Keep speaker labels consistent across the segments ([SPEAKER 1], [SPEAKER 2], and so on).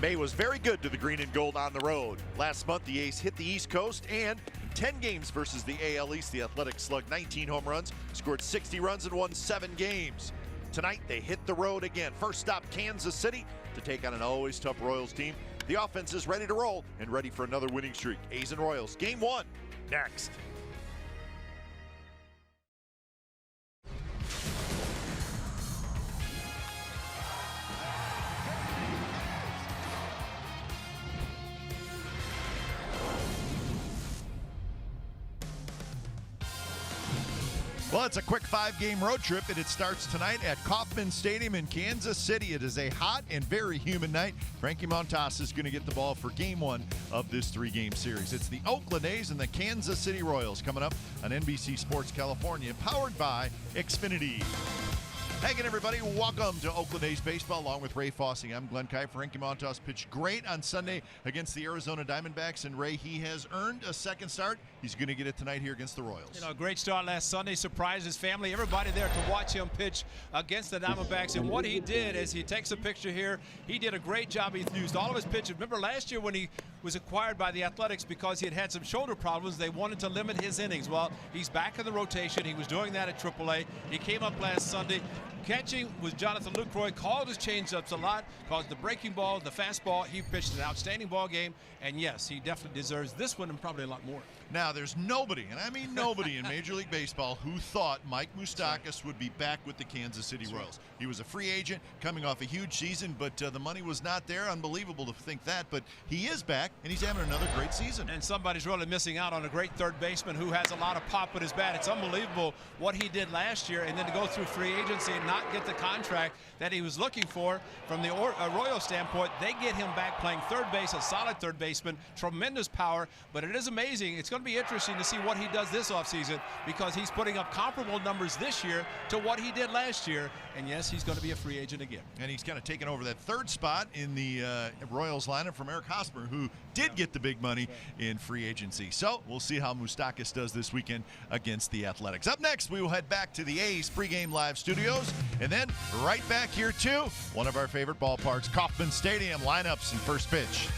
[SPEAKER 1] May was very good to the green and gold on the road. Last month, the A's hit the East Coast, and in 10 games versus the AL East, the Athletics slugged 19 home runs, scored 60 runs, and won 7 games. Tonight, they hit the road again. First stop, Kansas City, to take on an always tough Royals team. The offense is ready to roll and ready for another winning streak. A's and Royals, Game 1, next. Well, it's a quick 5-game road trip, and it starts tonight at Kauffman Stadium in Kansas City. It is a hot and very humid night. Frankie Montas is going to get the ball for Game 1 of this 3-game series. It's the Oakland A's and the Kansas City Royals coming up on NBC Sports California, powered by Xfinity. Hey again, everybody. Welcome to Oakland A's baseball, along with Ray Fossey. I'm Glenn Kye. Frankie Montas pitched great on Sunday against the Arizona Diamondbacks, and Ray, he has earned a second start. He's going to get it tonight here against the Royals.
[SPEAKER 2] You know, great start last Sunday, surprised his family, everybody there to watch him pitch against the Diamondbacks. And what he did is he takes a picture here. He did a great job. He used all of his pitches. Remember last year when he was acquired by the Athletics because he had some shoulder problems, they wanted to limit his innings. Well, he's back in the rotation. He was doing that at AAA. He came up last Sunday. Catching was Jonathan Lucroy, called his changeups a lot, caused the breaking ball, the fastball. He pitched an outstanding ball game, and yes, he definitely deserves this one and probably a lot more.
[SPEAKER 1] Now, there's nobody, and I mean nobody in Major League Baseball who thought Mike Moustakas would be back with the Kansas City Royals. He was a free agent coming off a huge season, but the money was not there. Unbelievable to think that, but he is back, and he's having another great season.
[SPEAKER 2] And somebody's really missing out on a great third baseman who has a lot of pop with his bat. It's unbelievable what he did last year, and then to go through free agency and not get the contract that he was looking for from the Royal standpoint. They get him back playing third base, a solid third baseman, tremendous power, but it is amazing. It's going to be interesting to see what he does this offseason because he's putting up comparable numbers this year to what he did last year. And yes, he's going to be a free agent again.
[SPEAKER 1] And he's kind of taken over that third spot in the Royals lineup from Eric Hosmer, who did get the big money in free agency. So we'll see how Moustakas does this weekend against the Athletics. Up next, we will head back to the A's pregame live studios, and then right back here to one of our favorite ballparks, Kauffman Stadium, lineups and first pitch.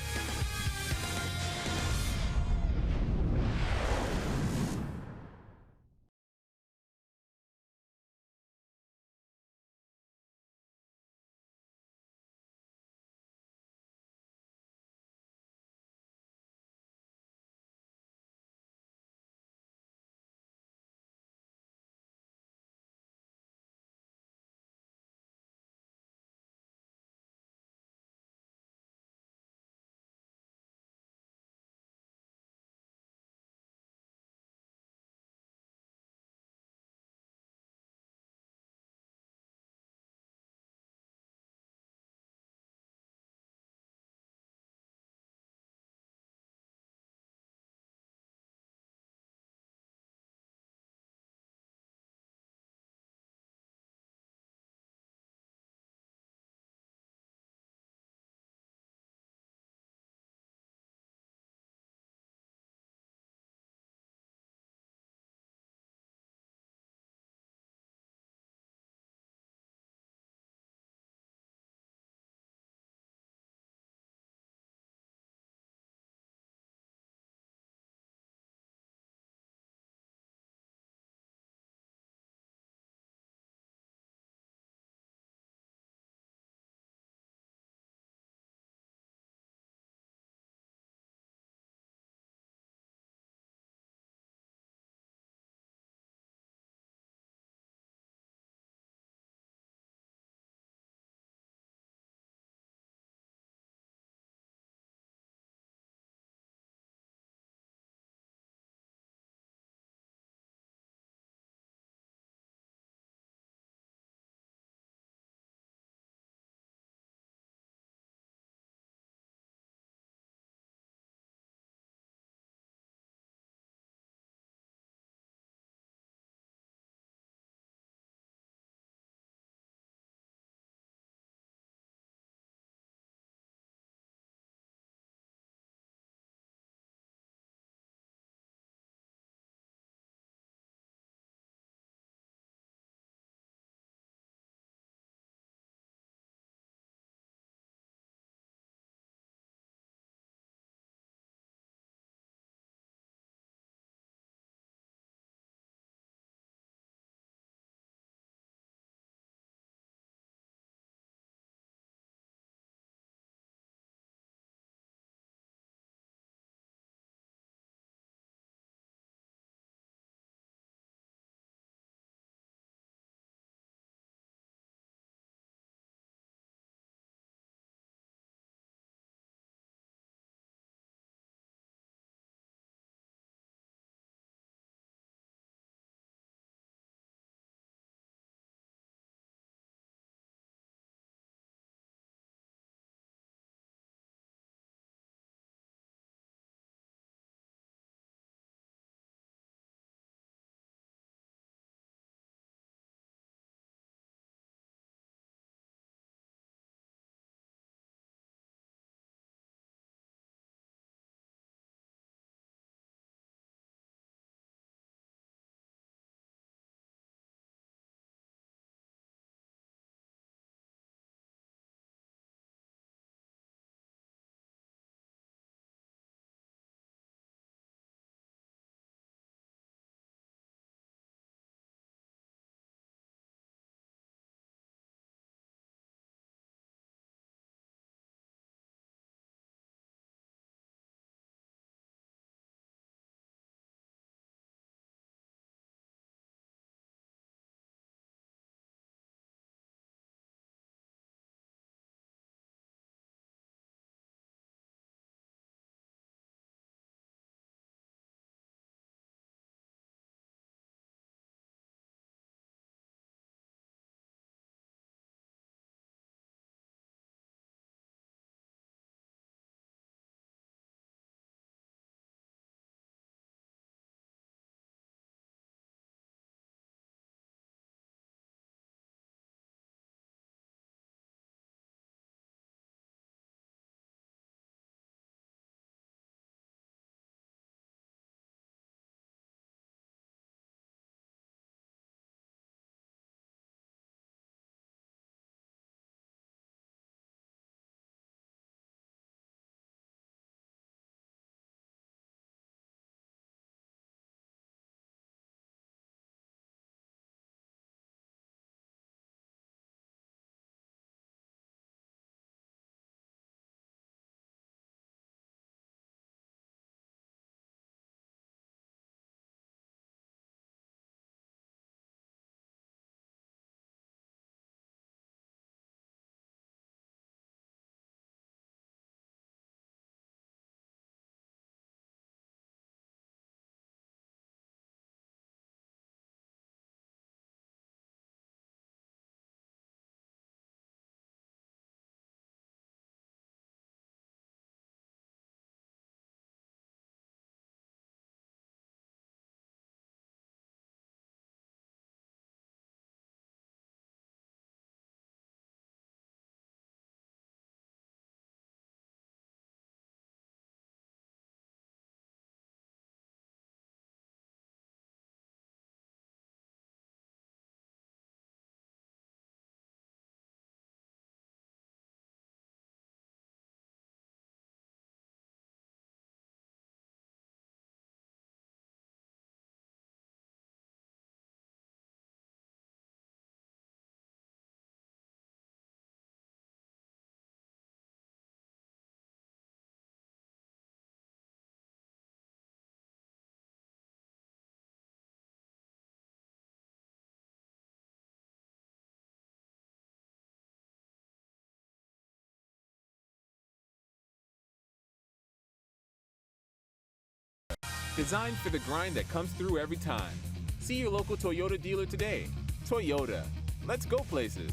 [SPEAKER 3] Designed for the grind that comes through every time. See your local Toyota dealer today. Toyota, let's go places.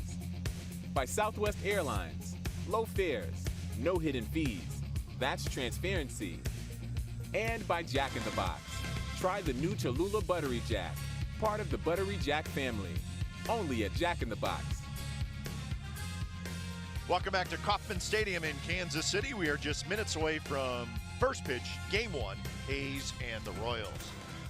[SPEAKER 3] By Southwest Airlines, low fares, no hidden fees. That's transparency. And by Jack in the Box. Try the new Cholula Buttery Jack, part of the Buttery Jack family. Only at Jack in the Box.
[SPEAKER 1] Welcome back to Kauffman Stadium in Kansas City. We are just minutes away from first pitch, game one, A's and the Royals.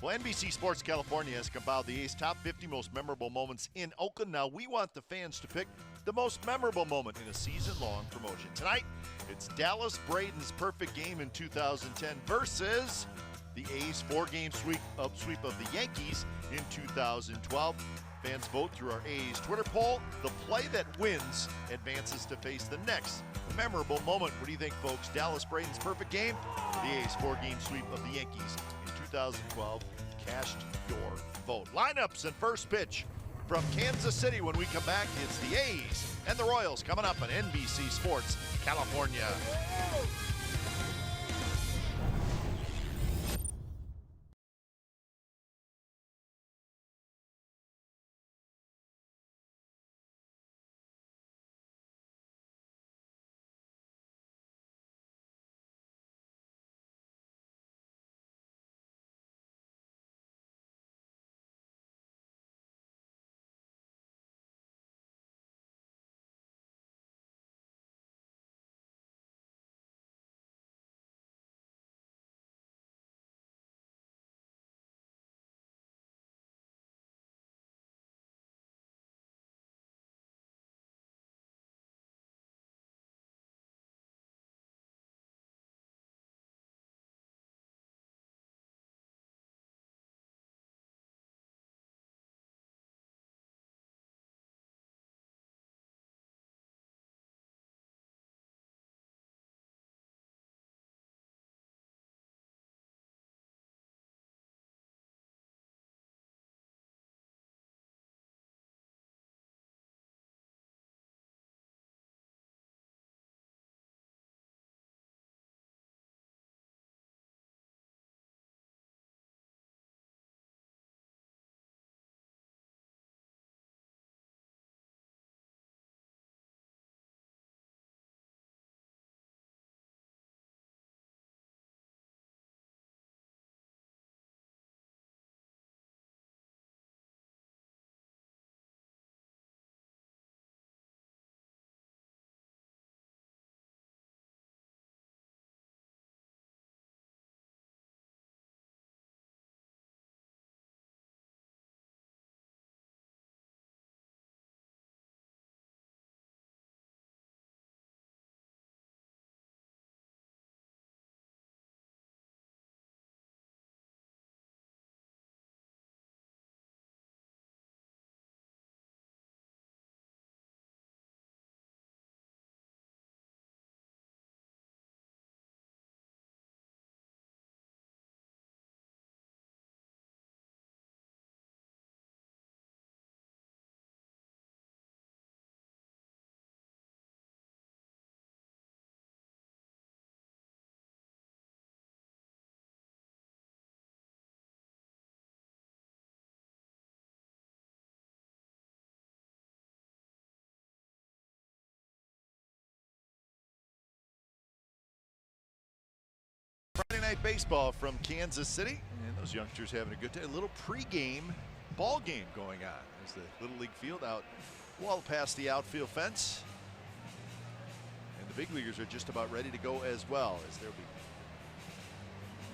[SPEAKER 1] Well, NBC Sports California has compiled the A's top 50 most memorable moments in Oakland. Now we want the fans to pick the most memorable moment in a season-long promotion. Tonight, it's Dallas Braden's perfect game in 2010 versus the A's four-game sweep of the Yankees in 2012. Fans vote through our A's Twitter poll. The play that wins advances to face the next memorable moment. What do you think, folks? Dallas Braden's perfect game, the A's four-game sweep of the Yankees in 2012. Cast your vote. Lineups and first pitch from Kansas City. When we come back, it's the A's and the Royals coming up on NBC Sports California. Friday Night Baseball from Kansas City, and those youngsters having a good day. A little pregame ball game going on. There's the Little League field out well past the outfield fence, and the big leaguers are just about ready to go as well, as there'll be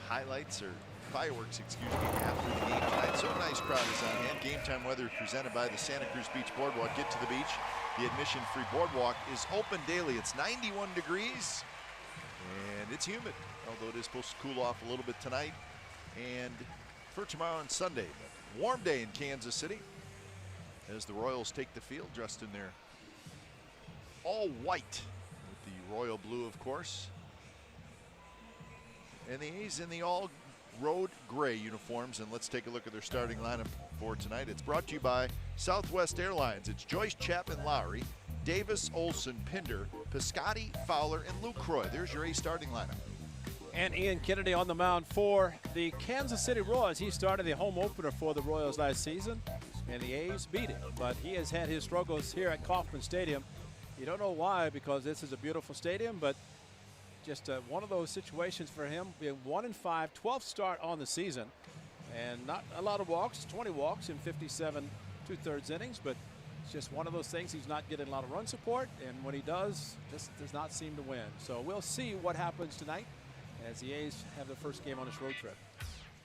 [SPEAKER 1] highlights or fireworks, excuse me, after the game tonight. So a nice crowd is on hand. Game time weather presented by the Santa Cruz Beach Boardwalk. Get to the beach. The admission-free boardwalk is open daily. It's 91 degrees, and it's humid, although it is supposed to cool off a little bit tonight and for tomorrow and Sunday. But warm day in Kansas City as the Royals take the field dressed in their all white with the royal blue, of course, and the A's in the all road gray uniforms. And let's take a look at their starting lineup for tonight. It's brought to you by Southwest Airlines. It's Joyce, Chapman, Lowry, Davis, Olson, Pinder, Piscotti, Fowler, and Luke Croy. There's your A's starting lineup.
[SPEAKER 2] And Ian Kennedy on the mound for the Kansas City Royals. He started the home opener for the Royals last season, and the A's beat him. But he has had his struggles here at Kauffman Stadium. You don't know why, because this is a beautiful stadium, but just one of those situations for him, being 1-5, 12th start on the season, and not a lot of walks, 20 walks in 57 2/3 innings, but it's just one of those things. He's not getting a lot of run support, and when he does, just does not seem to win. So we'll see what happens tonight as the A's have their first game on this road trip.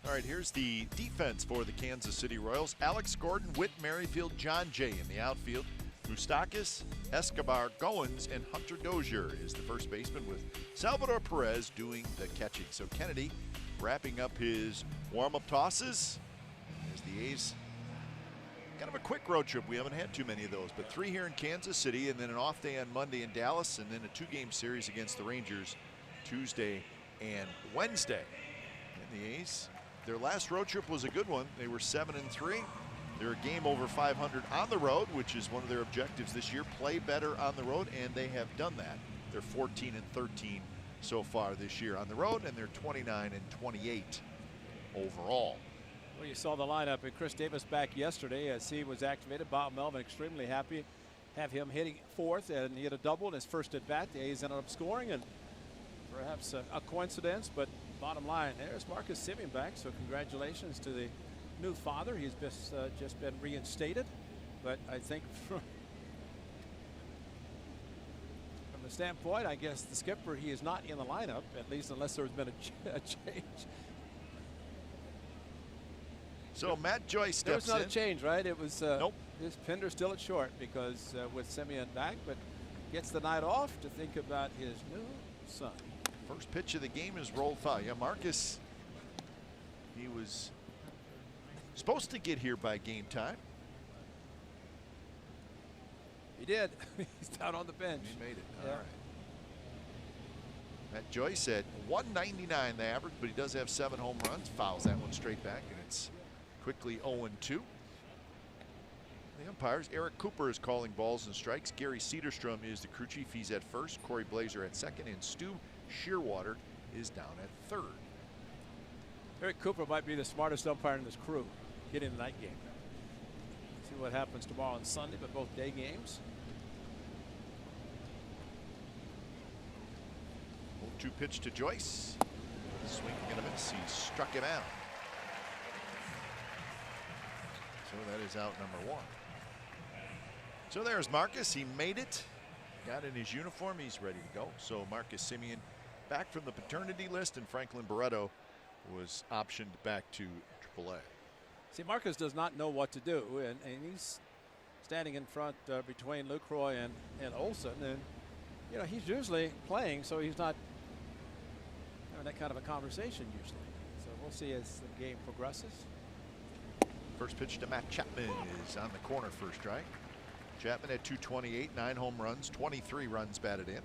[SPEAKER 1] All right, here's the defense for the Kansas City Royals. Alex Gordon, Whit Merrifield, John Jay in the outfield. Moustakis, Escobar, Goins, and Hunter Dozier is the first baseman, with Salvador Perez doing the catching. So Kennedy wrapping up his warm-up tosses as the A's kind of a quick road trip. We haven't had too many of those, but 3 here in Kansas City, and then an off day on Monday in Dallas, and then a 2-game series against the Rangers Tuesday and Wednesday. And the A's, their last road trip was a good one. They were 7-3. They're a game over 500 on the road, which is one of their objectives this year. Play better on the road, and they have done that. They're 14-13 so far this year on the road, and they're 29-28 overall.
[SPEAKER 2] Well, you saw the lineup, and Chris Davis back yesterday as he was activated. Bob Melvin extremely happy. Have him hitting 4th, and he hit a double in his first at bat. The A's ended up scoring, and perhaps a coincidence, but bottom line, there's Marcus Semien back, so congratulations to the new father. He's just been reinstated, but I think from the standpoint, I guess the skipper, he is not in the lineup, at least unless there's been a change.
[SPEAKER 1] So Matt Joyce steps in.
[SPEAKER 2] There was not a change, right? It was
[SPEAKER 1] nope.
[SPEAKER 2] His Pinder still at short, because with Semien back, but gets the night off to think about his new son.
[SPEAKER 1] First pitch of the game is rolled foul. Yeah, Marcus, he was supposed to get here by game time.
[SPEAKER 2] He did. He's down on the bench.
[SPEAKER 1] He made it.
[SPEAKER 2] Yeah.
[SPEAKER 1] All right. Matt Joyce at 199 the average, but he does have 7 home runs. Fouls that one straight back, and it's quickly 0-2. The umpires, Eric Cooper is calling balls and strikes. Gary Cederstrom is the crew chief. He's at first. Corey Blazer at second, and Stu Shearwater is down at third.
[SPEAKER 2] Eric Cooper might be the smartest umpire in this crew, getting the night game. See what happens tomorrow on Sunday, but both day games.
[SPEAKER 1] 0-2 pitch to Joyce. Swing and a miss. He struck him out. So that is out number 1. So there's Marcus. He made it. Got in his uniform. He's ready to go. So Marcus Semien back from the paternity list, and Franklin Barreto was optioned back to AAA.
[SPEAKER 2] See, Marcus does not know what to do, and he's standing in front between Lucroy and Olson, and you know he's usually playing, so he's not having that kind of a conversation usually. So we'll see as the game progresses.
[SPEAKER 1] First pitch to Matt Chapman is on the corner for a strike. Chapman at 228, 9 home runs, 23 runs batted in.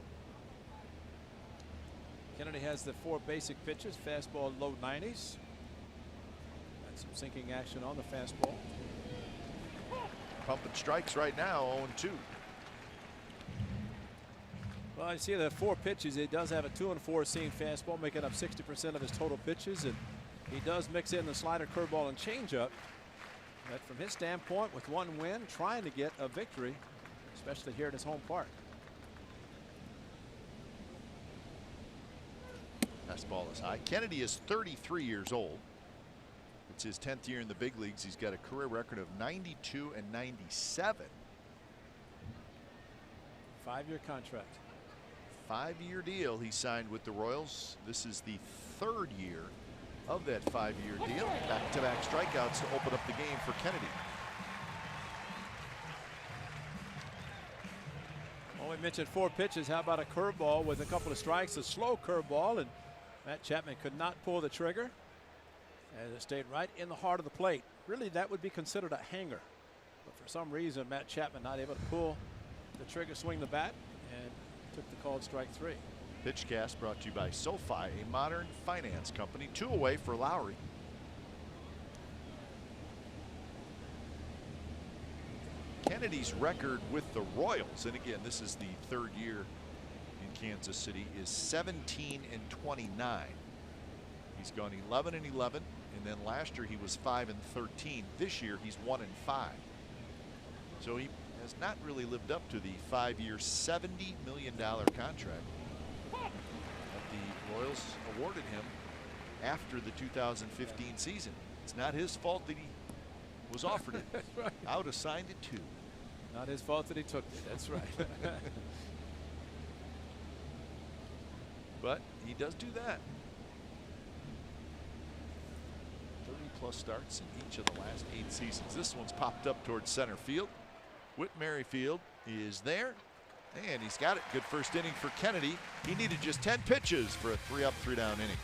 [SPEAKER 2] Kennedy has the 4 basic pitches, fastball low 90s. Got some sinking action on the fastball.
[SPEAKER 1] Pumping strikes right now, 0-2.
[SPEAKER 2] Well, I see the 4 pitches. He does have a 2-4 seam fastball, making up 60% of his total pitches, and he does mix in the slider, curveball, and changeup. But from his standpoint, with 1 win, trying to get a victory, especially here at his home park.
[SPEAKER 1] Fastball is high. Kennedy is 33 years old. It's his 10th year in the big leagues. He's got a career record of 92 and 97.
[SPEAKER 2] 5-year contract.
[SPEAKER 1] 5-year deal he signed with the Royals. This is the 3rd year of that 5-year deal. Back-to-back strikeouts to open up the game for Kennedy.
[SPEAKER 2] Well, we mentioned 4 pitches. How about a curveball with a couple of strikes, a slow curveball, and Matt Chapman could not pull the trigger, and it stayed right in the heart of the plate. Really, that would be considered a hanger, but for some reason, Matt Chapman not able to pull the trigger, swing the bat, and took the called strike 3.
[SPEAKER 1] Pitchcast brought to you by SoFi, a modern finance company. 2 away for Lowry. Kennedy's record with the Royals, and again, this is the 3rd year in Kansas City, is 17 and 29. He's gone 11 and 11, and then last year he was 5 and 13. This year he's 1 and 5. So he has not really lived up to the 5-year, $70 million contract that the Royals awarded him after the 2015 season. It's not his fault that he was offered it.
[SPEAKER 2] That's right.
[SPEAKER 1] I would have signed it too.
[SPEAKER 2] Not his fault that he took it. That's right.
[SPEAKER 1] But he does do that. 30+ starts in each of the last 8 seasons. This one's popped up towards center field. Whit Merrifield is there, and he's got it. Good first inning for Kennedy. He needed just 10 pitches for a 3-up, 3-down inning.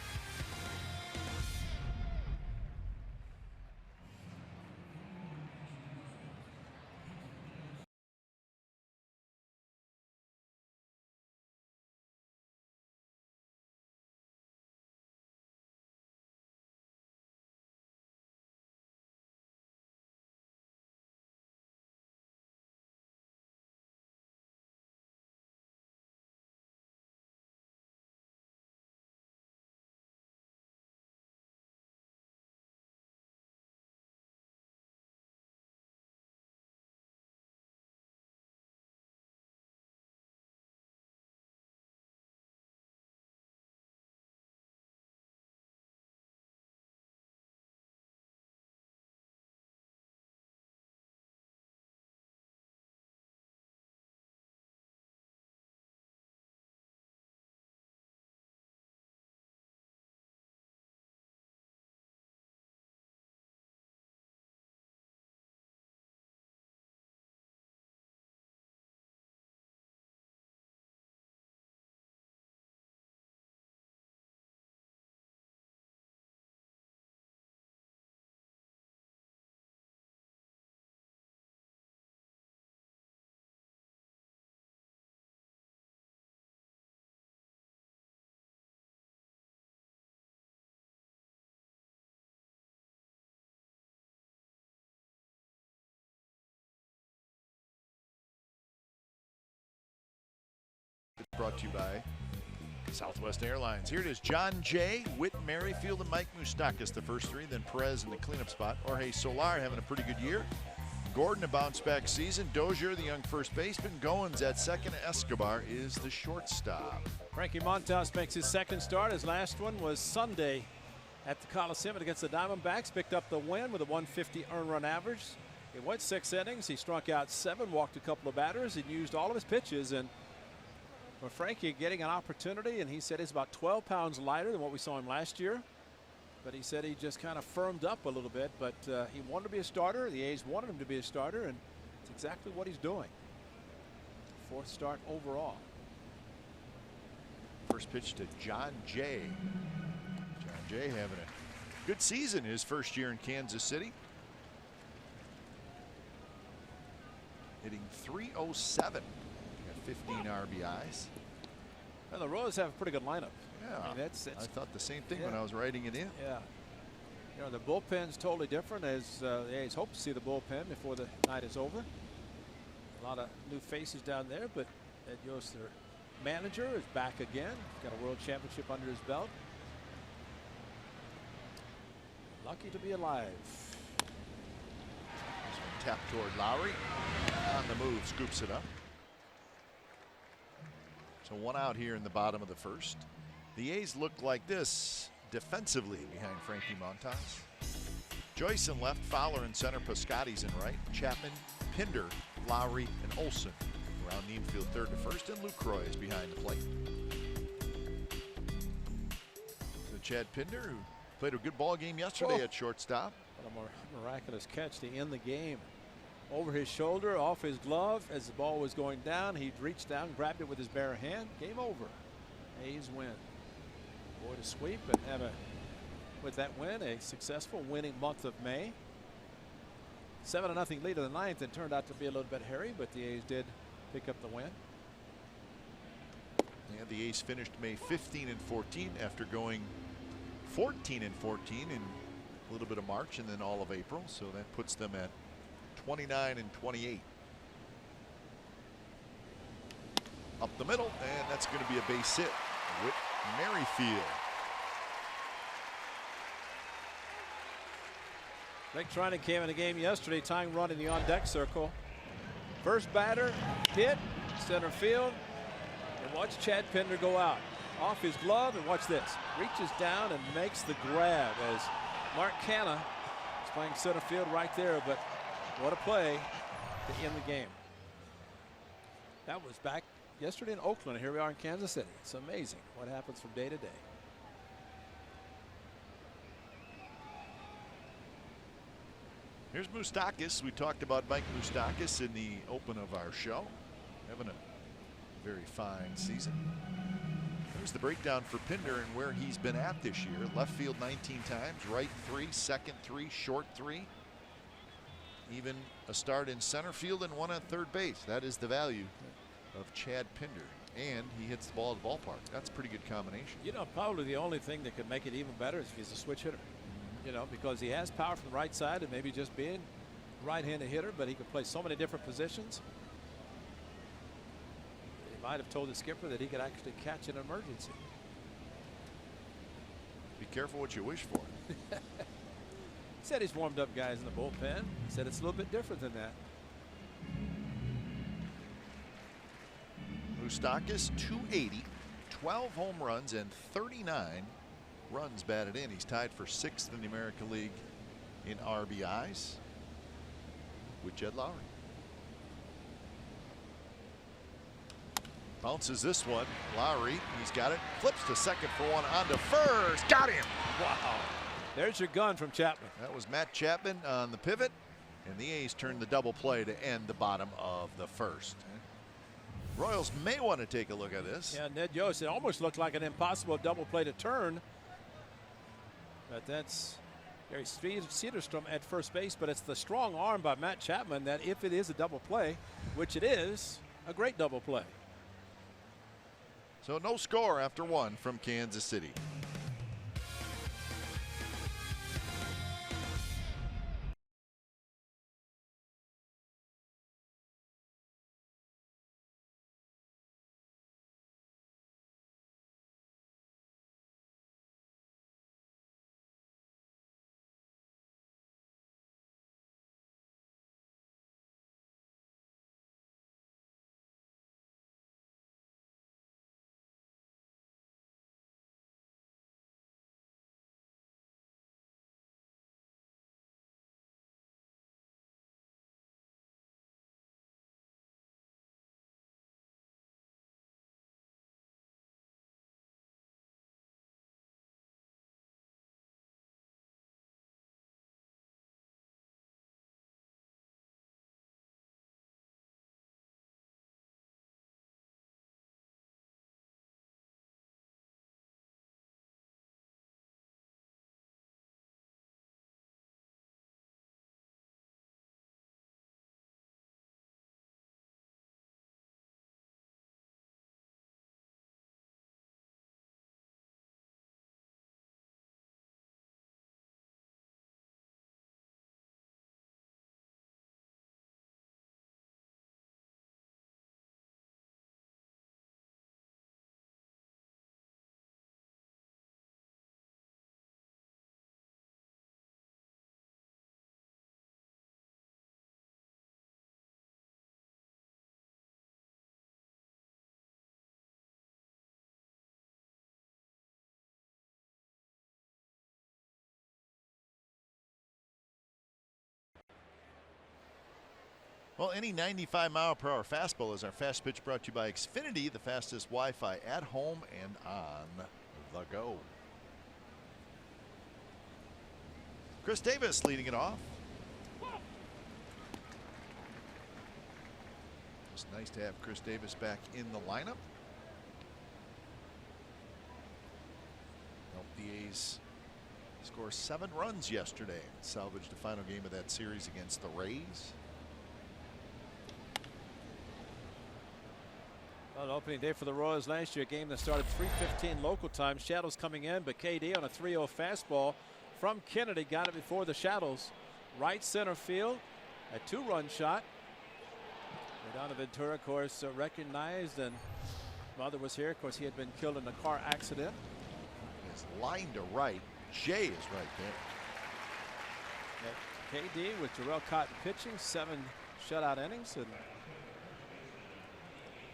[SPEAKER 1] Brought to you by Southwest Airlines. Here it is, John Jay, Whit Merrifield, and Mike Moustakas, the first 3. Then Perez in the cleanup spot. Jorge Solar having a pretty good year. Gordon, a bounce-back season. Dozier, the young first baseman. Goins at second. Escobar is the shortstop.
[SPEAKER 2] Frankie Montas makes his second start. His last one was Sunday at the Coliseum against the Diamondbacks. Picked up the win with a 150 earned run average. He went 6 innings. He struck out 7, walked a couple of batters, and used all of his pitches. And for Frankie getting an opportunity, and he said he's about 12 pounds lighter than what we saw him last year. But he said he just kind of firmed up a little bit, but he wanted to be a starter. The A's wanted him to be a starter, and it's exactly what he's doing. 4th start overall.
[SPEAKER 1] First pitch to John Jay. John Jay having a good season his first year in Kansas City. Hitting .307. Got 15 RBIs.
[SPEAKER 2] And the Royals have a pretty good lineup.
[SPEAKER 1] Yeah,
[SPEAKER 2] I mean,
[SPEAKER 1] I thought the same thing when I was writing it in.
[SPEAKER 2] Yeah. You know, the bullpen's totally different, as the A's hope to see the bullpen before the night is over. A lot of new faces down there, but Ed Yost, their manager, is back again. Got a world championship under his belt. Lucky to be alive.
[SPEAKER 1] Tap toward Lowry. On the move, scoops it up. So 1 out here in the bottom of the first. The A's look like this defensively behind Frankie Montas. Joyce in left, Fowler in center, Piscotty's in right, Chapman, Pinder, Lowry, and Olson around the infield third to first, and Lucroy is behind the plate. So Chad Pinder, who played a good ball game yesterday at shortstop.
[SPEAKER 2] What a more miraculous catch to end the game. Over his shoulder, off his glove, as the ball was going down, he reached down, grabbed it with his bare hand. Game over. A's win. Boy, to sweep and have with that win, a successful winning month of May. 7-0 lead in the 9th, and turned out to be a little bit hairy, but the A's did pick up the win.
[SPEAKER 1] And the A's finished May 15 and 14 after going 14 and 14 in a little bit of March and then all of April. So that puts them at 29 and 28. Up the middle, and that's going to be a base hit with Merrifield.
[SPEAKER 2] Rick Trinan came in the game yesterday, tying run in the on-deck circle. First batter, hit, center field. And watch Chad Pinder go out. Off his glove, and watch this. Reaches down and makes the grab as Mark Canna is playing center field right there. But what a play to end the game. That was back yesterday in Oakland. Here we are in Kansas City. It's amazing what happens from day to day.
[SPEAKER 1] Here's Moustakas. We talked about Mike Moustakas in the open of our show. Having a very fine season. Here's the breakdown for Pinder and where he's been at this year. Left field 19 times, right 3, second 3, short 3. Even a start in center field and one at third base. That is the value of Chad Pinder. And he hits the ball at the ballpark. That's a pretty good combination.
[SPEAKER 2] You know, probably the only thing that could make it even better is if he's a switch hitter. You know, because he has power from the right side and maybe just being a right-handed hitter, but he could play so many different positions. He might have told the skipper that he could actually catch an emergency.
[SPEAKER 1] Be careful what you wish for.
[SPEAKER 2] He said he's warmed up guys in the bullpen. He said it's a little bit different than that.
[SPEAKER 1] Moustakas 280, 12 home runs and 39 runs batted in. He's tied for 6th in the American League in RBIs with Jed Lowry. Bounces this one. Lowry, he's got it. Flips to second for one. On to first. Got him.
[SPEAKER 2] Wow. There's your gun from Chapman.
[SPEAKER 1] That was Matt Chapman on the pivot. And the A's turned the double play to end the bottom of the first. Royals may want to take a look at this.
[SPEAKER 2] Yeah, Ned Yost, it almost looked like an impossible double play to turn. But that's Gary Cederstrom at first base. But it's the strong arm by Matt Chapman that if it is a double play, which it is, a great double play.
[SPEAKER 1] So no score after one from Kansas City. Well, any 95-mile-per-hour fastball is our fast pitch, brought to you by Xfinity, the fastest Wi-Fi at home and on the go. Chris Davis leading it off. It's nice to have Chris Davis back in the lineup. Helped the A's score 7 runs yesterday and salvaged the final game of that series against the Rays.
[SPEAKER 2] Well, opening day for the Royals last year, a game that started 3:15 local time. Shadows coming in, but KD on a 3-0 fastball from Kennedy got it before the Shadows. Right center field, a 2-run shot. Rodano Ventura, of course, recognized, and mother was here. Of course, he had been killed in a car accident.
[SPEAKER 1] His line to right. Jay is right there.
[SPEAKER 2] KD with Jarrell Cotton pitching, 7 shutout innings, and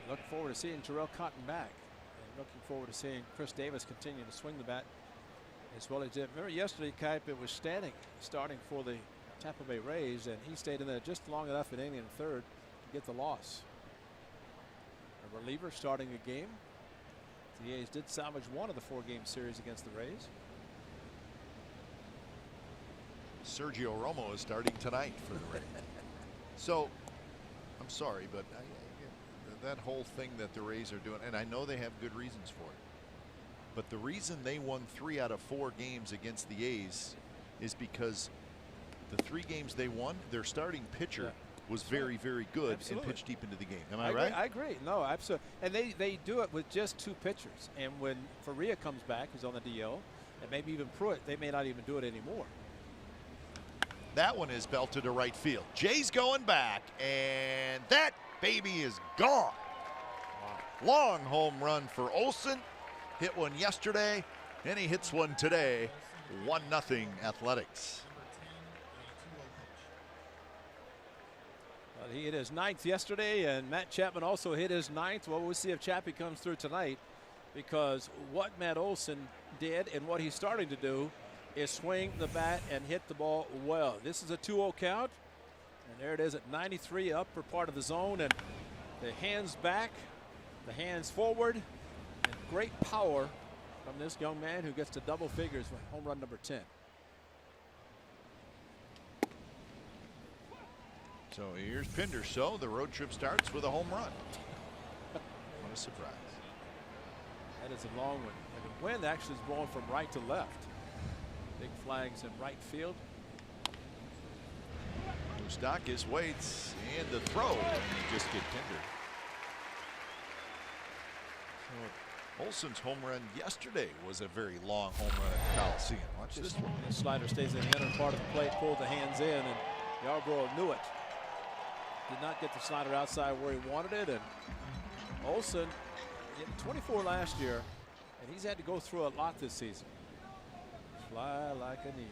[SPEAKER 2] looking forward to seeing Jarrell Cotton back. And looking forward to seeing Chris Davis continue to swing the bat as well as he did. Remember yesterday, Kipe, it was Stanek starting for the Tampa Bay Rays, and he stayed in there just long enough in inning and third to get the loss. A reliever starting a game. The A's did salvage one of the 4-game series against the Rays.
[SPEAKER 1] Sergio Romo is starting tonight for the Rays. So, I'm sorry, but that whole thing that the Rays are doing, and I know they have good reasons for it, but the reason they won 3 out of 4 games against the A's is because the 3 games they won, their starting pitcher was very, very good and pitched deep into the game. Am I right?
[SPEAKER 2] I agree. No, absolutely. And they do it with just 2 pitchers. And when Faria comes back, who's on the DL, and maybe even Pruitt, they may not even do it anymore.
[SPEAKER 1] That one is belted to right field. Jay's going back, and that baby is gone. Wow. Long home run for Olson. Hit one yesterday, and he hits one today. 1-0 Athletics.
[SPEAKER 2] He hit his 9th yesterday, and Matt Chapman also hit his 9th. Well, we'll see if Chappie comes through tonight, because what Matt Olson did and what he's starting to do is swing the bat and hit the ball well. This is a 2-0 count, and there it is at 93, upper part of the zone, and the hands back, the hands forward, and great power from this young man who gets to double figures with home run number 10.
[SPEAKER 1] So here's Pinder. So the road trip starts with a home run. What a surprise.
[SPEAKER 2] That is a long one. And the wind actually is blowing from right to left. Big flags in right field.
[SPEAKER 1] Moustakis waits, and the throw, and they just get Pinder. So Olson's home run yesterday was a very long home run at the Coliseum. Watch this one.
[SPEAKER 2] The slider stays in the inner part of the plate, pulled the hands in, and Yarbrough knew it. Did not get the slider outside where he wanted it, and Olson hit 24 last year, and he's had to go through a lot this season. Fly like an eagle.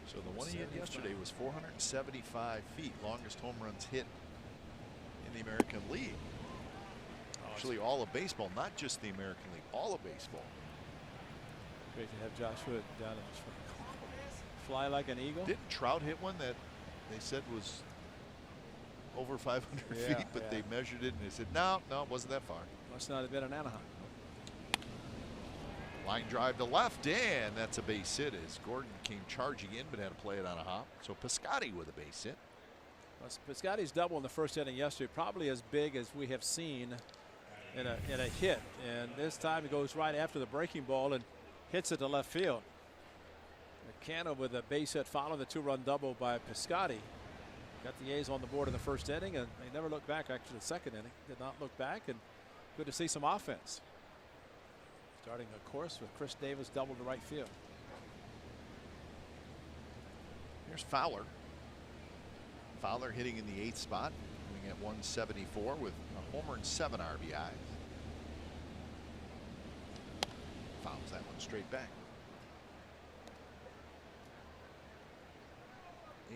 [SPEAKER 1] So the one he hit yesterday was 475 feet, longest home runs hit in the American League. Actually, all of baseball, not just the American League, all of baseball.
[SPEAKER 2] Great to have Josh Hood down in this one. Fly like an eagle.
[SPEAKER 1] Didn't Trout hit one that they said was over 500 feet, but they measured it and they said, no, it wasn't that far.
[SPEAKER 2] Must not have been in Anaheim.
[SPEAKER 1] Line drive to left, and that's a base hit as Gordon came charging in but had to play it on a hop. So Piscotty with a base hit.
[SPEAKER 2] Well, Piscotty's double in the first inning yesterday, probably as big as we have seen in a hit. And this time he goes right after the breaking ball and hits it to left field. McCann with a base hit following the 2-run double by Piscotty. Got the A's on the board in the first inning, and they never looked back. Actually, the second inning did not look back, and good to see some offense. Starting, of course, with Chris Davis double to right field.
[SPEAKER 1] Here's Fowler. Fowler hitting in the 8th spot, hitting at 174 with a homer and 7 RBIs. Fouls that one straight back.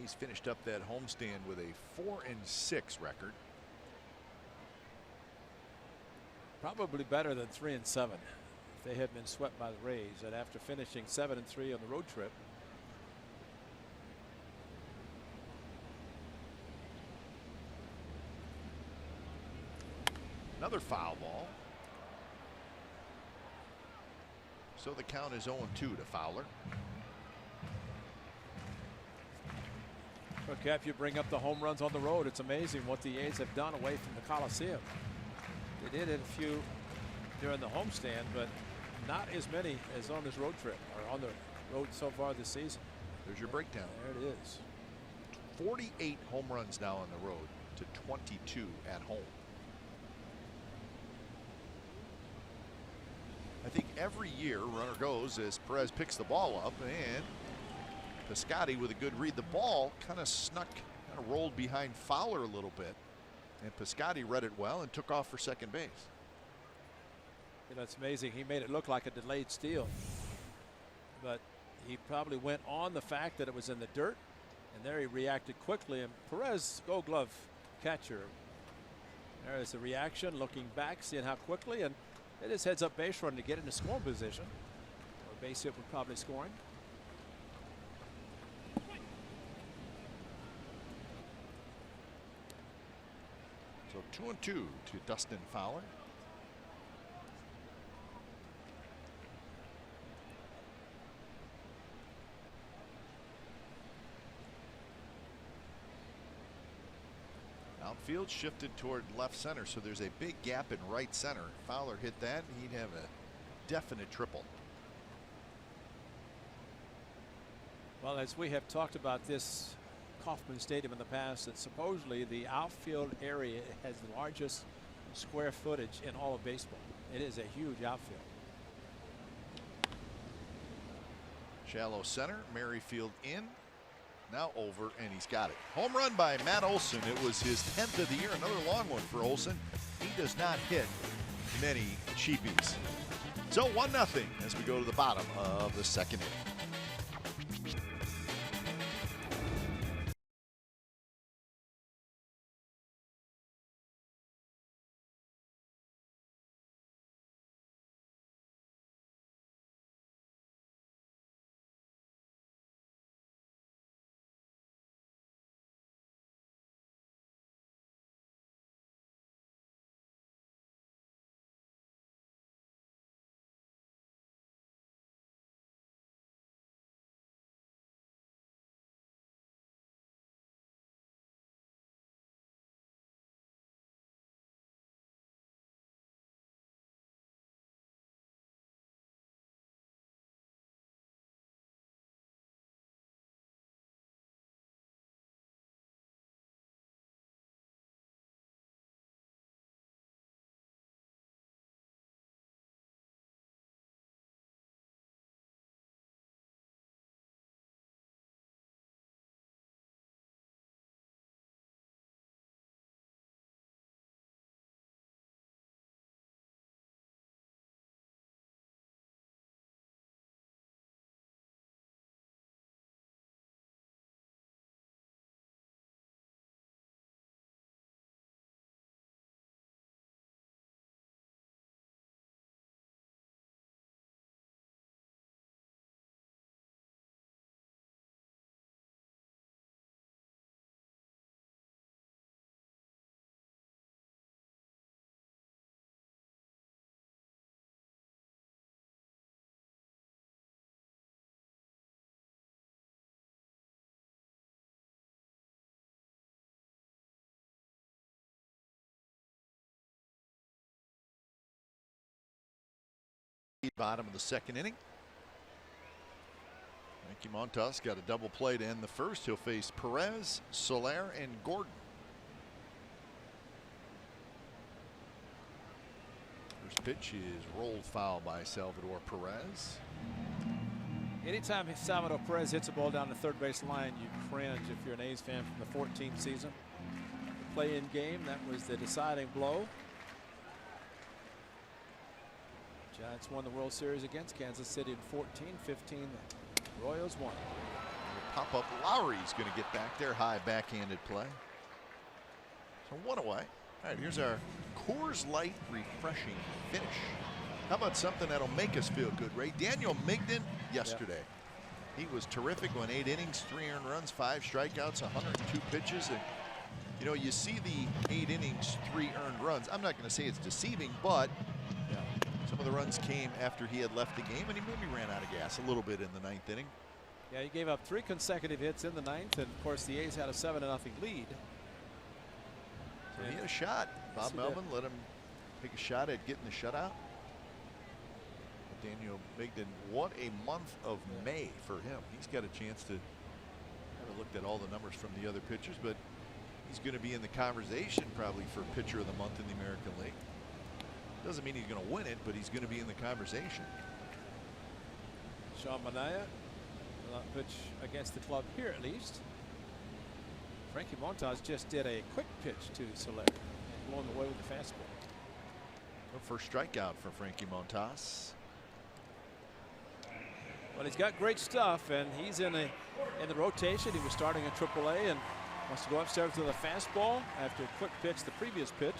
[SPEAKER 1] He's finished up that homestand with a 4-6 record.
[SPEAKER 2] Probably better than 3-7. They had been swept by the Rays, and after finishing 7-3 on the road trip.
[SPEAKER 1] Another foul ball. So the count is 0-2 to Fowler.
[SPEAKER 2] Well, Cap, you bring up the home runs on the road. It's amazing what the A's have done away from the Coliseum. They did it a few during the homestand, but not as many as on this road trip or on the road so far this season.
[SPEAKER 1] There's your breakdown.
[SPEAKER 2] There it is.
[SPEAKER 1] 48 home runs now on the road to 22 at home. I think every year runner goes as Perez picks the ball up, and Piscotty with a good read. The ball kind of snuck, kind of rolled behind Fowler a little bit, and Piscotty read it well and took off for second base.
[SPEAKER 2] You know, it's amazing. He made it look like a delayed steal, but
[SPEAKER 4] He probably went on the fact that it was in the dirt, and there he reacted quickly. And Perez, Gold Glove catcher. There is a reaction, looking back, seeing how quickly, and it is heads up base run to get into scoring position. Or base hit would probably scoring.
[SPEAKER 1] So 2-2 to Dustin Fowler. Outfield shifted toward left center, so there's a big gap in right center. Fowler hit that, and he'd have a definite triple.
[SPEAKER 4] Well, as we have talked about this Kauffman Stadium in the past, that supposedly the outfield area has the largest square footage in all of baseball. It is a huge outfield.
[SPEAKER 1] Shallow center, Merrifield in. Now over, and he's got it. Home run by Matt Olson. It was his 10th of the year. Another long one for Olson. He does not hit many cheapies. So 1-0 as we go to the bottom of the second inning. Bottom of the second inning. Frankie Montas got a double play to end the first. He'll face Perez, Soler, and Gordon. First pitch is rolled foul by Salvador Perez.
[SPEAKER 4] Anytime Salvador Perez hits a ball down the third base line, you cringe if you're an A's fan from the 14th season. The play-in game, that was the deciding blow. Giants won the World Series against Kansas City in 14-15. The Royals won.
[SPEAKER 1] Pop up Lowry's going to get back there. High backhanded play. So 1 away. All right, here's our Coors Light refreshing finish. How about something that'll make us feel good, Ray? Daniel Migden yesterday. He was terrific. Went 8 innings, 3 earned runs, 5 strikeouts, 102 pitches. And you know, you see the 8 innings, 3 earned runs. I'm not going to say it's deceiving, but some of the runs came after he had left the game, and he maybe ran out of gas a little bit in the 9th inning.
[SPEAKER 4] Yeah, he gave up 3 consecutive hits in the 9th, and of course the A's had a 7-0 lead.
[SPEAKER 1] So he had a shot. Bob Melvin let him take a shot at getting the shutout. Daniel Migden, what a month of May for him. He's got a chance to have looked at all the numbers from the other pitchers, but he's going to be in the conversation probably for pitcher of the month in the American League. Doesn't mean he's going to win it, but he's going to be in the conversation.
[SPEAKER 4] Sean Manaea will not pitch against the club here at least. Frankie Montas just did a quick pitch to Soler and blown away with the fastball.
[SPEAKER 1] So first strikeout for Frankie Montas.
[SPEAKER 4] Well, he's got great stuff, and he's in the rotation. He was starting in AAA and wants to go upstairs with a fastball after a quick pitch, the previous pitch.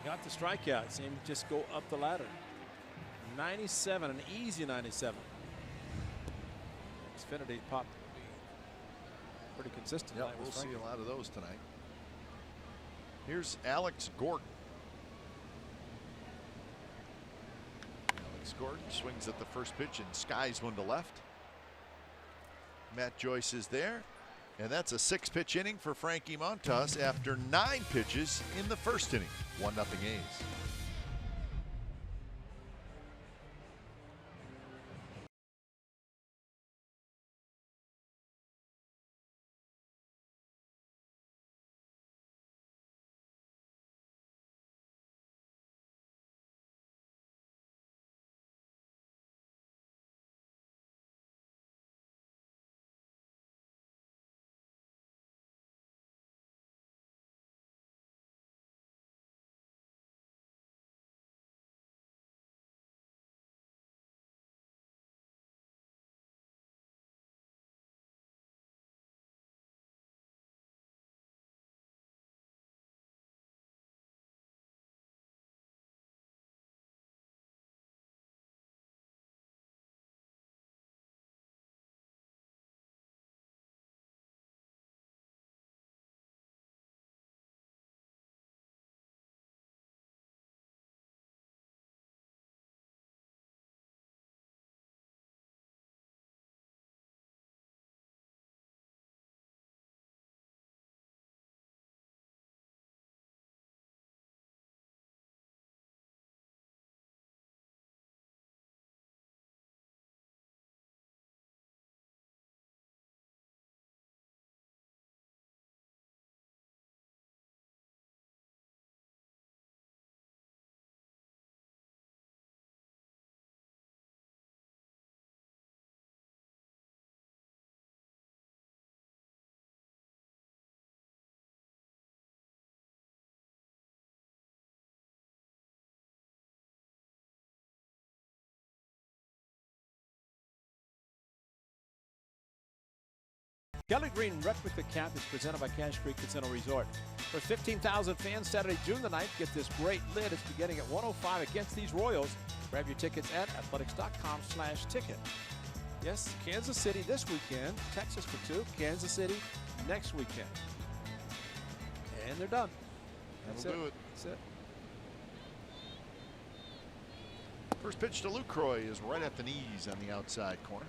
[SPEAKER 4] He got the strikeout. Seemed to just go up the ladder. 97, an easy 97. Xfinity pop will be pretty consistent.
[SPEAKER 1] Yep, we'll see a lot of those tonight. Here's Alex Gordon. Alex Gordon swings at the first pitch and skies one to left. Matt Joyce is there. And that's a 6-pitch inning for Frankie Montas after 9 pitches in the first inning. 1-0 A's.
[SPEAKER 4] Kelly Green replica cap is presented by Cache Creek Casino Resort. For 15,000 fans Saturday, June the 9th, get this great lid. It's beginning at 105 against these Royals. Grab your tickets at athletics.com/ticket. Yes, Kansas City this weekend, Texas for 2, Kansas City next weekend. And they're done.
[SPEAKER 1] That'll do it.
[SPEAKER 4] That's it.
[SPEAKER 1] First pitch to Lucroy is right at the knees on the outside corner.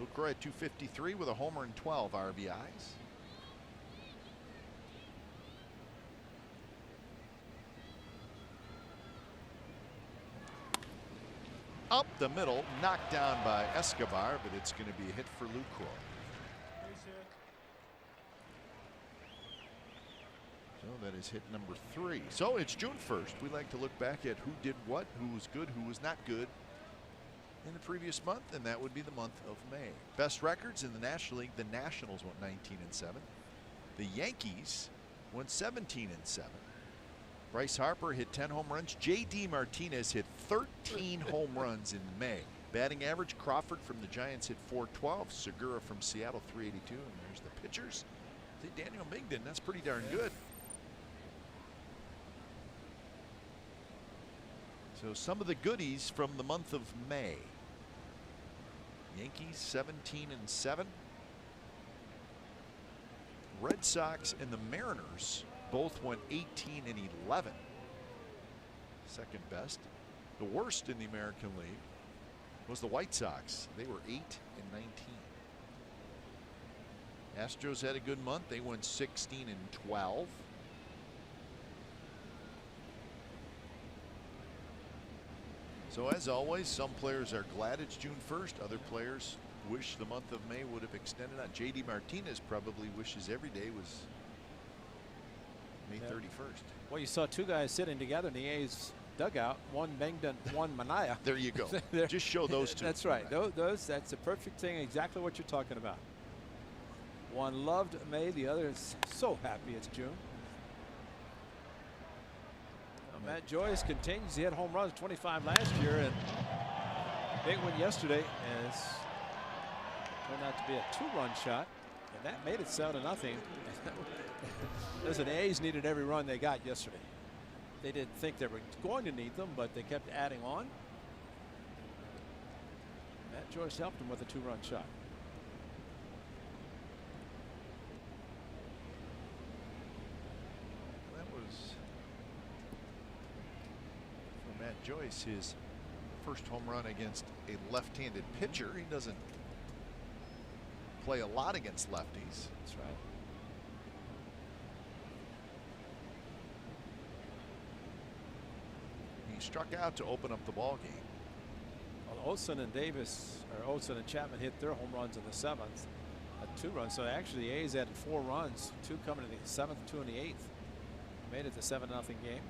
[SPEAKER 1] Lucroy at 253 with a homer and 12 RBIs. Up the middle, knocked down by Escobar, but it's going to be a hit for Lucroy. So that is hit number 3. So it's June 1st. We like to look back at who did what, who was good, who was not good in the previous month, and that would be the month of May. Best records in the National League: the Nationals went 19-7. The Yankees went 17-7. Bryce Harper hit 10 home runs. J.D. Martinez hit 13 home runs in May. Batting average: Crawford from the Giants hit 412. Segura from Seattle 382. And there's the pitchers. See, Daniel Migden, that's pretty darn good. So some of the goodies from the month of May. Yankees 17-7. Red Sox and the Mariners both went 18-11. Second best. The worst in the American League was the White Sox. They were 8-19. Astros had a good month. They went 16-12. So as always, some players are glad it's June 1st. Other players wish the month of May would have extended on. J.D. Martinez probably wishes every day was May 31st.
[SPEAKER 4] Well, you saw 2 guys sitting together in the A's dugout. One Mengden, one Manaya.
[SPEAKER 1] There you go. Just show those 2.
[SPEAKER 4] That's right. That's the perfect thing. Exactly what you're talking about. One loved May. The other is so happy it's June. Matt Joyce continues. He had home runs 25 last year, and Big one yesterday as turned out to be a 2-run shot, and that made it 7-0. Listen, the A's needed every run they got yesterday. They didn't think they were going to need them, but they kept adding on. Matt Joyce helped them with a 2-run shot.
[SPEAKER 1] That was, for Matt Joyce, his first home run against a left-handed pitcher. He doesn't play a lot against lefties.
[SPEAKER 4] That's right.
[SPEAKER 1] He struck out to open up the ball game.
[SPEAKER 4] Well, Olsen and Davis, or Olsen and Chapman, hit their home runs in the 7th, a 2-run. So actually, the A's added 4 runs, 2 coming in the 7th, 2 in the 8th. Made it the 7-0 game.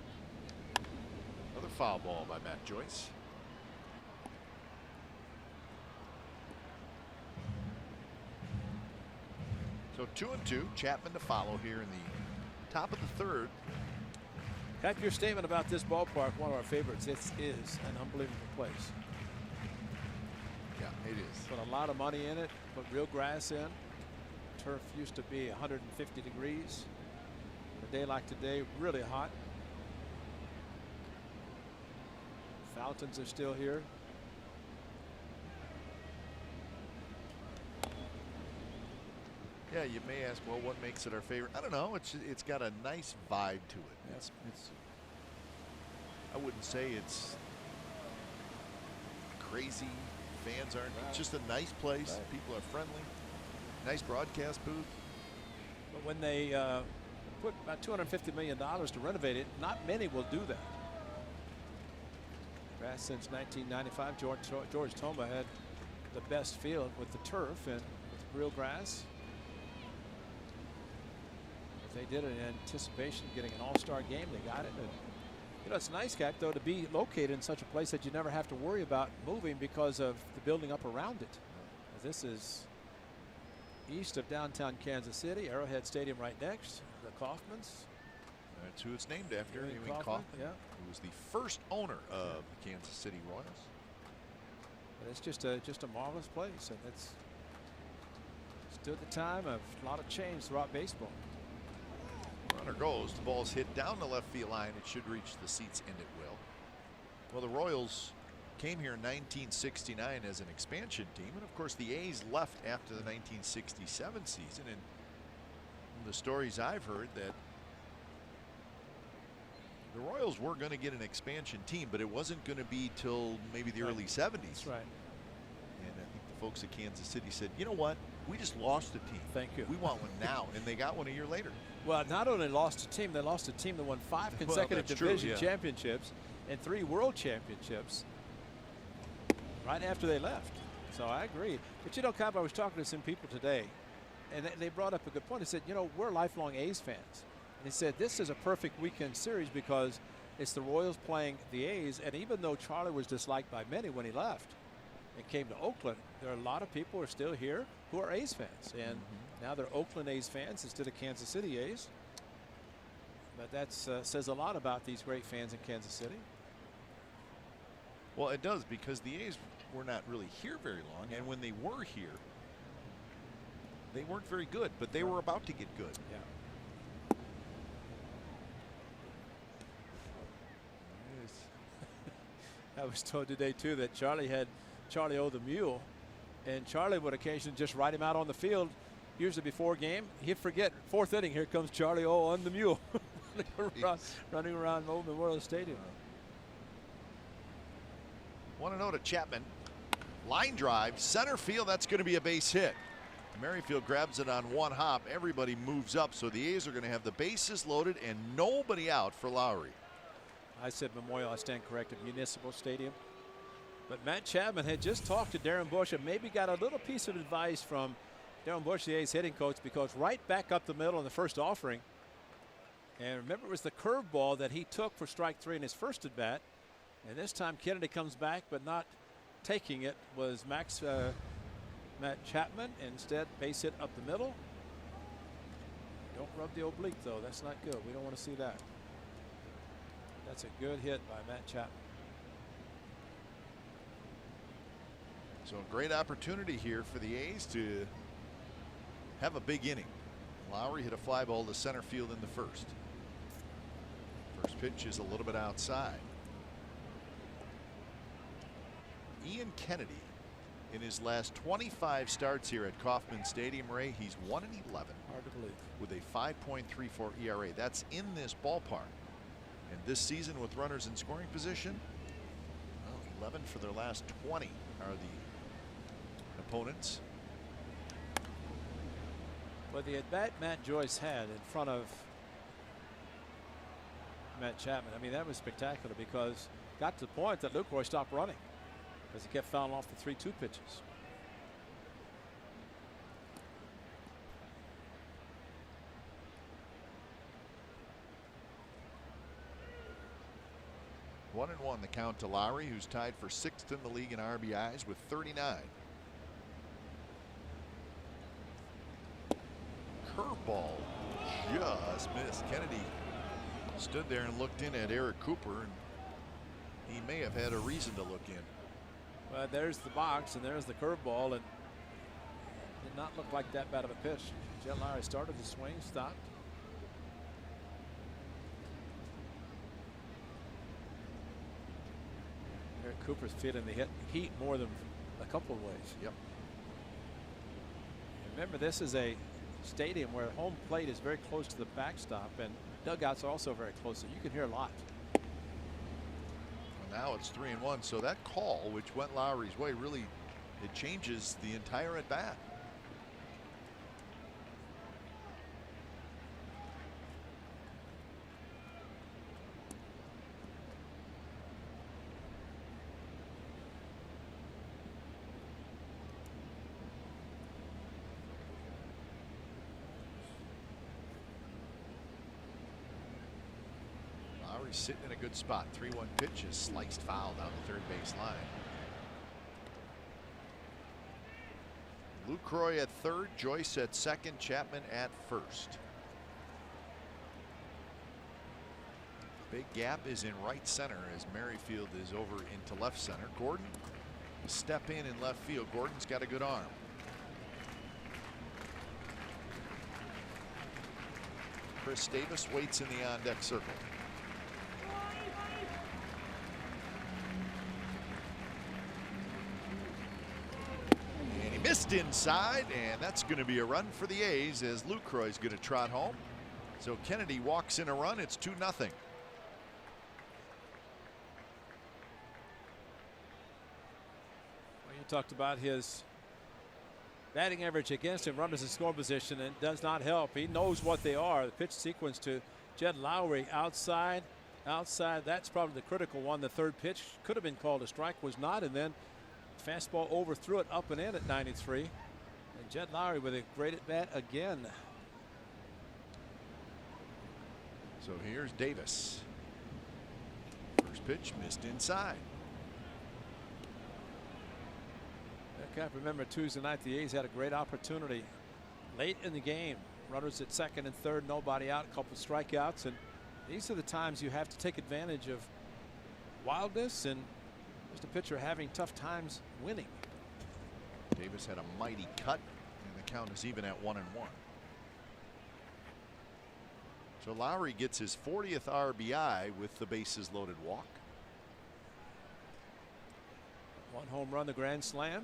[SPEAKER 1] Another foul ball by Matt Joyce. So 2-2. Chapman to follow here in the top of the 3rd.
[SPEAKER 4] Cap, your statement about this ballpark, one of our favorites. It is an unbelievable place.
[SPEAKER 1] Yeah, it is.
[SPEAKER 4] Put a lot of money in it. Put real grass in. Turf used to be 150 degrees. A day like today, really hot. Fountains are still here.
[SPEAKER 1] Yeah, you may ask, well, what makes it our favorite? I don't know. It's got a nice vibe to it.
[SPEAKER 4] Yes.
[SPEAKER 1] It's I wouldn't say it's crazy. Fans aren't. It's just a nice place.
[SPEAKER 4] Right.
[SPEAKER 1] People are friendly. Nice broadcast booth.
[SPEAKER 4] But when they put about $250 million to renovate it, not many will do that. Grass since 1995. George Toma had the best field with the turf and with real grass. They did it in anticipation of getting an all-star game. They got it. And, you know, it's nice, Cap, though, to be located in such a place that you never have to worry about moving because of the building up around it. This is east of downtown Kansas City, Arrowhead Stadium right next, the Kaufmans.
[SPEAKER 1] That's who it's named after,
[SPEAKER 4] Ewing
[SPEAKER 1] Ewing Kaufman.
[SPEAKER 4] Yeah.
[SPEAKER 1] Who was the first owner of the Kansas City Royals.
[SPEAKER 4] But it's just a marvelous place, and it's stood the time of a lot of change throughout baseball.
[SPEAKER 1] Runner goes. The ball's hit down the left field line. It should reach the seats, and it will. Well, the Royals came here in 1969 as an expansion team, and of course the A's left after the 1967 season. And from the stories I've heard, that the Royals were going to get an expansion team, but it wasn't going to be till maybe the early 70s.
[SPEAKER 4] That's right.
[SPEAKER 1] And I think the folks at Kansas City said, you know what? We just lost a team.
[SPEAKER 4] Thank you.
[SPEAKER 1] We want one now. And they got one a year later.
[SPEAKER 4] Well, not only lost a team, they lost a team that won 5 consecutive
[SPEAKER 1] that's true,
[SPEAKER 4] division
[SPEAKER 1] yeah.
[SPEAKER 4] championships and 3 world championships right after they left. So I agree. But you know, Cap, I was talking to some people today, and they brought up a good point. They said, you know, we're lifelong A's fans. And they said this is a perfect weekend series because it's the Royals playing the A's, and even though Charlie was disliked by many when he left and came to Oakland, there are a lot of people who are still here who are A's fans. And now they're Oakland A's fans instead of Kansas City A's. But that says a lot about these great fans in Kansas City.
[SPEAKER 1] Well, it does, because the A's were not really here very long, and when they were here, they weren't very good, but they were about to get good.
[SPEAKER 4] Yeah. I was told today too that Charlie O the Mule, and Charlie would occasionally just ride him out on the field, usually before game. He'd forget, 4th inning, here comes Charlie O on the Mule, running around Old Memorial Stadium.
[SPEAKER 1] Want to know to Chapman. Line drive, center field, that's going to be a base hit. Merrifield grabs it on one hop. Everybody moves up, so the A's are going to have the bases loaded and nobody out for Lowry.
[SPEAKER 4] I said Memorial, I stand corrected, Municipal Stadium. But Matt Chapman had just talked to Darren Bush and maybe got a little piece of advice from Darren Bush, the A's hitting coach, because right back up the middle in the first offering. And remember, it was the curveball that he took for strike 3 in his first at bat. And this time Kennedy comes back, but not taking it was Matt Chapman. Instead, base hit up the middle. Don't rub the oblique, though. That's not good. We don't want to see that. That's a good hit by Matt Chapman.
[SPEAKER 1] So a great opportunity here for the A's to have a big inning. Lowry hit a fly ball to center field in the first. First pitch is a little bit outside. Ian Kennedy, in his last 25 starts here at Kauffman Stadium, Ray, he's 1-11.
[SPEAKER 4] Hard to believe.
[SPEAKER 1] With a 5.34 ERA. That's in this ballpark. And this season with runners in scoring position, well, 11 for their last 20 are the opponents.
[SPEAKER 4] But the at-bat Matt Joyce had in front of Matt Chapman, I mean, that was spectacular because got to the point that Lucroy stopped running because he kept fouling off the 3-2 pitches.
[SPEAKER 1] One and one the count to Lowry, who's tied for 6th in the league in RBIs with 39. Curveball just missed. Kennedy stood there and looked in at Eric Cooper, and he may have had a reason to look in.
[SPEAKER 4] Well, there's the box and there's the curveball, and did not look like that bad of a pitch. Jed Lowry started the swing, stopped. Eric Cooper's feeling the heat more than a couple of ways.
[SPEAKER 1] Yep.
[SPEAKER 4] Remember, this is a stadium where home plate is very close to the backstop, and dugouts are also very close, so you can hear a lot.
[SPEAKER 1] Well, now it's 3-1, so that call, which went Lowry's way, really it changes the entire at bat. Sitting in a good spot. 3-1 pitch is sliced foul down the third base line. Lucroy at third, Joyce at second, Chapman at first. Big gap is in right center as Merrifield is over into left center. Gordon step in left field. Gordon's got a good arm. Chris Davis waits in the on deck circle. Missed inside, and that's going to be a run for the A's as Lucroy's going to trot home. So Kennedy walks in a run. It's 2-0.
[SPEAKER 4] Well, you talked about his batting average against him, runners in scoring position, and it does not help. He knows what they are. The pitch sequence to Jed Lowry, outside. That's probably the critical one. The third pitch could have been called a strike, was not, and then fastball overthrew it up and in at 93. And Jed Lowry with a great at bat again.
[SPEAKER 1] So here's Davis. First pitch missed inside.
[SPEAKER 4] I can't remember Tuesday night the A's had a great opportunity late in the game. Runners at second and third, nobody out, a couple of strikeouts, and these are the times you have to take advantage of wildness and just a pitcher having tough times winning.
[SPEAKER 1] Davis had a mighty cut, and the count is even at 1-1. So Lowry gets his 40th RBI with the bases loaded walk.
[SPEAKER 4] One home run, the grand slam.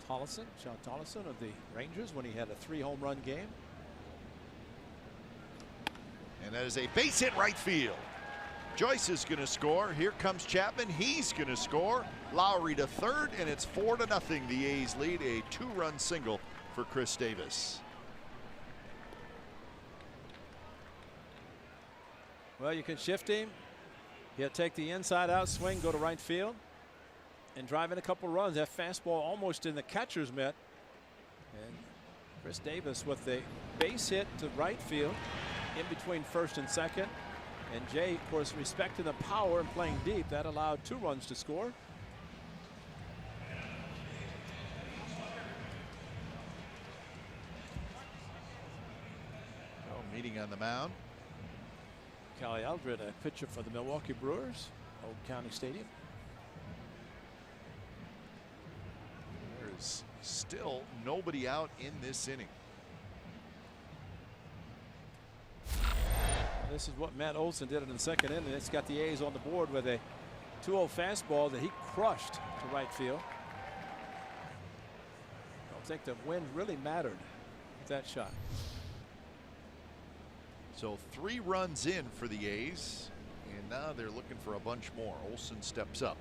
[SPEAKER 4] Tollison, Sean Tollison of the Rangers, when he had a 3 home run game.
[SPEAKER 1] And that is a base hit right field. Joyce is going to score. Here comes Chapman. He's going to score. Lowry to third, and it's 4-0. The A's lead, a 2-run single for Chris Davis.
[SPEAKER 4] Well, you can shift him. He'll take the inside out swing, go to right field, and drive in a couple of runs. That fastball almost in the catcher's mitt. And Chris Davis with the base hit to right field in between first and second. And Jay, of course, respecting the power and playing deep, that allowed 2 runs to score.
[SPEAKER 1] Oh, meeting on the mound.
[SPEAKER 4] Cali Eldred, a pitcher for the Milwaukee Brewers, Old County Stadium.
[SPEAKER 1] Cubs still nobody out in this inning.
[SPEAKER 4] This is what Matt Olson did in the second inning. It's got the A's on the board with a 2-0 fastball that he crushed to right field. I don't think the wind really mattered with that shot.
[SPEAKER 1] So 3 runs in for the A's, and now they're looking for a bunch more. Olson steps up.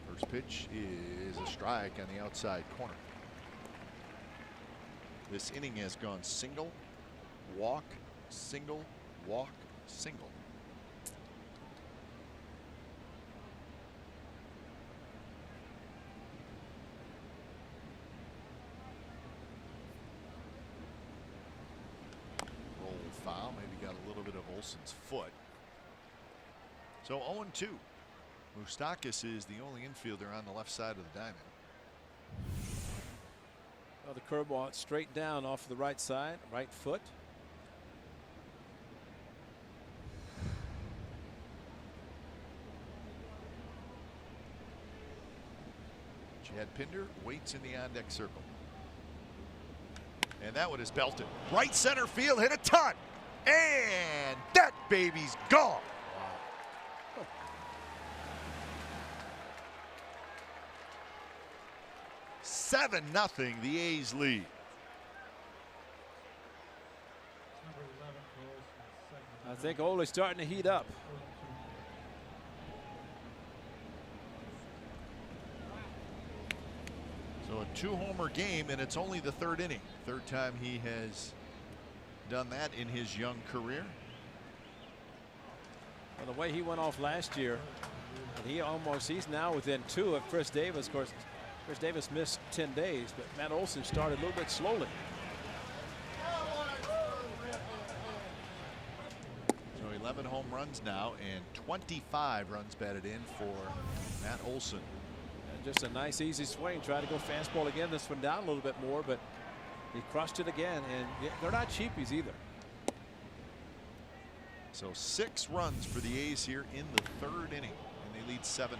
[SPEAKER 1] First pitch is a strike on the outside corner. This inning has gone single, walk, single, walk, single. Roll foul, maybe got a little bit of Olson's foot. So 0-2. Moustakas is the only infielder on the left side of the diamond.
[SPEAKER 4] Well, the curveball straight down off the right side, right foot.
[SPEAKER 1] Chad Pinder waits in the on-deck circle. And that one is belted. Right center field, hit a ton. And that baby's gone. 7-0, the A's lead.
[SPEAKER 4] I think Ole's starting to heat up.
[SPEAKER 1] So a 2-homer game, and it's only the 3rd inning. 3rd time he has done that in his young career.
[SPEAKER 4] Well, the way he went off last year, and he's now within 2 of Chris Davis. Of course, Chris Davis missed 10 days, but Matt Olson started a little bit slowly.
[SPEAKER 1] So 11 home runs now and 25 runs batted in for Matt Olson.
[SPEAKER 4] And just a nice easy swing. Try to go fastball again. This one down a little bit more, but he crushed it again. And they're not cheapies either.
[SPEAKER 1] So 6 runs for the A's here in the 3rd inning, and they lead 7-0.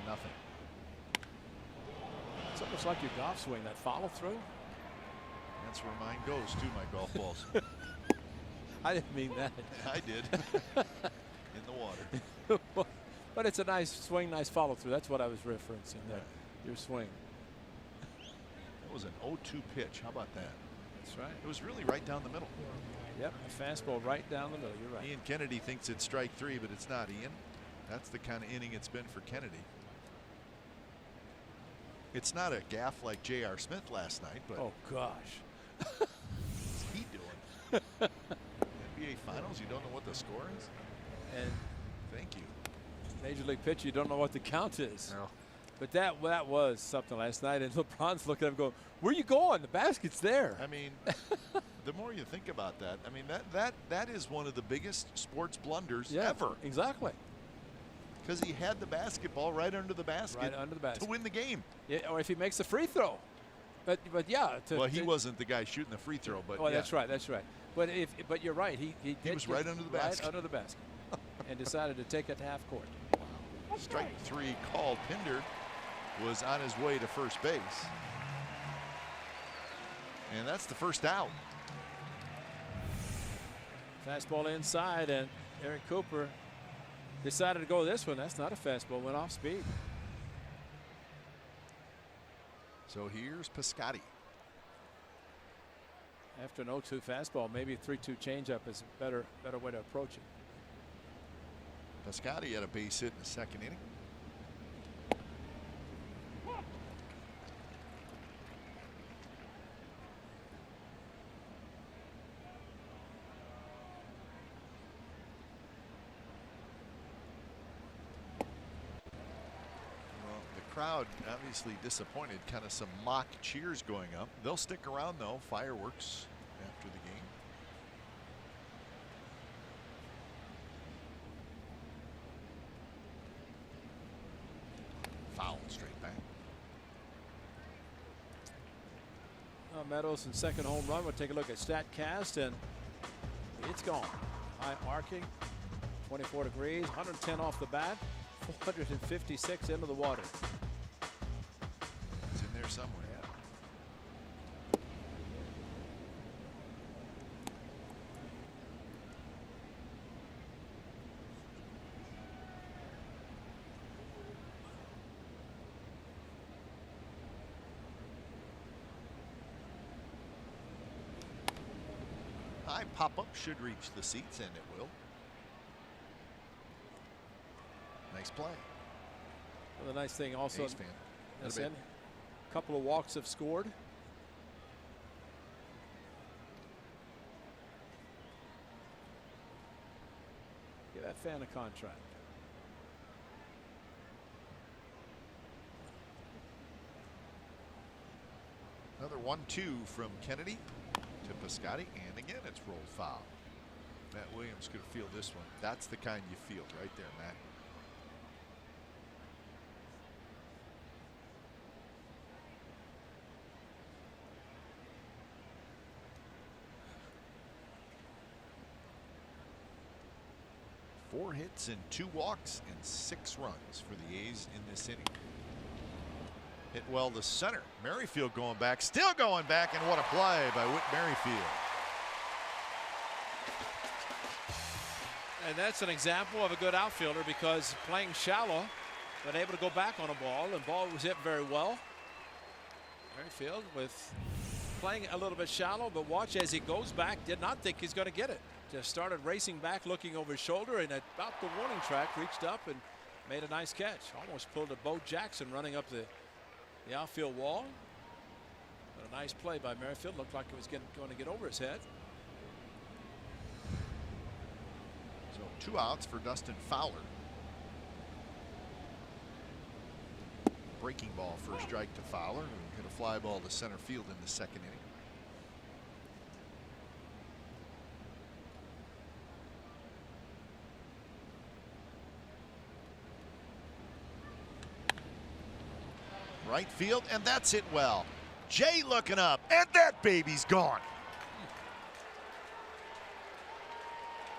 [SPEAKER 4] It's almost like your golf swing, that follow through.
[SPEAKER 1] That's where mine goes too, my golf balls.
[SPEAKER 4] I didn't mean that.
[SPEAKER 1] I did. In the water.
[SPEAKER 4] But it's a nice swing, nice follow through. That's what I was referencing there. Your swing.
[SPEAKER 1] That was an 0-2 pitch. How about that?
[SPEAKER 4] That's right.
[SPEAKER 1] It was really right down the middle.
[SPEAKER 4] Yep, a fastball right down the middle. You're right.
[SPEAKER 1] Ian Kennedy thinks it's strike 3, but it's not, Ian. That's the kind of inning it's been for Kennedy. It's not a gaff like J.R. Smith last night, but
[SPEAKER 4] oh gosh.
[SPEAKER 1] what's he doing? NBA Finals, you don't know what the score is?
[SPEAKER 4] And
[SPEAKER 1] thank you.
[SPEAKER 4] Major League pitcher, you don't know what the count is.
[SPEAKER 1] No.
[SPEAKER 4] But that was something last night, and LeBron's looking at him going, where are you going? The basket's there.
[SPEAKER 1] I mean, the more you think about that, I mean, that is one of the biggest sports blunders ever.
[SPEAKER 4] Exactly.
[SPEAKER 1] Because he had the basketball right under the basket,
[SPEAKER 4] Right under the basket
[SPEAKER 1] to win the game.
[SPEAKER 4] Yeah, or if he makes the free throw. But yeah.
[SPEAKER 1] Well, he wasn't the guy shooting the free throw, but
[SPEAKER 4] oh, yeah. That's right. That's right. But you're right. He
[SPEAKER 1] was right under the basket.
[SPEAKER 4] Right under the basket, and decided to take it to half court.
[SPEAKER 1] Strike 3 called. Pinder was on his way to first base. And that's the first out.
[SPEAKER 4] Fastball inside, and Eric Cooper decided to go this one. That's not a fastball. Went off speed.
[SPEAKER 1] So here's Piscotty.
[SPEAKER 4] After an 0-2 fastball, maybe a 3-2 changeup is a better way to approach it.
[SPEAKER 1] Piscotty had a base hit in the 2nd inning. Crowd obviously disappointed, kind of some mock cheers going up. They'll stick around though, fireworks after the game. Foul straight back.
[SPEAKER 4] Meadowson's second home run. We'll take a look at StatCast, and it's gone. High arcing, 24 degrees, 110 off the bat, 456 into the water.
[SPEAKER 1] It's in there somewhere. High pop-up should reach the seats, and it will. Nice play.
[SPEAKER 4] Well, the nice thing also,
[SPEAKER 1] A's fan.
[SPEAKER 4] that's in. A couple of walks have scored. Give that fan a contract.
[SPEAKER 1] Another 1-2 from Kennedy to Piscotti, and again it's rolled foul. Matt Williams could feel this one. That's the kind you feel right there, Matt. Four hits and 2 walks and 6 runs for the A's in this inning. Hit well to center. Merrifield going back, still going back, and what a play by Whit Merrifield.
[SPEAKER 4] And that's an example of a good outfielder, because playing shallow, but able to go back on a ball, and ball was hit very well. Merrifield with playing a little bit shallow, but watch as he goes back, did not think he's going to get it. Just started racing back, looking over his shoulder, and at about the warning track reached up and made a nice catch. Almost pulled a Bo Jackson running up the outfield wall. But a nice play by Merrifield. Looked like it was going to get over his head.
[SPEAKER 1] So 2 outs for Dustin Fowler. Breaking ball for a strike to Fowler, who hit a fly ball to center field in the second inning. Right field, and that's it well. Jay looking up, and that baby's gone.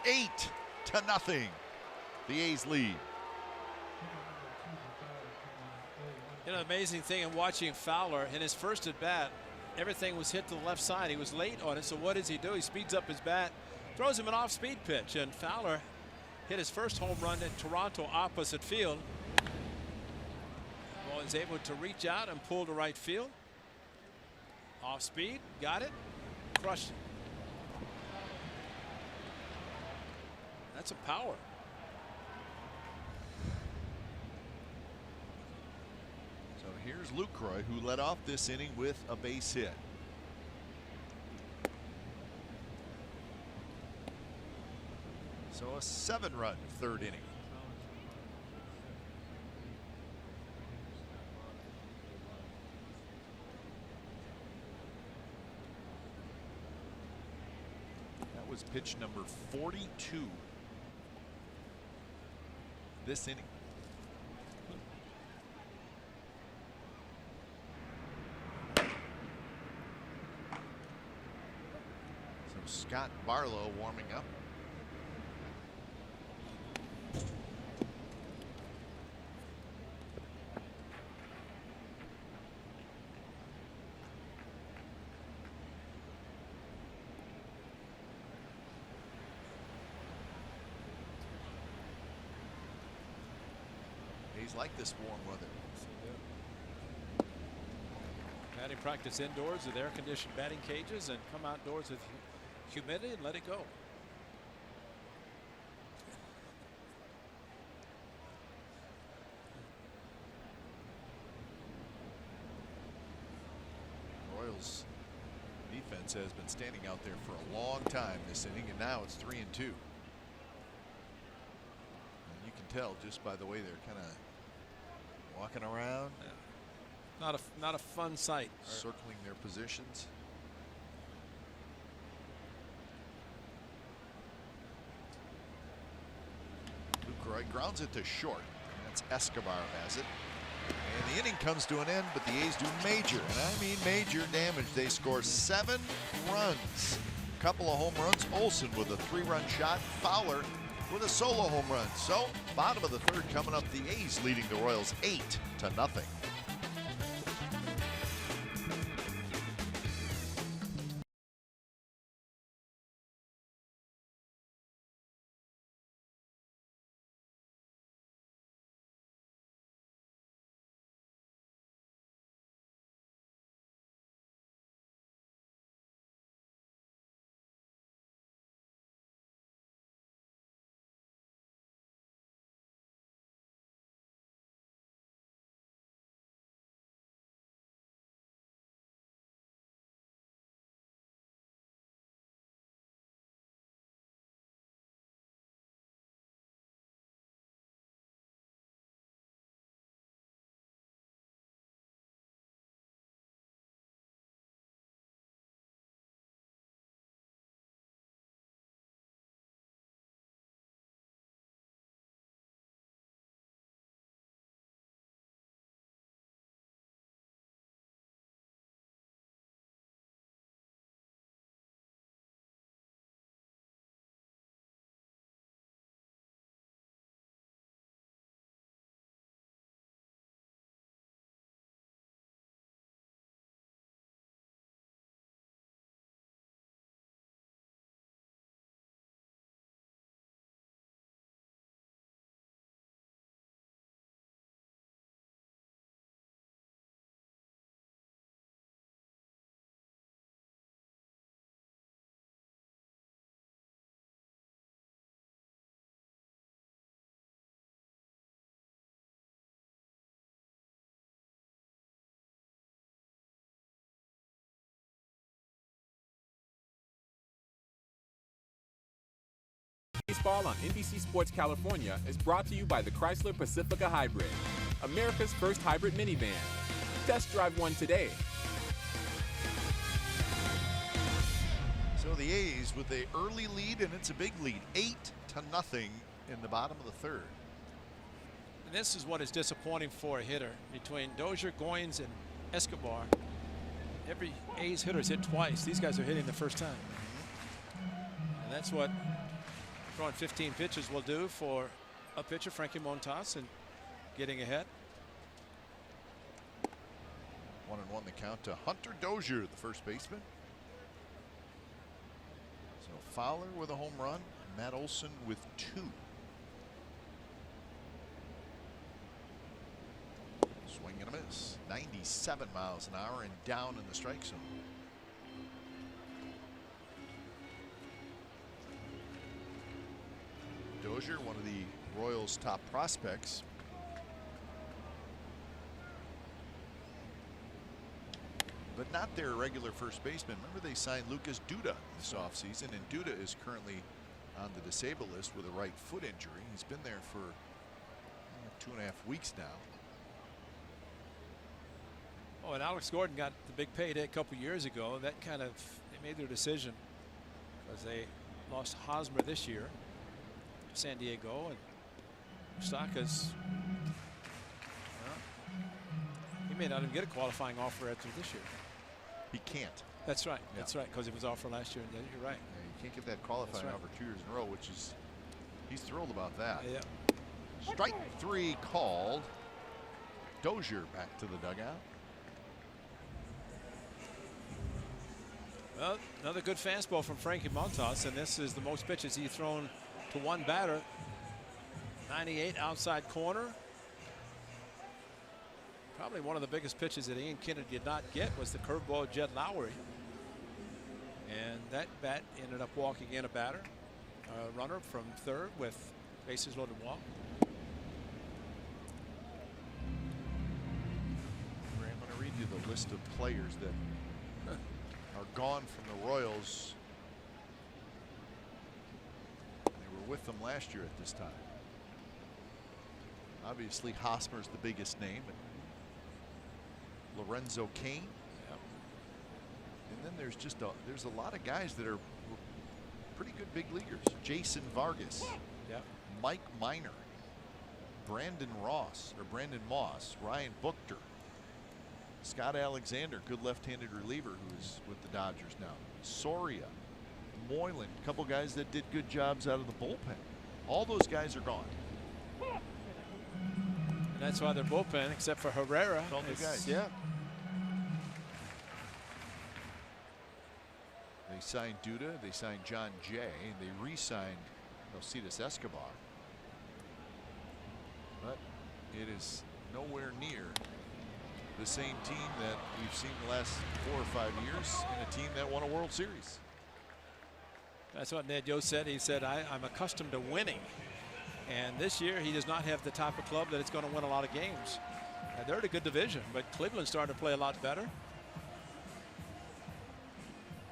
[SPEAKER 1] 8-0. The A's lead.
[SPEAKER 4] You know, amazing thing in watching Fowler in his first at bat, everything was hit to the left side. He was late on it, so what does he do? He speeds up his bat, throws him an off-speed pitch, and Fowler hit his first home run in Toronto opposite field. Was able to reach out and pull to right field. Off speed, got it, crushed it. That's a power.
[SPEAKER 1] So here's Lucroy, who led off this inning with a base hit. So a 7-run third inning. Was pitch number 42 this inning. So Scott Barlow warming up. He's like this warm weather.
[SPEAKER 4] Batting practice indoors with air-conditioned batting cages, and come outdoors with humidity and let it go.
[SPEAKER 1] Royals defense has been standing out there for a long time this inning, and now it's 3-2. And you can tell just by the way they're kind of walking around.
[SPEAKER 4] Yeah. Not a fun sight.
[SPEAKER 1] Circling their positions. Lucroy grounds it to short. That's Escobar has it. And the inning comes to an end, but the A's do major, and I mean major damage. They score 7 runs. A couple of home runs. Olsen with a 3-run shot. Fowler with a solo home run. So, bottom of the third coming up, the A's leading the Royals 8-0.
[SPEAKER 3] Baseball on NBC Sports California is brought to you by the Chrysler Pacifica Hybrid, America's first hybrid minivan. Test drive one today.
[SPEAKER 1] So the A's with an early lead, and it's a big lead, 8-0 in the bottom of the third.
[SPEAKER 4] And this is what is disappointing for a hitter between Dozier, Goins, and Escobar. Every A's hitter's hit twice. These guys are hitting the first time. And that's what throwing 15 pitches will do for a pitcher, Frankie Montas, and getting ahead.
[SPEAKER 1] 1-1 the count to Hunter Dozier, the first baseman. So Fowler with a home run, Matt Olson with 2. Swing and a miss. 97 miles an hour and down in the strike zone. Dozier, one of the Royals' top prospects. But not their regular first baseman. Remember, they signed Lucas Duda this offseason, and Duda is currently on the disabled list with a right foot injury. He's been there for 2.5 weeks now.
[SPEAKER 4] Oh, and Alex Gordon got the big payday a couple years ago. That kind of, they made their decision because they lost Hosmer this year to San Diego, and Moustakas, well, he may not even get a qualifying offer after this year.
[SPEAKER 1] He can't.
[SPEAKER 4] That's right.
[SPEAKER 1] Yeah.
[SPEAKER 4] That's right, because he was offered last year, and you're right.
[SPEAKER 1] Yeah, you can't get that qualifying
[SPEAKER 4] right.
[SPEAKER 1] offer 2 years in a row, which is, he's thrilled about that.
[SPEAKER 4] Yeah.
[SPEAKER 1] Strike 3 called. Dozier back to the dugout.
[SPEAKER 4] Well, another good fastball from Frankie Montas, and this is the most pitches he's thrown to one batter. 98 outside corner. Probably one of the biggest pitches that Ian Kennedy did not get was the curveball Jed Lowry. And that bat ended up walking in a batter, a runner from third with bases loaded walk.
[SPEAKER 1] I'm going to read you the list of players that are gone from the Royals. They were with them last year at this time. Obviously, Hosmer's the biggest name. Lorenzo Cain.
[SPEAKER 4] Yep.
[SPEAKER 1] And then there's just there's a lot of guys that are pretty good big leaguers. Jason Vargas.
[SPEAKER 4] Yep.
[SPEAKER 1] Mike Minor. Brandon Moss, Ryan Buchter, Scott Alexander, good left-handed reliever who's with the Dodgers now. Soria, Moylan, a couple guys that did good jobs out of the bullpen. All those guys are gone.
[SPEAKER 4] And that's why their bullpen, except for Herrera,
[SPEAKER 1] All new guys.
[SPEAKER 4] yeah.
[SPEAKER 1] They signed Duda, they signed John Jay, and they re-signed Alcides Escobar. But it is nowhere near the same team that we've seen the last 4 or 5 years, and a team that won a World Series.
[SPEAKER 4] That's what Ned Yost said. He said, I'm accustomed to winning. And this year, he does not have the type of club that it's going to win a lot of games. They're in a good division, but Cleveland's starting to play a lot better.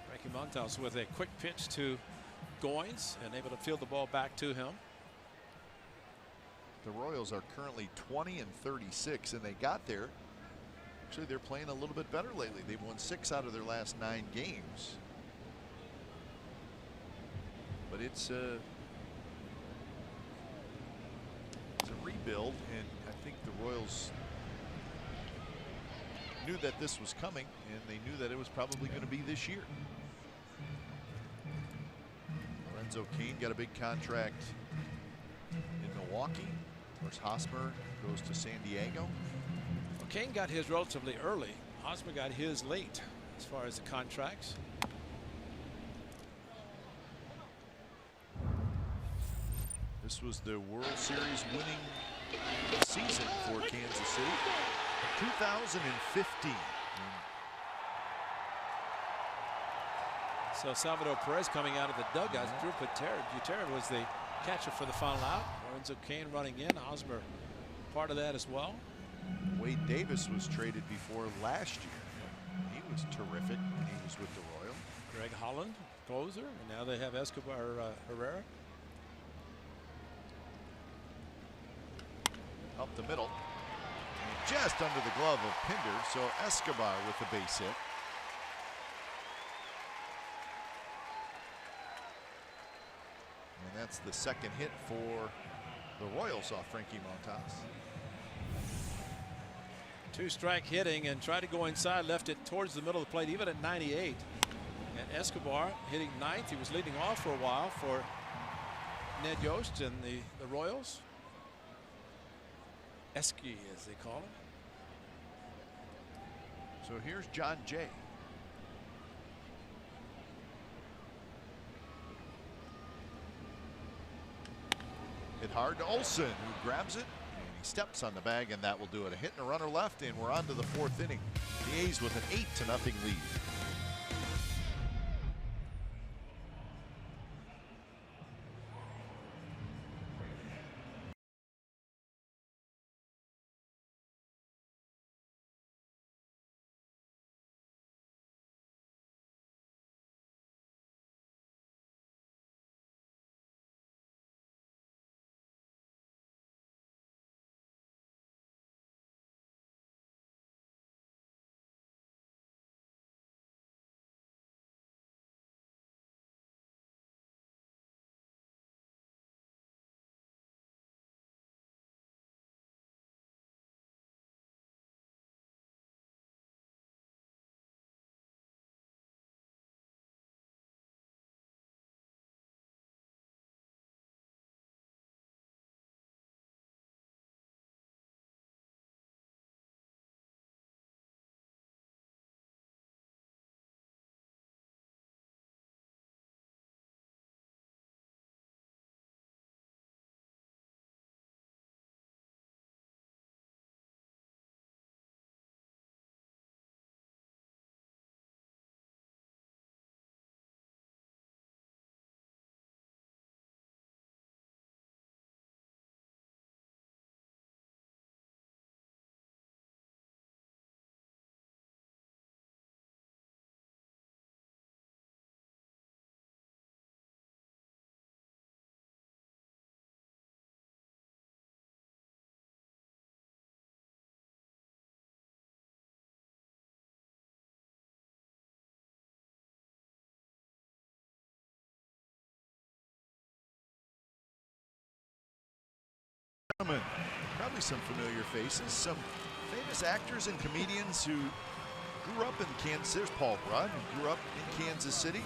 [SPEAKER 4] Frankie Montas with a quick pitch to Goins and able to field the ball back to him.
[SPEAKER 1] The Royals are currently 20-36, and they got there. Actually, they're playing a little bit better lately. They've won 6 out of their last 9 games. But it's a rebuild, and I think the Royals knew that this was coming, and they knew that it was probably going to be this year. Lorenzo Cain got a big contract in Milwaukee. Of course, Hosmer goes to San Diego.
[SPEAKER 4] Well, Cain got his relatively early. Hosmer got his late as far as the contracts.
[SPEAKER 1] This was the World Series winning season for Kansas City. 2015.
[SPEAKER 4] So Salvador Perez coming out of the dugout. Drew Gutierrez was the catcher for the final out. Lorenzo Cain running in. Hosmer part of that as well.
[SPEAKER 1] Wade Davis was traded before last year. He was terrific when he was with the Royals.
[SPEAKER 4] Greg Holland, closer, and now they have Escobar Herrera.
[SPEAKER 1] Up the middle. And just under the glove of Pinder, so Escobar with the base hit. And that's the second hit for the Royals off Frankie Montas.
[SPEAKER 4] 2-strike hitting and tried to go inside, left it towards the middle of the plate, even at 98. And Escobar hitting ninth. He was leading off for a while for Ned Yost and the Royals. Esky, as they call him.
[SPEAKER 1] So here's John Jay. Hit hard to Olsen, who grabs it, and he steps on the bag, and that will do it. A hit and a runner left, and we're on to the 4th inning. The A's with an 8-0 lead. Certainly some familiar faces, some famous actors and comedians who grew up in Kansas. There's Paul Rudd, who grew up in Kansas City.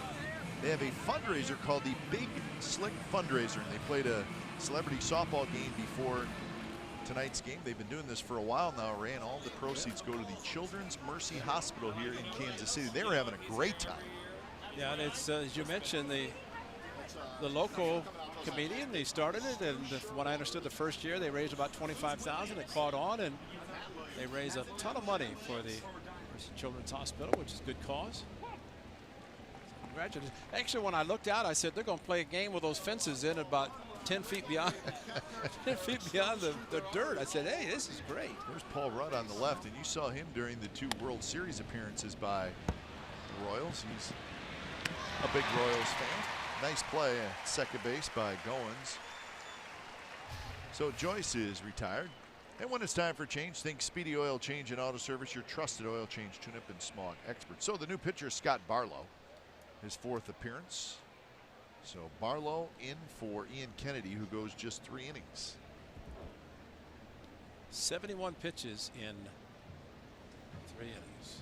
[SPEAKER 1] They have a fundraiser called the Big Slick Fundraiser, and they played a celebrity softball game before tonight's game. They've been doing this for a while now, Ray, and all the proceeds go to the Children's Mercy Hospital here in Kansas City. They were having a great time.
[SPEAKER 4] Yeah, and it's as you mentioned, the local comedian. They started it, and from what I understood, the first year they raised about $25,000. It caught on, and they raised a ton of money for the Mercy Children's Hospital, which is a good cause. Congratulations. Actually, when I looked out, I said they're going to play a game with those fences in about 10 feet beyond 10 feet beyond the dirt. I said, hey, this is great.
[SPEAKER 1] There's Paul Rudd on the left, and you saw him during the 2 World Series appearances by the Royals. He's a big Royals fan. Nice play at second base by Goins. So Joyce is retired. And when it's time for change, think Speedy Oil Change and Auto Service, your trusted oil change, tune-up, and smog expert. So the new pitcher, Scott Barlow, his 4th appearance. So Barlow in for Ian Kennedy, who goes just 3 innings.
[SPEAKER 4] 71 pitches in 3 innings.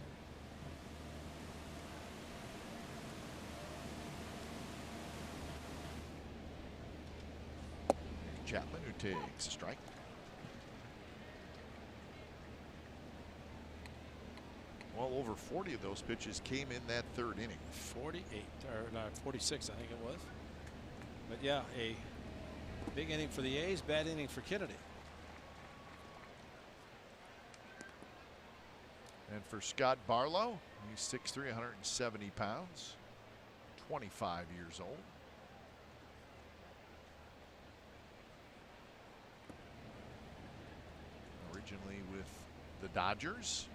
[SPEAKER 1] Chapman, who takes a strike. Well, over 40 of those pitches came in that 3rd inning.
[SPEAKER 4] 48 or no, 46, I think it was. But yeah, a big inning for the A's, bad inning for Kennedy.
[SPEAKER 1] And for Scott Barlow, he's 6'3", 170 pounds, 25 years old. Originally with the Dodgers.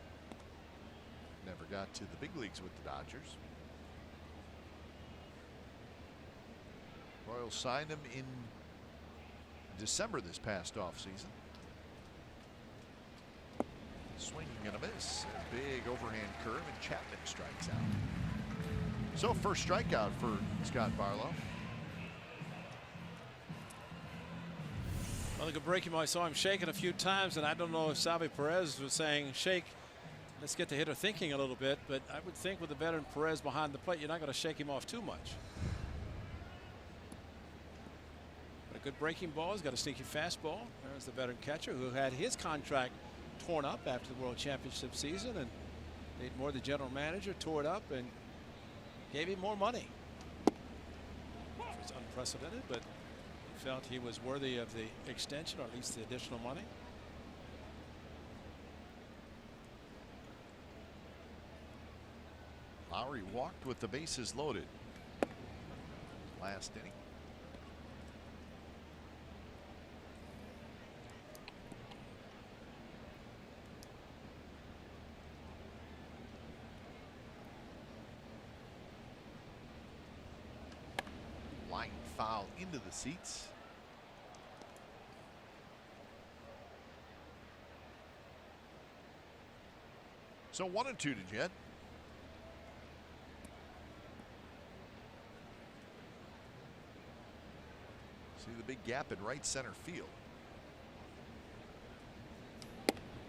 [SPEAKER 1] Never got to the big leagues with the Dodgers. Royals signed him in December this past offseason. Swinging and a miss. A big overhand curve, and Chapman strikes out. So first strikeout for Scott Barlow.
[SPEAKER 4] Well, the good break him. I saw him shaking a few times, and I don't know if Salvi Perez was saying shake. Let's get the hitter thinking a little bit, but I would think with the veteran Perez behind the plate, you're not going to shake him off too much. But a good breaking ball. He's got a sneaky fastball. There's the veteran catcher who had his contract torn up after the World Championship season, and Nate Moore, the general manager, tore it up and gave him more money. It's unprecedented, but he felt he was worthy of the extension, or at least the additional money.
[SPEAKER 1] Lowry walked with the bases loaded last inning. Line foul into the seats. So 1-2 to Jed. See the big gap in right center field.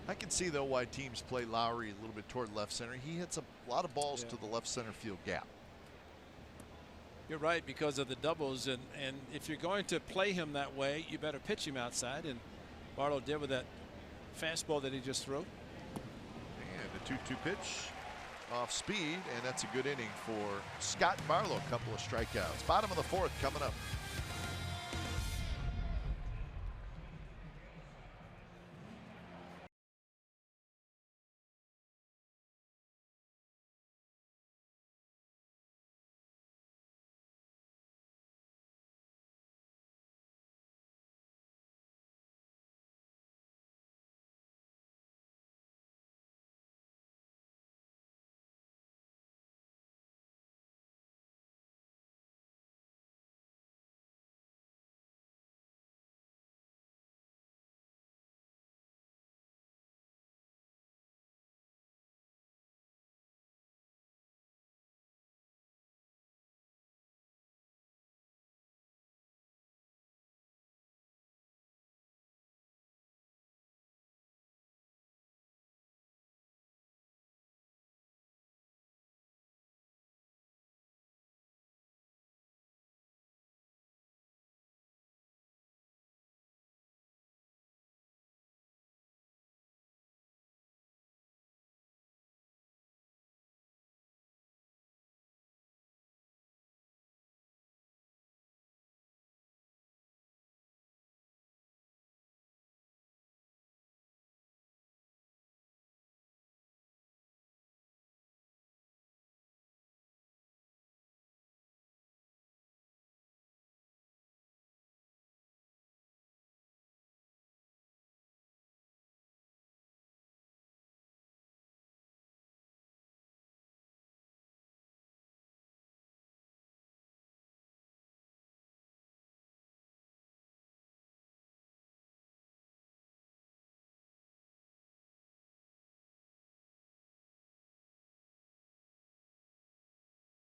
[SPEAKER 1] I can see though why teams play Lowry a little bit toward left center. He hits a lot of balls to the left center field gap.
[SPEAKER 4] You're right, because of the doubles, and if you're going to play him that way, you better pitch him outside, and Barlow did with that fastball that he just threw.
[SPEAKER 1] And the 2-2 pitch off speed, and that's a good inning for Scott Barlow. A couple of strikeouts. Bottom of the 4th coming up.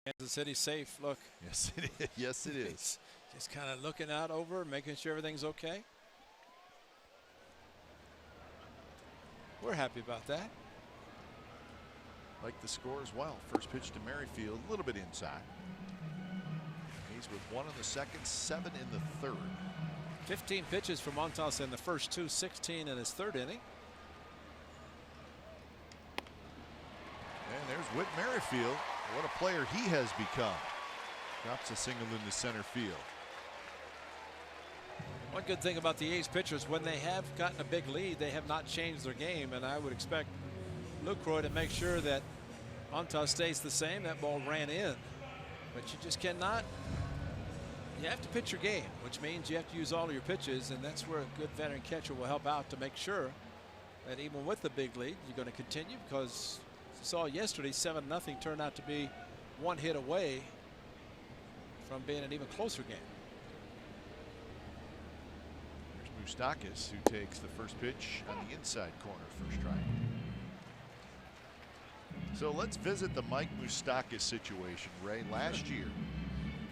[SPEAKER 4] Kansas City safe. Look.
[SPEAKER 1] Yes, it is. Yes, it is.
[SPEAKER 4] Just kind of looking out over, making sure everything's okay. We're happy about that.
[SPEAKER 1] Like the score as well. First pitch to Merrifield, a little bit inside. He's with 1 in the second, 7 in the third.
[SPEAKER 4] 15 pitches for Montas in the first 2, 16 in his third inning.
[SPEAKER 1] And there's Whit Merrifield. What a player he has become. Drops a single into center field.
[SPEAKER 4] One good thing about the A's pitchers, when they have gotten a big lead, they have not changed their game, and I would expect Lucroy to make sure that Montas stays the same. That ball ran in, but you just cannot. You have to pitch your game, which means you have to use all of your pitches, and that's where a good veteran catcher will help out to make sure that even with the big lead, you're going to continue, because as you saw yesterday, 7-0 turned out to be 1 hit away from being an even closer game.
[SPEAKER 1] There's Moustakas, who takes the first pitch on the inside corner for a strike. So let's visit the Mike Moustakas situation, Ray. Last year,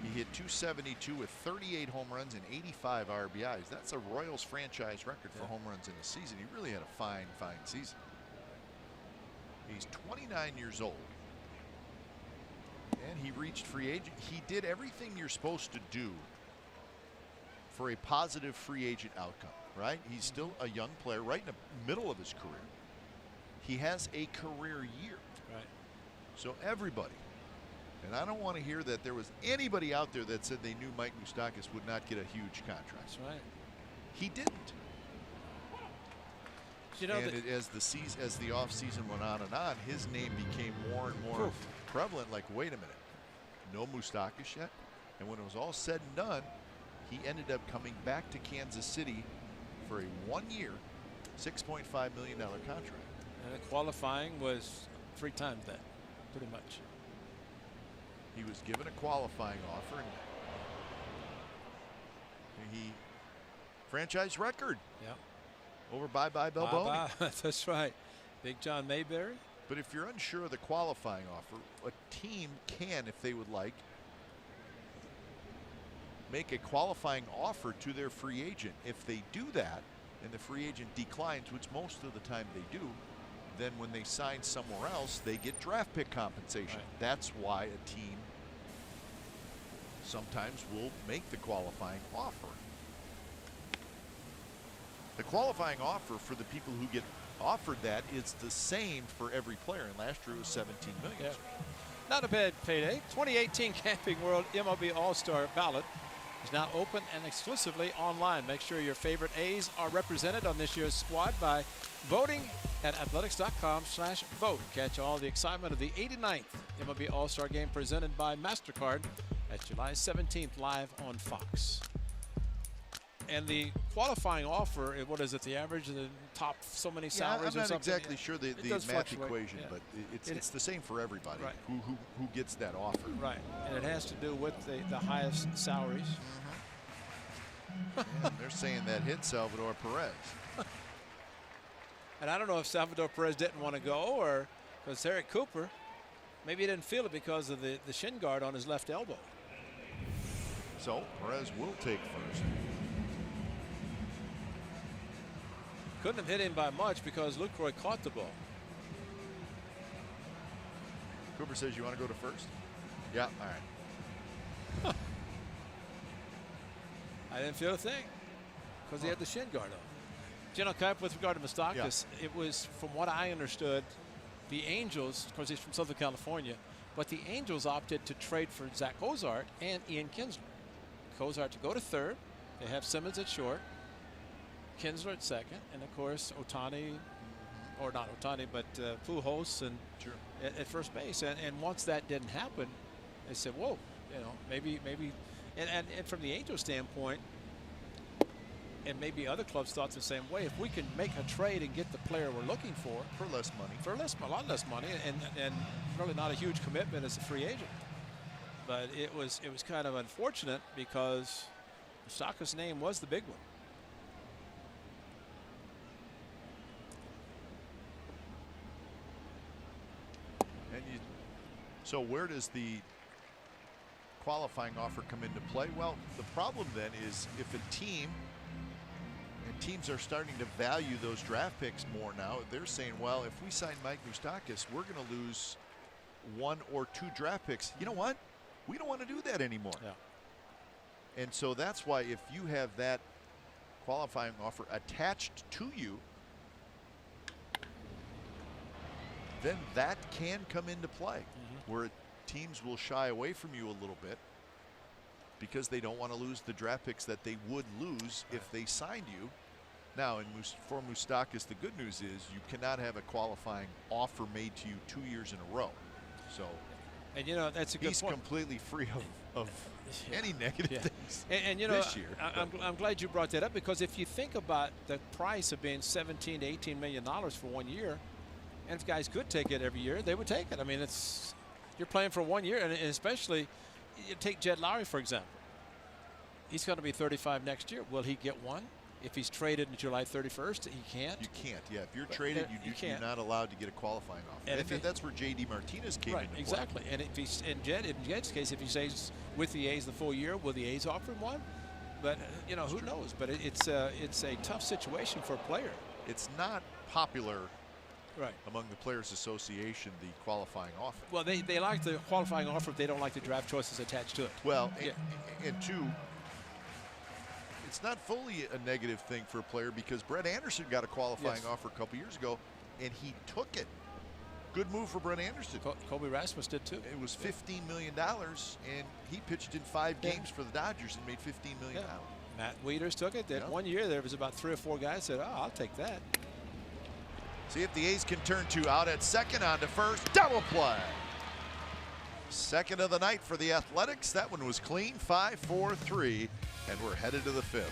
[SPEAKER 1] he hit .272 with 38 home runs and 85 RBIs. That's a Royals franchise record for home runs in a season. He really had a fine season. He's 29 years old. And he reached free agent. He did everything you're supposed to do for a positive free agent outcome, right? He's still a young player, right in the middle of his career. He has a career year.
[SPEAKER 4] Right.
[SPEAKER 1] So everybody, and I don't want to hear that there was anybody out there that said they knew Mike Moustakas would not get a huge contract.
[SPEAKER 4] That's right.
[SPEAKER 1] He didn't.
[SPEAKER 4] You know,
[SPEAKER 1] and as the off season went on and on, his name became more and more prevalent. Like, wait a minute, no Moustakas yet. And when it was all said and done, he ended up coming back to Kansas City for a 1-year, $6.5 million contract.
[SPEAKER 4] And the qualifying was 3 times that, pretty much.
[SPEAKER 1] He was given a qualifying offer, and he franchise record.
[SPEAKER 4] Yeah.
[SPEAKER 1] Over Bye Balboni.
[SPEAKER 4] That's right. Big John Mayberry.
[SPEAKER 1] But if you're unsure of the qualifying offer, a team can, if they would like, make a qualifying offer to their free agent. If they do that and the free agent declines, which most of the time they do, then when they sign somewhere else, they get draft pick compensation.
[SPEAKER 4] Right.
[SPEAKER 1] That's why a team sometimes will make the qualifying offer. The qualifying offer for the people who get offered that is the same for every player, and last year it was $17 million.
[SPEAKER 4] Yeah. Not a bad payday. 2018 Camping World MLB All-Star ballot is now open and exclusively online. Make sure your favorite A's are represented on this year's squad by voting at athletics.com/vote. Catch all the excitement of the 89th MLB All-Star Game presented by MasterCard at July 17th live on Fox. And the qualifying offer, what is it, the average of the top so many salaries
[SPEAKER 1] I'm
[SPEAKER 4] or
[SPEAKER 1] not
[SPEAKER 4] something?
[SPEAKER 1] exactly sure the math
[SPEAKER 4] fluctuate.
[SPEAKER 1] equation,
[SPEAKER 4] Yeah.
[SPEAKER 1] but it's the same for everybody.
[SPEAKER 4] Right.
[SPEAKER 1] Who gets that offer.
[SPEAKER 4] Right, and it has to do with the highest salaries.
[SPEAKER 1] And they're saying that hit Salvador Perez.
[SPEAKER 4] And I don't know if Salvador Perez didn't want to go, or because Eric Cooper, maybe he didn't feel it because of the shin guard on his left elbow.
[SPEAKER 1] So Perez will take first.
[SPEAKER 4] Couldn't have hit him by much because Lucroy caught the ball.
[SPEAKER 1] Cooper says, you want to go to first? Yeah, all right.
[SPEAKER 4] I didn't feel a thing because he had the shin guard on. General Kuip, with regard to Moustakas, it was, from what I understood, the Angels, of course he's from Southern California, but the Angels opted to trade for Zach Cozart and Ian Kinsler. Cozart to go to third. They have Simmons at short. Kinsler at second, and of course Ohtani, or not Ohtani, but Pujols and at first base. And once that didn't happen, they said, "Whoa, maybe." And from the Angels standpoint, and maybe other clubs thought the same way. If we can make a trade and get the player we're looking for
[SPEAKER 1] less money,
[SPEAKER 4] a lot less money, and really not a huge commitment as a free agent. But it was kind of unfortunate because Moustakas' name was the big one.
[SPEAKER 1] So where does the qualifying offer come into play? Well, the problem then is if a team, and teams are starting to value those draft picks more now, they're saying, well, if we sign Mike Moustakas, we're going to lose 1 or 2 draft picks. You know what? We don't want to do that anymore.
[SPEAKER 4] Yeah.
[SPEAKER 1] And so that's why if you have that qualifying offer attached to you, then that can come into play, where teams will shy away from you a little bit because they don't want to lose the draft picks that they would lose if they signed you. Now, for Moustakas, the good news is you cannot have a qualifying offer made to you 2 years in a row. So,
[SPEAKER 4] and you know, that's a good
[SPEAKER 1] he's
[SPEAKER 4] point.
[SPEAKER 1] completely free of any negative things.
[SPEAKER 4] And you know,
[SPEAKER 1] this year.
[SPEAKER 4] I'm glad you brought that up, because if you think about the price of being $17 to $18 million for 1 year, and if guys could take it every year, they would take it. I mean, you're playing for 1 year, and especially you take Jed Lowry, for example. He's going to be 35 next year. Will he get one? If he's traded on July 31st, he can't.
[SPEAKER 1] You can't. Yeah, if you're traded, you're not allowed to get a qualifying offer. And that's where J.D. Martinez came into play.
[SPEAKER 4] Exactly. And if he's in Jed's case, if he stays with the A's the full year, will the A's offer him one? But you know, who knows? But it's a tough situation for a player.
[SPEAKER 1] It's not popular.
[SPEAKER 4] Right.
[SPEAKER 1] Among the Players Association, the qualifying offer.
[SPEAKER 4] Well, they like the qualifying offer, if they don't like the draft choices attached to it.
[SPEAKER 1] Well, and two, it's not fully a negative thing for a player, because Brett Anderson got a qualifying offer a couple years ago, and he took it. Good move for Brett Anderson.
[SPEAKER 4] Kobe Rasmus did too.
[SPEAKER 1] It was $15 million, and he pitched in 5 games for the Dodgers and made $15 million.
[SPEAKER 4] Matt Wieters took it. That 1 year there was about 3 or 4 guys said, "Oh, I'll take that."
[SPEAKER 1] See if the A's can turn 2 out at second, on to first, double play. Second of the night for the Athletics. That one was clean, 5-4-3, and we're headed to the 5th.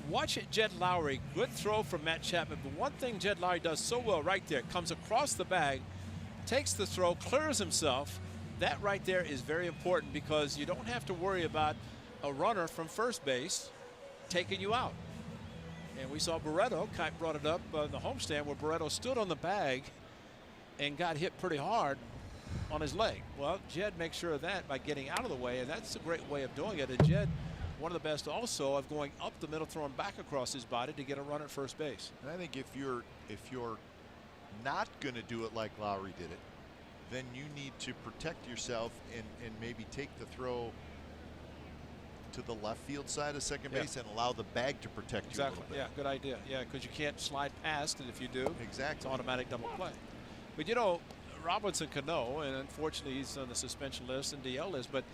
[SPEAKER 4] Watch it, Jed Lowry. Good throw from Matt Chapman. But one thing Jed Lowry does so well right there, comes across the bag, takes the throw, clears himself. That right there is very important, because you don't have to worry about a runner from first base taking you out. And we saw Barreto, Kite brought it up on the homestand, where Barreto stood on the bag and got hit pretty hard on his leg. Well, Jed makes sure of that by getting out of the way, and that's a great way of doing it. And Jed, one of the best also of going up the middle, throwing back across his body to get a run at first base.
[SPEAKER 1] And I think if you're not going to do it like Lowry did it, then you need to protect yourself and maybe take the throw to the left field side of second base and allow the bag to protect you a little bit.
[SPEAKER 4] Yeah, good idea. Yeah, because you can't slide past it. If you do,
[SPEAKER 1] it's
[SPEAKER 4] automatic double play. But you know, Robinson Cano, and unfortunately he's on the suspension list and DL list, but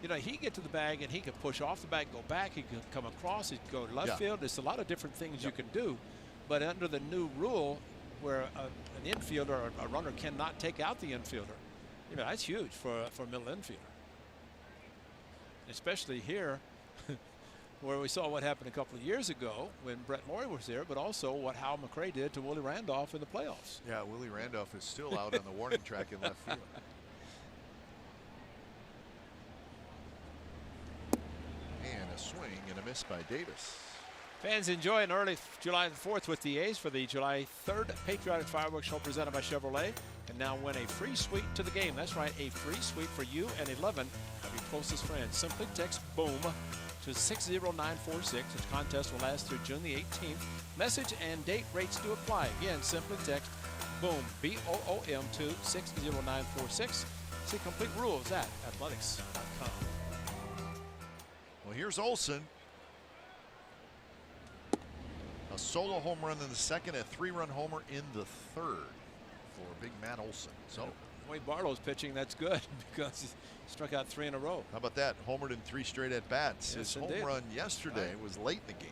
[SPEAKER 4] you know, he can get to the bag and he can push off the bag, go back, he can come across, he can go to left field. There's a lot of different things you can do. But under the new rule, where an infielder or a runner cannot take out the infielder, you know, that's huge for a middle infielder. Especially here, where we saw what happened a couple of years ago when Brett Morey was there, but also what Hal McRae did to Willie Randolph in the playoffs.
[SPEAKER 1] Yeah, Willie Randolph is still out on the warning track in left field. And a swing and a miss by Davis.
[SPEAKER 4] Fans enjoy an early July 4th with the A's for the July 3rd Patriotic Fireworks Show presented by Chevrolet. And now win a free suite to the game. That's right, a free suite for you and 11 of your closest friends. Simply text BOOM to 60946. This contest will last through June the 18th. Message and date rates do apply. Again, simply text BOOM, B-O-O-M, to 60946. See complete rules at athletics.com.
[SPEAKER 1] Well, here's Olson. A solo home run in the second, a 3-run homer in the third for big Matt Olson. So
[SPEAKER 4] the way Barlow's pitching, that's good because he struck out 3 in a row.
[SPEAKER 1] how about that? Homered in 3 straight at bats.
[SPEAKER 4] Yes,
[SPEAKER 1] His home
[SPEAKER 4] indeed.
[SPEAKER 1] run yesterday was late in the game.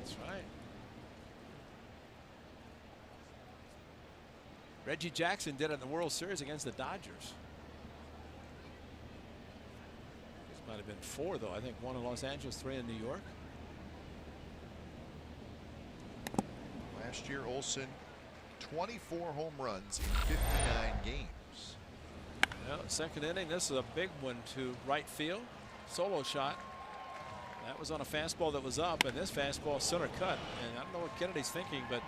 [SPEAKER 4] That's right. Reggie Jackson did it in the World Series against the Dodgers. This might have been 4, though. I think 1 in Los Angeles, 3 in New York.
[SPEAKER 1] Last year, Olson, 24 home runs in 59 games.
[SPEAKER 4] Well, second inning, this is a big one to right field. Solo shot. That was on a fastball that was up, and this fastball center cut. And I don't know what Kennedy's thinking, but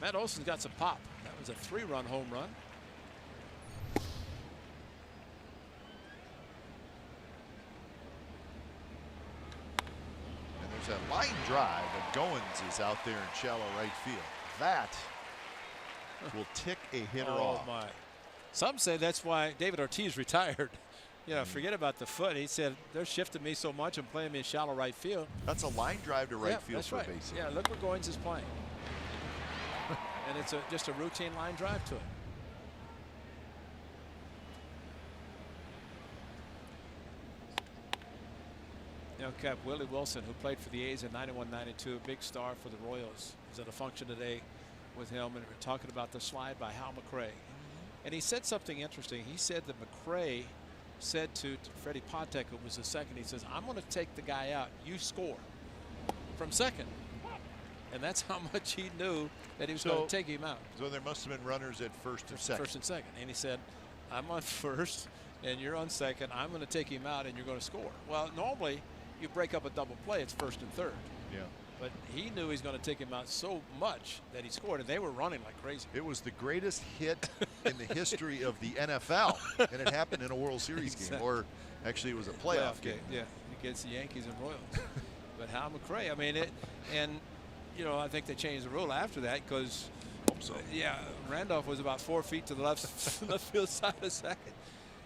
[SPEAKER 4] Matt Olson's got some pop. That was a 3-run home run.
[SPEAKER 1] And there's a line drive, and Goins is out there in shallow right field. That will tick a hitter off.
[SPEAKER 4] My. Some say that's why David Ortiz retired. You know, forget about the foot. He said they're shifting me so much and playing me in shallow right field.
[SPEAKER 1] That's a line drive to right
[SPEAKER 4] Yeah,
[SPEAKER 1] field
[SPEAKER 4] that's
[SPEAKER 1] for
[SPEAKER 4] right.
[SPEAKER 1] a base hit.
[SPEAKER 4] Yeah, look what Goins is playing. And it's just a routine line drive to it. You know, Cap, Willie Wilson, who played for the A's in 91-92, a big star for the Royals, was at a function today with him, and we were talking about the slide by Hal McRae. And he said something interesting. He said that McRae said to Freddie Patek, who was the second, he says, I'm going to take the guy out. You score from second. And that's how much he knew that he was going to take him out.
[SPEAKER 1] So there must have been runners at first and second.
[SPEAKER 4] First and second. And he said, I'm on first and you're on second. I'm going to take him out and you're going to score. Well, normally you break up a double play. It's first and third.
[SPEAKER 1] Yeah.
[SPEAKER 4] But he knew he was going to take him out so much that he scored, and they were running like crazy.
[SPEAKER 1] It was the greatest hit in the history of the NFL, and it happened in a World Series game, or actually it was a playoff game.
[SPEAKER 4] Yeah, against the Yankees and Royals. But Hal McRae, I mean, and you know, I think they changed the rule after that because, yeah, Randolph was about 4 feet to the left field side of second.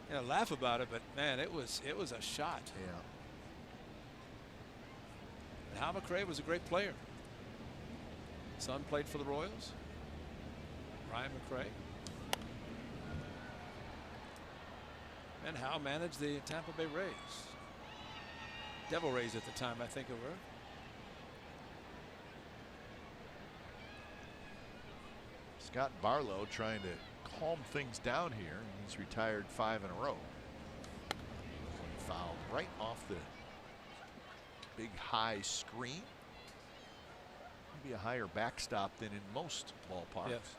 [SPEAKER 4] You know, laugh about it, but man, it was a shot.
[SPEAKER 1] Yeah.
[SPEAKER 4] Hal McRae was a great player. Son played for the Royals. Ryan McRae. And Hal managed the Tampa Bay Rays. Devil Rays at the time, I think it were.
[SPEAKER 1] Scott Barlow trying to calm things down here. He's retired 5 in a row. Fouled right off the big high screen. Maybe a higher backstop than in most ballparks.
[SPEAKER 4] Yes.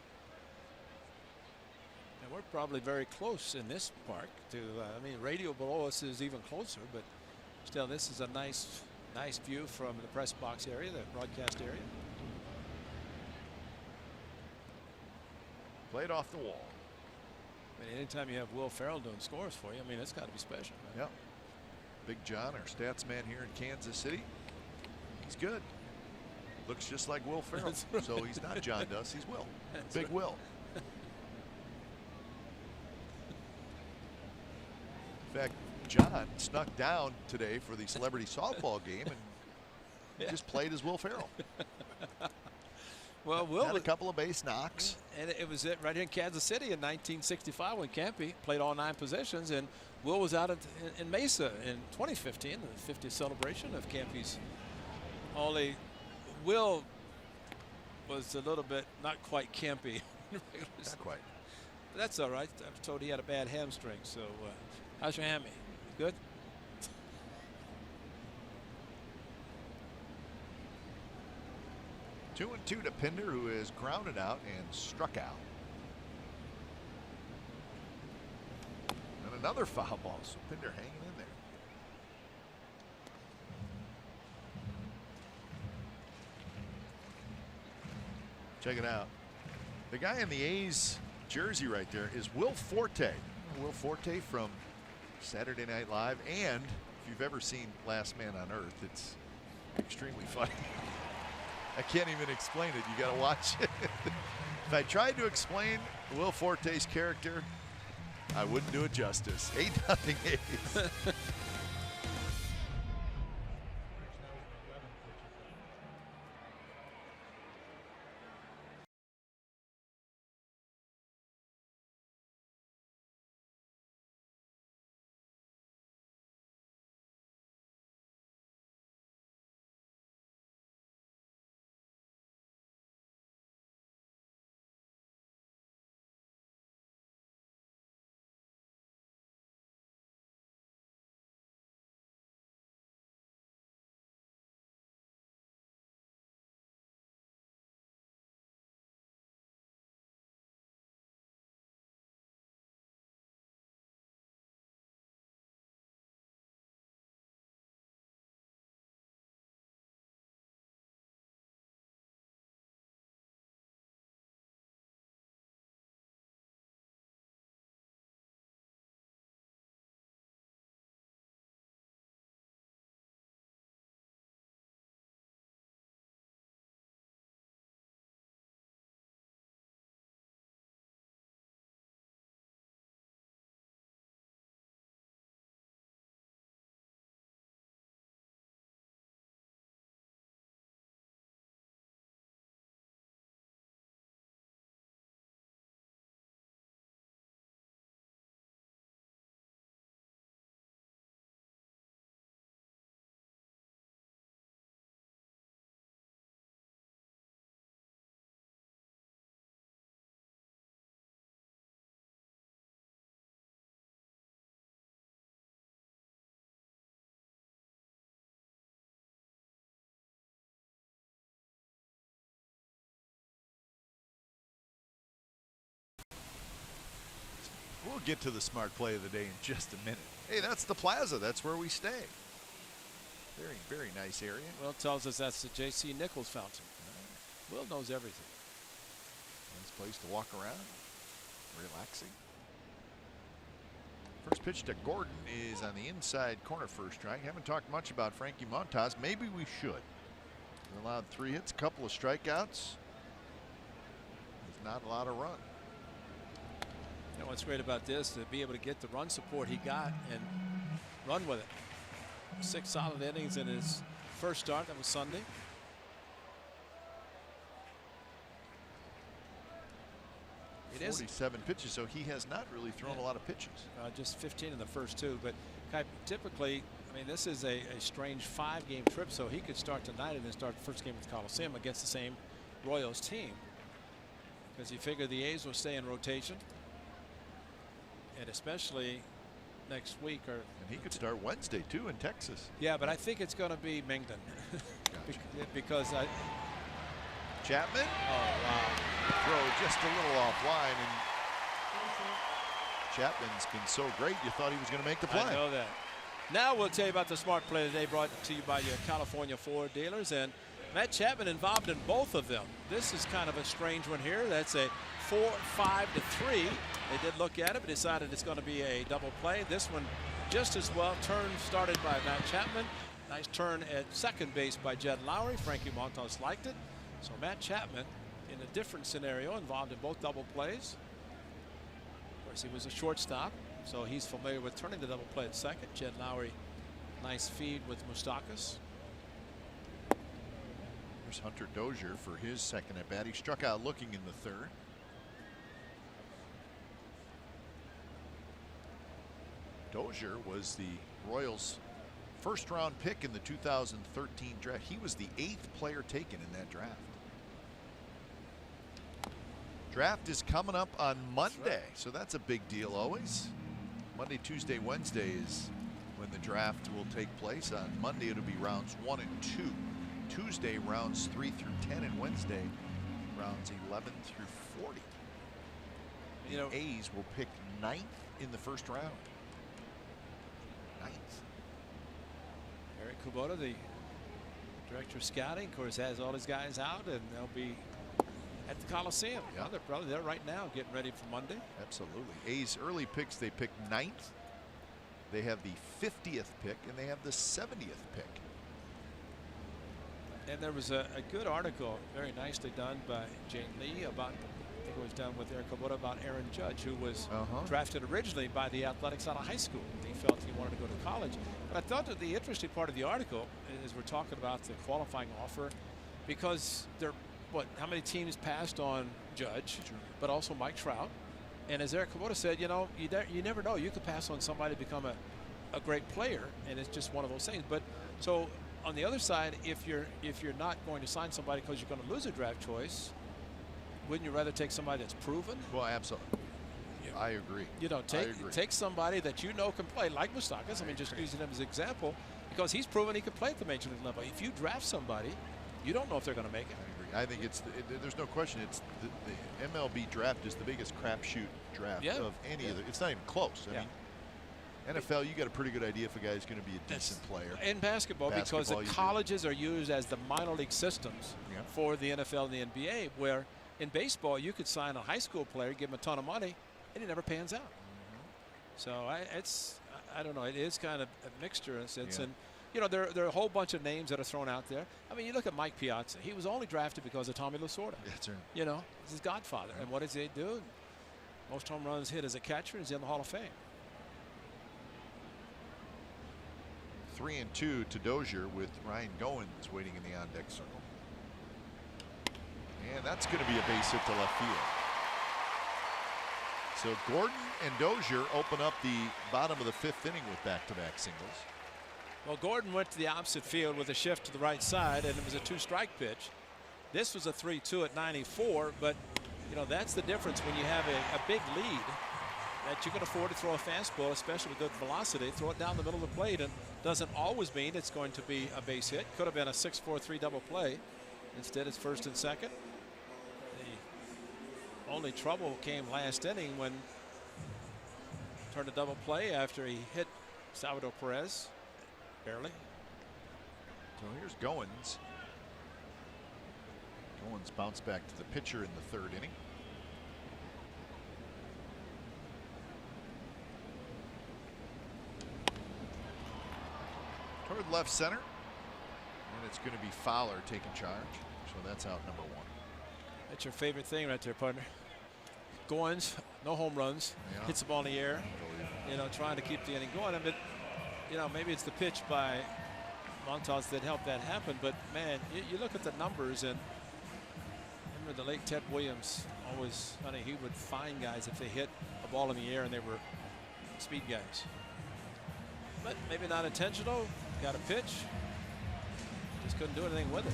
[SPEAKER 4] And we're probably very close in this park to, I mean, radio below us is even closer, but still this is a nice view from the press box area, the broadcast area.
[SPEAKER 1] Played off the wall.
[SPEAKER 4] I mean, anytime you have Will Ferrell doing scores for you, I mean, it's got to be special. Right?
[SPEAKER 1] Yep. Big John, our stats man here in Kansas City. He's good. Looks just like Will Ferrell.
[SPEAKER 4] Right.
[SPEAKER 1] So he's not John Duss, he's Will.
[SPEAKER 4] That's
[SPEAKER 1] Big
[SPEAKER 4] right.
[SPEAKER 1] Will. In fact, John snuck down today for the celebrity softball game and just played as Will Ferrell.
[SPEAKER 4] Well, Will
[SPEAKER 1] had a couple of base knocks.
[SPEAKER 4] And it was right here in Kansas City in 1965 when Campy played all 9 positions, and Will was out in Mesa in 2015, the 50th celebration of Campy's. Only Will was a little bit not quite campy.
[SPEAKER 1] Not quite.
[SPEAKER 4] But that's all right. I was told he had a bad hamstring. So how's your hammy? Good?
[SPEAKER 1] 2-2 to Pinder, who is grounded out and struck out. And another foul ball, so Pinder hanging in there. Check it out. The guy in the A's jersey right there is Will Forte. Will Forte from Saturday Night Live, and if you've ever seen Last Man on Earth, it's extremely funny. I can't even explain it. You got to watch it. If I tried to explain Will Forte's character, I wouldn't do it justice. 8-0 A's. We'll get to the smart play of the day in just a minute. Hey, that's the plaza. That's where we stay. Very, very nice area.
[SPEAKER 4] Will tells us that's the J.C. Nichols fountain. Will knows everything.
[SPEAKER 1] Nice place to walk around. Relaxing. First pitch to Gordon is on the inside corner first strike. Haven't talked much about Frankie Montas. Maybe we should. He allowed 3 hits, a couple of strikeouts. There's not a lot of run.
[SPEAKER 4] You know what's great about this, to be able to get the run support he got and run with it. 6 solid innings in his first start. That was Sunday. It is
[SPEAKER 1] 47 pitches, so he has not really thrown a lot of pitches.
[SPEAKER 4] Just 15 in the first 2, but typically, I mean, this is a strange 5-game trip, so he could start tonight and then start the first game at the Coliseum against the same Royals team, because you figure the A's will stay in rotation, and especially next week. And
[SPEAKER 1] he could start Wednesday too in Texas.
[SPEAKER 4] Yeah, but I think it's going to be Mengden.
[SPEAKER 1] Gotcha.
[SPEAKER 4] Because
[SPEAKER 1] Chapman.
[SPEAKER 4] Oh wow!
[SPEAKER 1] Throw just a little offline, and Chapman's been so great you thought he was going to make the play.
[SPEAKER 4] I know that. Now we'll tell you about the smart play today, brought to you by your California Ford dealers, and Matt Chapman involved in both of them. This is kind of a strange one here. That's a 4-5 to 3. They did look at it, but decided it's going to be a double play. This one just as well. Turn started by Matt Chapman. Nice turn at second base by Jed Lowry. Frankie Montas liked it. So Matt Chapman, in a different scenario, involved in both double plays. Of course, he was a shortstop, so he's familiar with turning the double play at second. Jed Lowry, nice feed with Moustakas.
[SPEAKER 1] Here's Hunter Dozier for his second at bat. He struck out looking in the third. Dozier was the Royals' first-round pick in the 2013 draft. He was the 8th player taken in that draft. Draft is coming up on Monday,
[SPEAKER 4] right.
[SPEAKER 1] so that's a big deal always. Monday, Tuesday, Wednesday is when the draft will take place. On Monday, it'll be rounds 1 and 2. Tuesday, rounds 3 through 10, and Wednesday, rounds 11 through 40.
[SPEAKER 4] You know,
[SPEAKER 1] The A's will pick 9th in the first round. 9th.
[SPEAKER 4] Eric Kubota, the director of scouting, of course, has all his guys out, and they'll be at the Coliseum.
[SPEAKER 1] Yeah.
[SPEAKER 4] Well, they're probably there right now getting ready for Monday.
[SPEAKER 1] Absolutely. A's early picks, they pick 9th. They have the 50th pick, and they have the 70th pick.
[SPEAKER 4] And there was a good article, very nicely done by Jane Lee about, I think it was done with Eric Kubota, about Aaron Judge, who was drafted originally by the Athletics out of high school. He felt he wanted to go to college. But I thought that the interesting part of the article is we're talking about the qualifying offer, because there, how many teams passed on Judge, but also Mike Trout. And as Eric Kubota said, you know, you never know. You could pass on somebody to become a great player, and it's just one of those things. But so on the other side, if you're not going to sign somebody because you're going to lose a draft choice, wouldn't you rather take somebody that's proven?
[SPEAKER 1] Well, absolutely. I agree.
[SPEAKER 4] You know, take somebody that you know can play, like Moustakas. I mean, just using him as an example, because he's proven he can play at the major league level. If you draft somebody, you don't know if they're going to make it.
[SPEAKER 1] I think it's there's no question. It's the MLB draft is the biggest crapshoot draft of any of the. It's not even close. I mean, NFL, you got a pretty good idea if a guy's going to be a decent player.
[SPEAKER 4] In basketball, because the colleges are used as the minor league systems for the NFL and the NBA, where in baseball you could sign a high school player, give him a ton of money, and he never pans out. So I don't know. It is kind of a mixture in a sense. And you know, there are a whole bunch of names that are thrown out there. I mean, you look at Mike Piazza. He was only drafted because of Tommy Lasorda.
[SPEAKER 1] That's right.
[SPEAKER 4] You know, he's his godfather. And what does he do? Most home runs hit as a catcher, and he's in the Hall of Fame.
[SPEAKER 1] 3-2 to Dozier with Ryan Goins waiting in the on-deck circle. And that's going to be a base hit to left field. So Gordon and Dozier open up the bottom of the 5th inning with back-to-back singles.
[SPEAKER 4] Well, Gordon went to the opposite field with a shift to the right side, and it was a 2-strike pitch. This was a 3-2 at 94, but you know, that's the difference when you have a big lead that you can afford to throw a fastball, especially with good velocity, throw it down the middle of the plate, and doesn't always mean it's going to be a base hit. Could have been a 6-4-3 double play. Instead, it's first and second. The only trouble came last inning when turned a double play after he hit Salvador Perez. Barely.
[SPEAKER 1] So here's Goins. Goins bounced back to the pitcher in the 3rd inning. Toward left center. And it's going to be Fowler taking charge. So that's out number 1.
[SPEAKER 4] That's your favorite thing right there, partner. Goins, no home runs. Hits the ball in the air. You know, trying to keep the inning going. But you know, maybe it's the pitch by Montas that helped that happen. But man, you look at the numbers, and remember the late Ted Williams always, he would find guys if they hit a ball in the air and they were speed guys. But maybe not intentional. Got a pitch. Just couldn't do anything with it.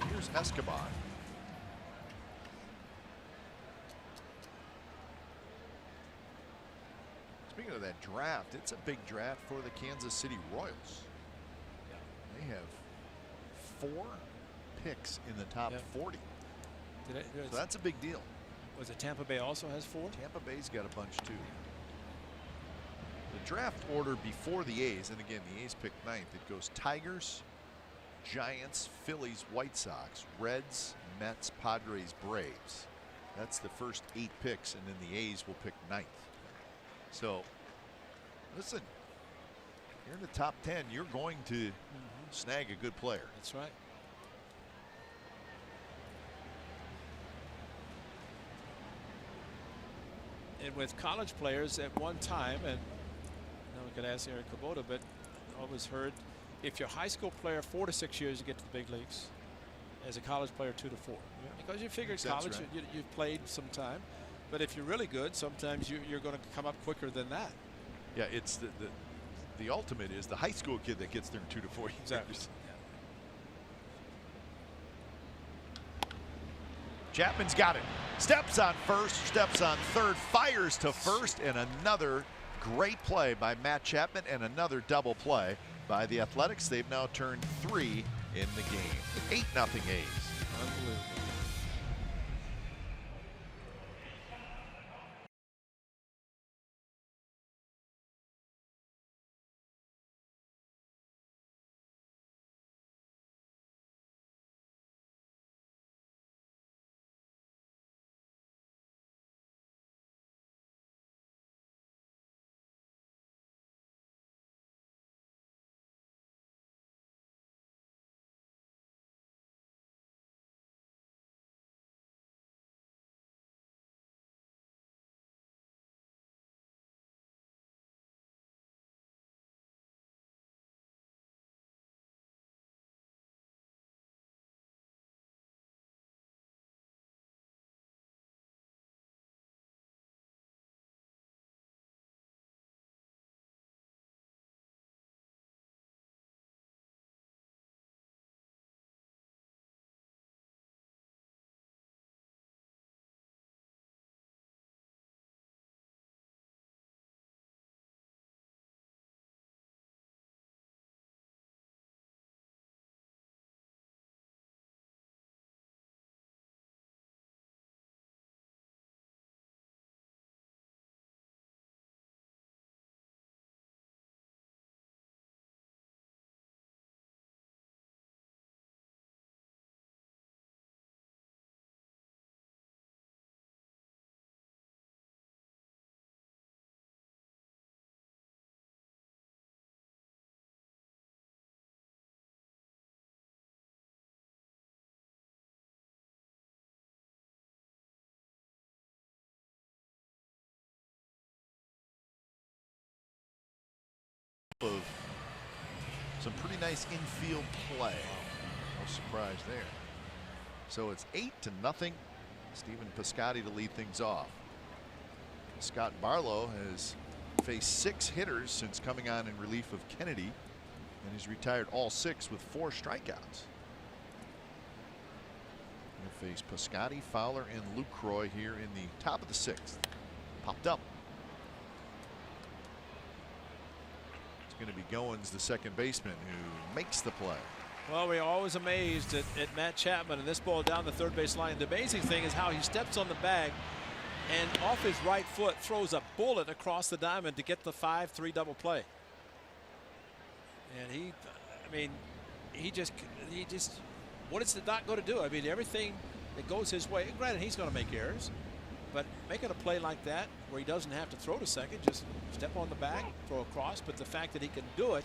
[SPEAKER 1] Here's Escobar. Speaking of that draft, it's a big draft for the Kansas City Royals. They have 4 picks in the top 40. So that's a big deal.
[SPEAKER 4] Was it Tampa Bay also has 4?
[SPEAKER 1] Tampa Bay's got a bunch too. The draft order before the A's, and again the A's picked 9th, it goes Tigers, Giants, Phillies, White Sox, Reds, Mets, Padres, Braves. That's the first 8 picks, and then the A's will pick 9th. So, listen, you're in the top 10, you're going to snag a good player.
[SPEAKER 4] That's right. And with college players at one time, and I know we could ask Eric Kubota, but I always heard if you're a high school player, 4 to 6 years to get to the big leagues. As a college player, 2 to 4. Because you figure college, right. You've played some time. But if you're really good, sometimes you're going to come up quicker than that.
[SPEAKER 1] Yeah, it's the ultimate is the high school kid that gets there in 2 to 4 years.
[SPEAKER 4] Exactly.
[SPEAKER 1] Chapman's got it. Steps on first, steps on third, fires to first, and another great play by Matt Chapman and another double play by the Athletics. They've now turned 3 in the game. 8-0 A's.
[SPEAKER 4] Unbelievable.
[SPEAKER 1] Of some pretty nice infield play. No surprise there. So it's 8-0. Stephen Piscotty to lead things off. Scott Barlow has faced 6 hitters since coming on in relief of Kennedy, and he's retired all 6 with 4 strikeouts. He'll face Piscotty, Fowler, and Lucroy here in the top of the 6th. Popped up. Going to be Goins, the second baseman, who makes the play.
[SPEAKER 4] Well, we're always amazed at Matt Chapman and this ball down the third base line. The amazing thing is how he steps on the bag and off his right foot throws a bullet across the diamond to get the 5-3 double play. And he just what is the doc going to do? I mean, everything that goes his way, granted he's going to make errors, but making a play like that where he doesn't have to throw to second, just step on the bag, throw across. But the fact that he can do it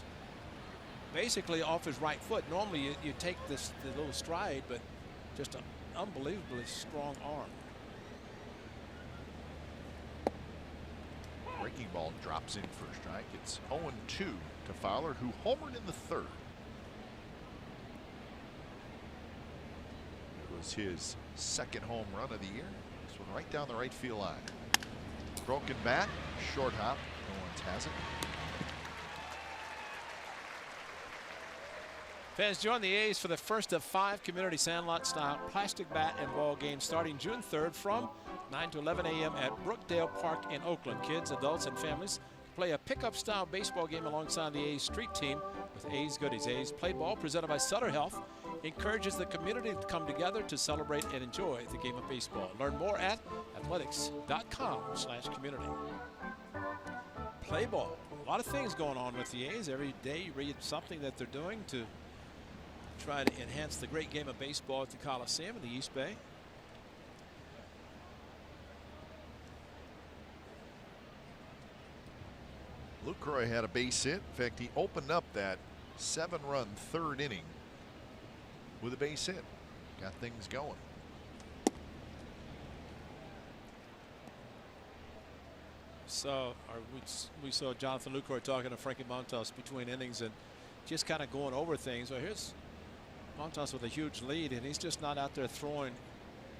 [SPEAKER 4] basically off his right foot. Normally you take the little stride, but just an unbelievably strong arm.
[SPEAKER 1] Breaking ball drops in for a strike. It's 0-2 to Fowler, who homered in the 3rd. It was his 2nd home run of the year. This one right down the right field line. Broken bat, short hop. Goins has it.
[SPEAKER 4] Fans, join the A's for the first of 5 community sandlot style plastic bat and ball games starting June 3rd from 9 to 11 a.m. at Brookdale Park in Oakland. Kids, adults, and families play a pickup style baseball game alongside the A's street team with A's goodies. A's Play Ball, presented by Sutter Health, encourages the community to come together to celebrate and enjoy the game of baseball. Learn more at athletics.com/community. Play ball. A lot of things going on with the A's. Every day you read something that they're doing to try to enhance the great game of baseball at the Coliseum in the East Bay.
[SPEAKER 1] Lucroy had a base hit. In fact, he opened up that 7-run 3rd inning with a base hit. Got things going.
[SPEAKER 4] So we saw Jonathan Lucroy talking to Frankie Montas between innings and just kind of going over things. Well, here's Montas with a huge lead, and he's just not out there throwing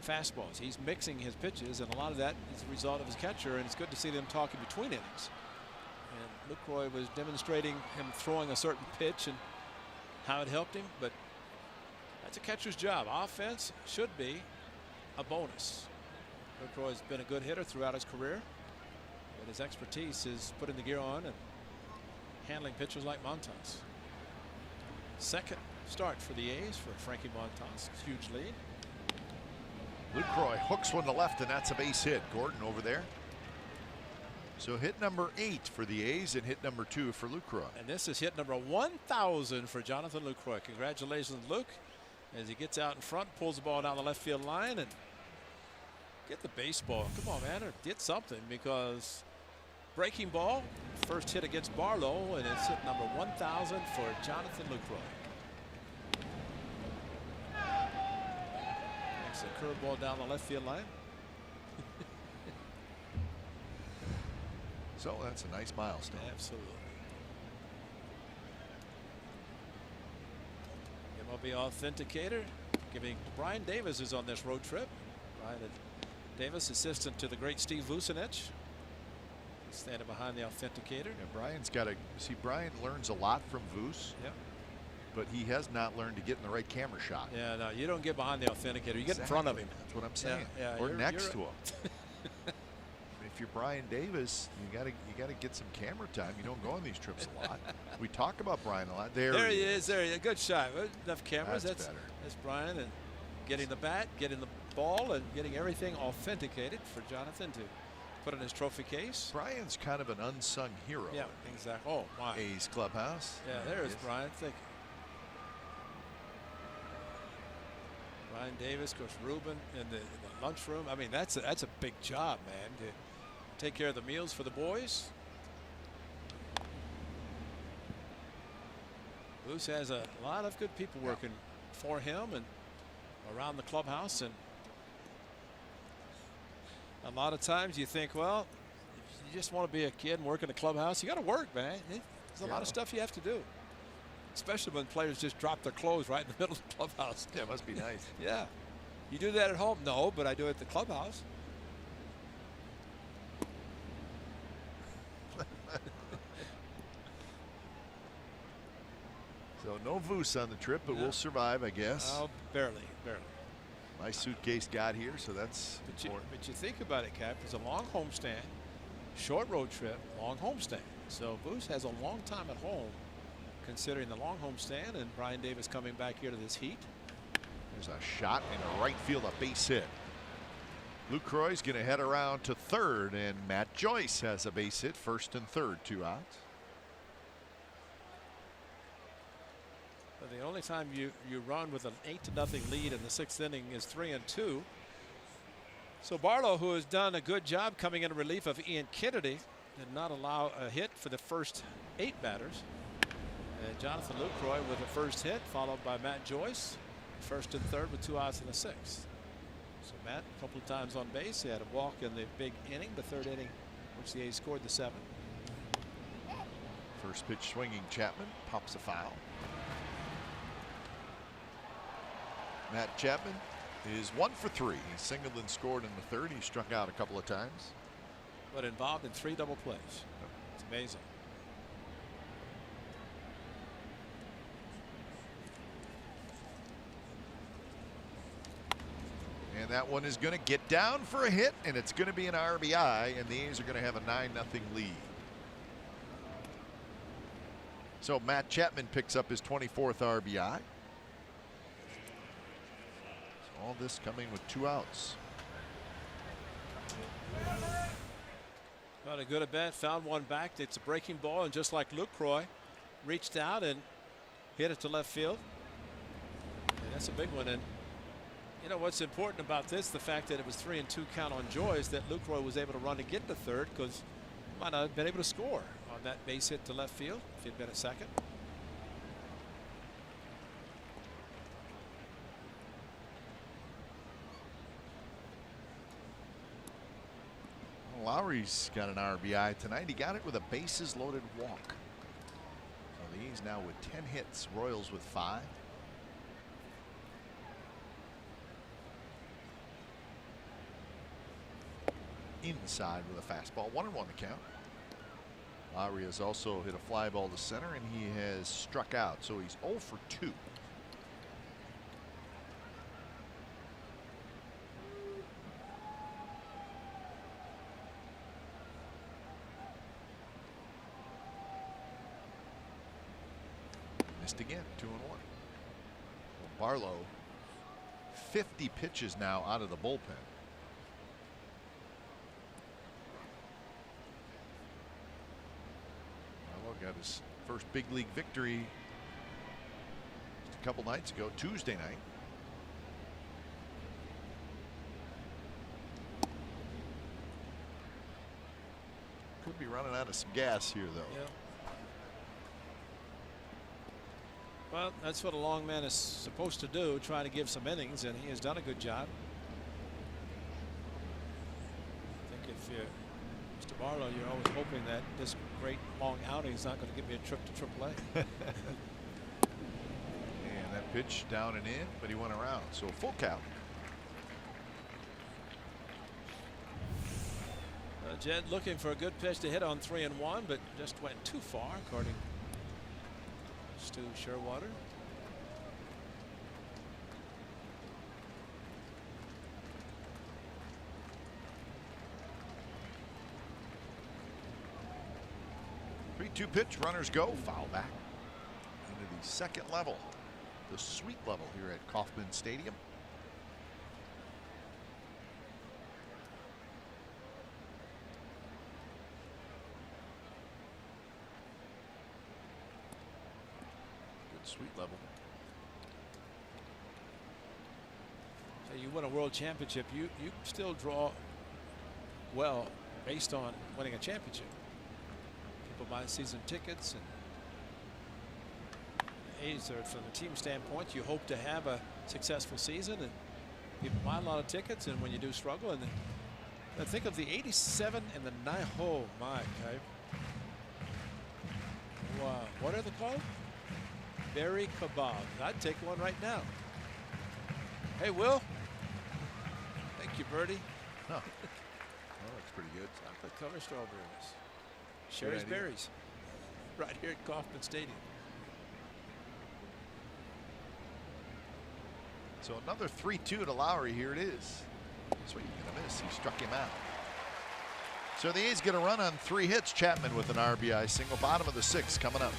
[SPEAKER 4] fastballs. He's mixing his pitches, and a lot of that is a result of his catcher, and it's good to see them talking between innings. And Lucroy was demonstrating him throwing a certain pitch and how it helped him, but that's a catcher's job. Offense should be a bonus. Lucroy's been a good hitter throughout his career, but his expertise is putting the gear on and handling pitchers like Montas. Second start for the A's for Frankie Montas. Huge lead.
[SPEAKER 1] Lucroy hooks one to left, and that's a base hit. Gordon over there. So hit number 8 for the A's and hit number 2 for Lucroy.
[SPEAKER 4] And this is hit number 1,000 for Jonathan Lucroy. Congratulations, Luke, as he gets out in front, pulls the ball down the left field line, and get the baseball. Come on, man, or get something, because breaking ball, first hit against Barlow, and it's hit number 1,000 for Jonathan Lucroy. Makes a curveball down the left field line.
[SPEAKER 1] So that's a nice milestone.
[SPEAKER 4] Absolutely. MLB Authenticator giving Brian Davis is on this road trip. Brian Davis, assistant to the great Steve Vucinich, standing behind the Authenticator.
[SPEAKER 1] Yeah, Brian's got to see. Brian learns a lot from Voos.
[SPEAKER 4] Yep.
[SPEAKER 1] But he has not learned to get in the right camera shot.
[SPEAKER 4] Yeah, no, you don't get behind the Authenticator. You get in front of him.
[SPEAKER 1] That's what I'm saying.
[SPEAKER 4] Yeah,
[SPEAKER 1] or next to him. If you're Brian Davis, you gotta get some camera time. You don't go on these trips a lot. We talk about Brian a lot. There he is.
[SPEAKER 4] There he is. Good shot. Enough cameras.
[SPEAKER 1] That's better.
[SPEAKER 4] That's Brian, and getting the bat, getting the ball, and getting everything authenticated for Jonathan to put in his trophy case.
[SPEAKER 1] Brian's kind of an unsung hero.
[SPEAKER 4] Yeah, exactly. Oh my.
[SPEAKER 1] A's clubhouse.
[SPEAKER 4] Yeah, there's Brian. Think. Brian Davis, Coach Rubin in the lunchroom. I mean, that's a big job, man, to take care of the meals for the boys. Moose has a lot of good people working for him and around the clubhouse, and a lot of times you think, well, if you just want to be a kid and work in the clubhouse, you got to work, man. There's a lot of stuff you have to do, especially when players just drop their clothes right in the middle of the clubhouse.
[SPEAKER 1] Yeah, it must be nice.
[SPEAKER 4] Yeah. You do that at home? No, but I do it at the clubhouse.
[SPEAKER 1] So no Voos on the trip, but we'll survive, I guess.
[SPEAKER 4] Oh, barely.
[SPEAKER 1] My suitcase got here, so that's important.
[SPEAKER 4] But you think about it, Cap. It's a long homestand, short road trip, long homestand. So Voos has a long time at home, considering the long homestand, and Brian Davis coming back here to this heat.
[SPEAKER 1] There's a shot in the right field, a base hit. Lucroy's going to head around to third, and Matt Joyce has a base hit, first and third, 2 outs.
[SPEAKER 4] But the only time you run with an 8-0 lead in the 6th inning is 3-2. So Barlow, who has done a good job coming in relief of Ian Kennedy, did not allow a hit for the first 8 batters. And Jonathan Lucroy with the first hit, followed by Matt Joyce, first and third with 2 outs in the 6th. So Matt, a couple of times on base. He had a walk in the big inning, the 3rd inning, which the A's scored the 7th.
[SPEAKER 1] First pitch swinging, Chapman pops a foul. Matt Chapman is 1 for 3. He singled and scored in the 3rd. He struck out a couple of times.
[SPEAKER 4] But involved in 3 double plays. It's amazing.
[SPEAKER 1] And that one is going to get down for a hit, and it's going to be an RBI, and the A's are going to have a 9-0 lead. So Matt Chapman picks up his 24th RBI. All this coming with 2 outs.
[SPEAKER 4] Got a good at bat, found one back. It's a breaking ball, and just like Lucroy, reached out and hit it to left field. And that's a big one. And you know what's important about this? The fact that it was 3-2 count on Joyce, that Lucroy was able to run to get to third, because he might not have been able to score on that base hit to left field if he'd been at second.
[SPEAKER 1] Lowry's got an RBI tonight. He got it with a bases loaded walk. So the A's now with 10 hits, Royals with 5. Inside with a fastball, 1-1 the count. Lowry has also hit a fly ball to center, and he has struck out, so he's 0 for 2. Missed again, 2-1. Well, Barlow, 50 pitches now out of the bullpen. Barlow got his first big league victory just a couple nights ago, Tuesday night. Could be running out of some gas here, though.
[SPEAKER 4] Yeah. Well, that's what a long man is supposed to do, try to give some innings, and he has done a good job. I think if you're Mr. Barlow, you're always hoping that this great long outing is not going to give me a trip to AAA.
[SPEAKER 1] And that pitch down and in, but he went around, so full count.
[SPEAKER 4] Jed looking for a good pitch to hit on 3-1, but just went too far, according to Stu Sherwater.
[SPEAKER 1] Two pitch, runners go, foul back into the second level, the suite level here at Kauffman Stadium. Good suite level.
[SPEAKER 4] So you win a world championship, you still draw well based on winning a championship. People buy season tickets, and from a team standpoint, you hope to have a successful season, and people buy a lot of tickets. And when you do struggle, and then think of the 87 and the 9. Oh my! Okay. Wow, what are they called? Berry kebab. I'd take one right now. Hey, Will. Thank you, Birdie.
[SPEAKER 1] Huh. That looks pretty good.
[SPEAKER 4] Chocolate covered strawberries. Sherry's Berries, right here at Kauffman Stadium.
[SPEAKER 1] So another 3-2 to Lowry. Here it is. Sweet, gonna miss. He struck him out. So the A's get a run on 3 hits. Chapman with an RBI single. Bottom of the 6th coming up.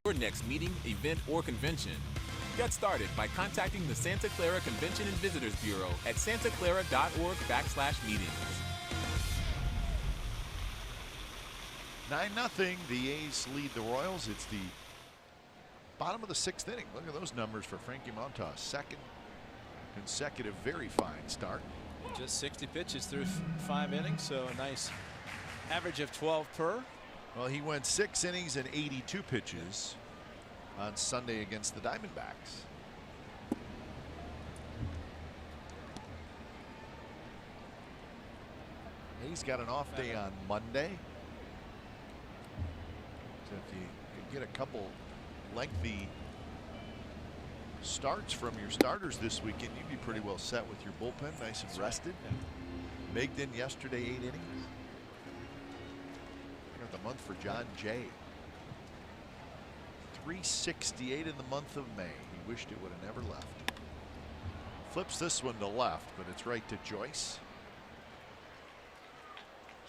[SPEAKER 3] Your next meeting, event, or convention. Get started by contacting the Santa Clara Convention and Visitors Bureau at santaclara.org/meetings.
[SPEAKER 1] 9-0. The A's lead the Royals. It's the bottom of the 6th inning. Look at those numbers for Frankie Montas. Second consecutive very fine start.
[SPEAKER 4] Just 60 pitches through 5 innings, so a nice average of 12 per.
[SPEAKER 1] Well, he went 6 innings and 82 pitches on Sunday against the Diamondbacks. He's got an off day on Monday. So if you could get a couple lengthy starts from your starters this weekend, you'd be pretty well set with your bullpen, nice and rested.
[SPEAKER 4] Right.
[SPEAKER 1] Migden yesterday, 8 innings. Of the month for John Jay. 368 in the month of May. He wished it would have never left. Flips this one to left, but it's right to Joyce.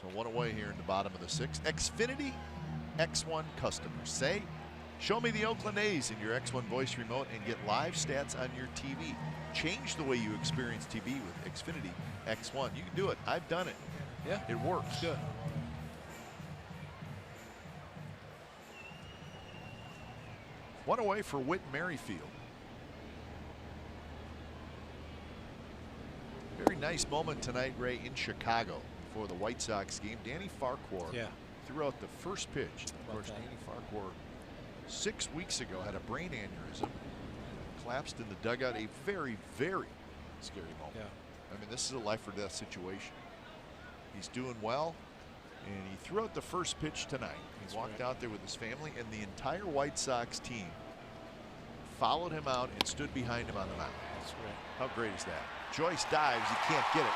[SPEAKER 1] So one away here in the bottom of the 6th. Xfinity X1 customers say, show me the Oakland A's in your X1 voice remote and get live stats on your TV. Change the way you experience TV with Xfinity X1. You can do it. I've done it.
[SPEAKER 4] Yeah,
[SPEAKER 1] it works.
[SPEAKER 4] Good.
[SPEAKER 1] One away for Whit Merrifield. Very nice moment tonight, Ray, in Chicago before the White Sox game. Danny Farquhar threw out the first pitch. Of course, Danny Farquhar 6 weeks ago had a brain aneurysm, collapsed in the dugout. A very, very scary moment. I mean, this is a life or death situation. He's doing well, and he threw out the first pitch tonight. He walked out there with his family, and the entire White Sox team followed him out and stood behind him on the mound.
[SPEAKER 4] That's great.
[SPEAKER 1] How great is that? Joyce dives, he can't get it.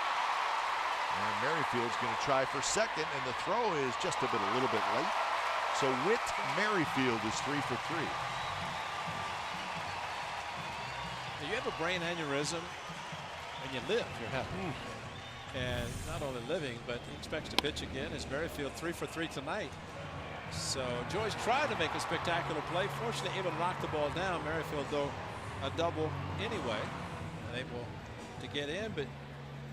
[SPEAKER 1] And Merrifield's going to try for second, and the throw is just a little bit late. So Whit Merrifield is 3 for 3.
[SPEAKER 4] You have a brain aneurysm and you live, you're happy. And not only living, but he expects to pitch again. As Merrifield 3 for 3 tonight. So Joyce tried to make a spectacular play. Fortunately, able to knock the ball down. Merrifield, though, a double anyway, and able to get in. But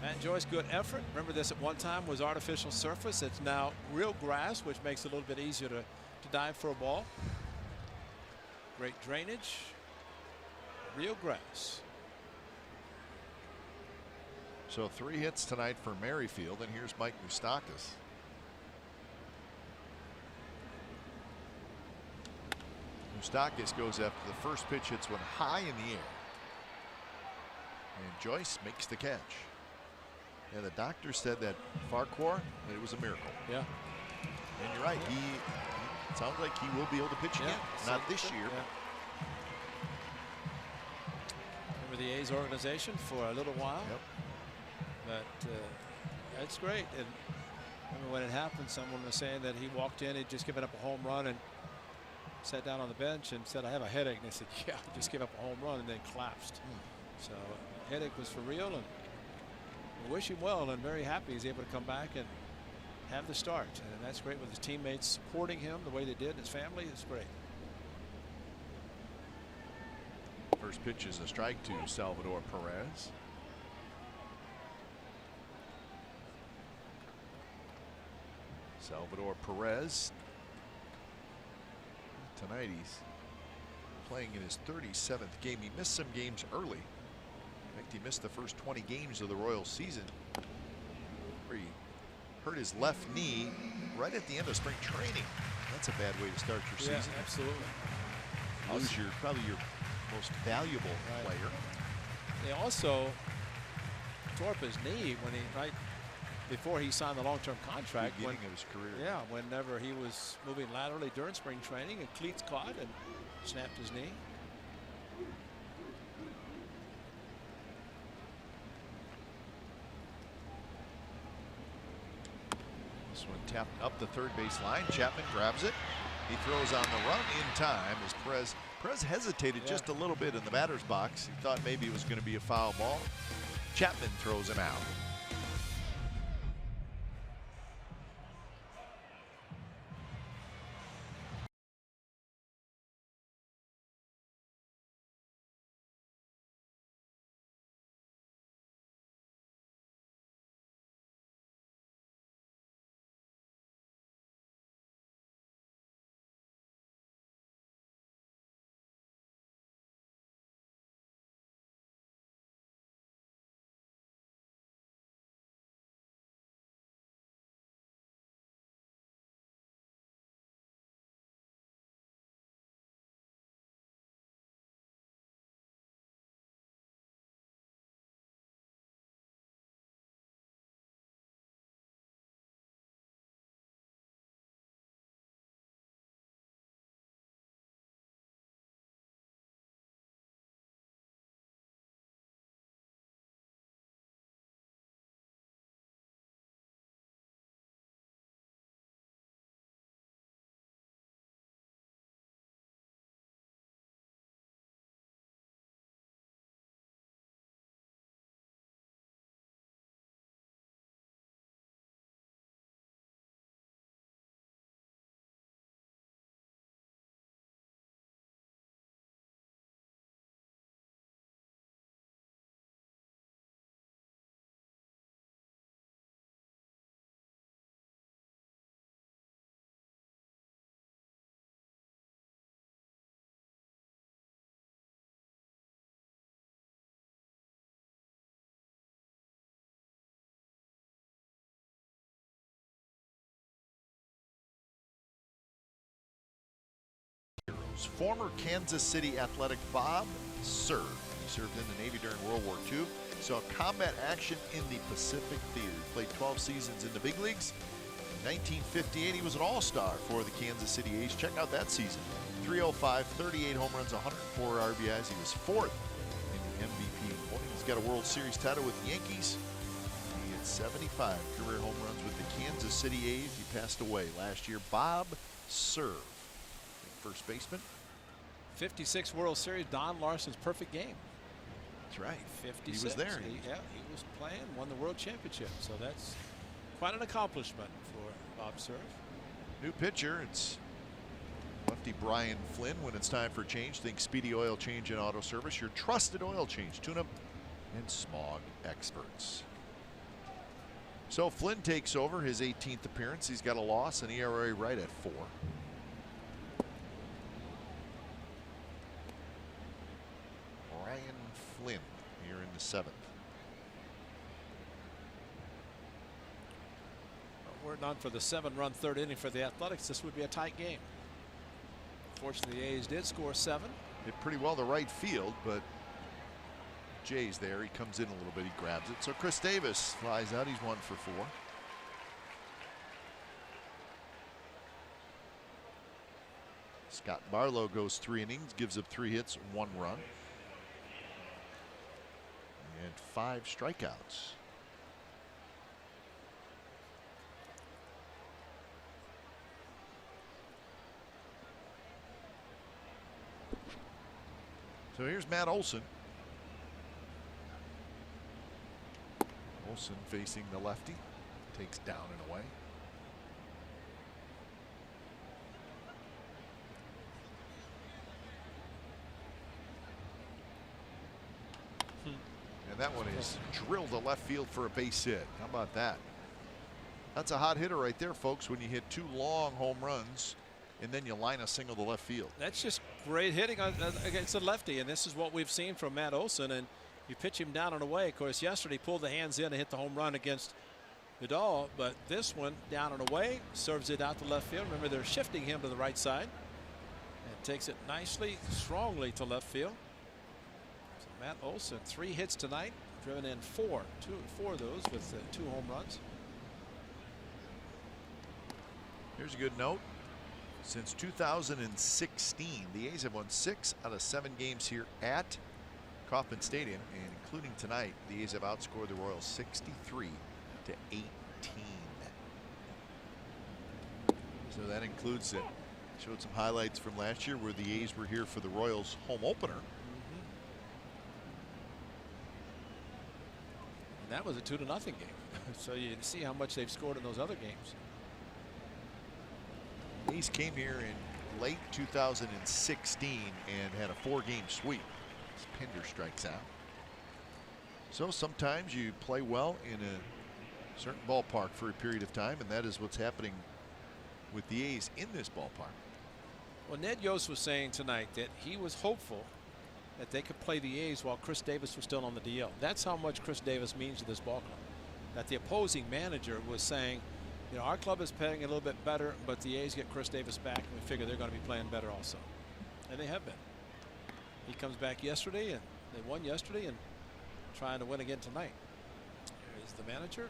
[SPEAKER 4] Matt and Joyce, good effort. Remember, this at one time was artificial surface. It's now real grass, which makes it a little bit easier to dive for a ball. Great drainage. Real grass.
[SPEAKER 1] So 3 hits tonight for Merrifield, and here's Mike Moustakas. Moustakas goes after the first pitch, hits one high in the air. And Joyce makes the catch. And the doctor said that Farquhar, that it was a miracle.
[SPEAKER 4] Yeah.
[SPEAKER 1] And you're right, he sounds like he will be able to pitch again. Not this year.
[SPEAKER 4] Remember the A's organization for a little while. But that's great. And remember when it happened, someone was saying that he walked in, he'd just given up a home run and sat down on the bench and said, I have a headache. And they said, yeah, just give up a home run, and then collapsed. So headache was for real, and we wish him well, and very happy he's able to come back and have the start. And that's great with his teammates supporting him the way they did. His family is great.
[SPEAKER 1] First pitch is a strike to Salvador Perez. Salvador Perez. Tonight he's playing in his 37th game. He missed some games early. In fact, he missed the first 20 games of the Royals season, where he hurt his left knee right at the end of spring training. That's a bad way to start your season.
[SPEAKER 4] Absolutely.
[SPEAKER 1] Lose probably your most valuable player.
[SPEAKER 4] They also tore up his knee when he before he signed the long-term contract.
[SPEAKER 1] Beginning of his career.
[SPEAKER 4] Yeah, whenever he was moving laterally during spring training, and cleats caught and snapped his knee.
[SPEAKER 1] This one tapped up the third base line. Chapman grabs it. He throws on the run in time as Perez hesitated just a little bit in the batter's box. He thought maybe it was going to be a foul ball. Chapman throws him out. former Kansas City Athletic Bob Serve. He served in the Navy during World War II. Saw combat action in the Pacific Theater. He played 12 seasons in the big leagues. In 1958, he was an all-star for the Kansas City A's. Check out that season. 305, 38 home runs, 104 RBIs. He was fourth in the MVP voting. He's got a World Series title with the Yankees. He had 75 career home runs with the Kansas City A's. He passed away last year. Bob Serve, first baseman.
[SPEAKER 2] 56 World Series, Don Larson's perfect game.
[SPEAKER 1] That's right.
[SPEAKER 2] 56.
[SPEAKER 1] He was there.
[SPEAKER 2] He was playing, won the World Championship. So that's quite an accomplishment for Bob Serve.
[SPEAKER 1] New pitcher, it's lefty Brian Flynn. When it's time for change, think Speedy Oil Change and Auto Service, your trusted oil change, tune-up, and smog experts. So Flynn takes over his 18th appearance. He's got a loss, an ERA right at 4. Brian Flynn here in the 7th.
[SPEAKER 4] Were not for the 7-run third inning for the Athletics, this would be a tight game. Fortunately, the A's did score 7.
[SPEAKER 1] Hit pretty well to right field, but Jay's there. He comes in a little bit. He grabs it. So Chris Davis flies out. He's 1 for 4. Scott Barlow goes 3 innings, gives up 3 hits, 1 run, and 5 strikeouts. So here's Matt Olson. Olson facing the lefty. Takes down and away. And that one is drilled to left field for a base hit. How about that? That's a hot hitter right there, folks, when you hit 2 long home runs and then you line a single to left field.
[SPEAKER 4] That's just great hitting against a lefty, and this is what we've seen from Matt Olson. And you pitch him down and away. Of course, yesterday he pulled the hands in and hit the home run against Vidal, but this one down and away serves it out to left field. Remember, they're shifting him to the right side and takes it nicely, strongly to left field. So Matt Olson, 3 hits tonight, driven in 4 of those with 2 home runs.
[SPEAKER 1] Here's a good note. Since 2016, the A's have won 6 out of 7 games here at Kauffman Stadium, and including tonight, the A's have outscored the Royals 63 to 18. So that includes it. Showed some highlights from last year where the A's were here for the Royals home opener.
[SPEAKER 4] And that was a 2-0 game. So you can see how much they've scored in those other games.
[SPEAKER 1] A's came here in late 2016 and had a 4-game sweep. Pinder strikes out. So sometimes you play well in a certain ballpark for a period of time, and that is what's happening with the A's in this ballpark.
[SPEAKER 4] Well, Ned Yost was saying tonight that he was hopeful that they could play the A's while Chris Davis was still on the DL. That's how much Chris Davis means to this ball club. That the opposing manager was saying, you know, our club is playing a little bit better, but the A's get Chris Davis back, and we figure they're going to be playing better also. And they have been. He comes back yesterday, and they won yesterday, and trying to win again tonight. Here's the manager,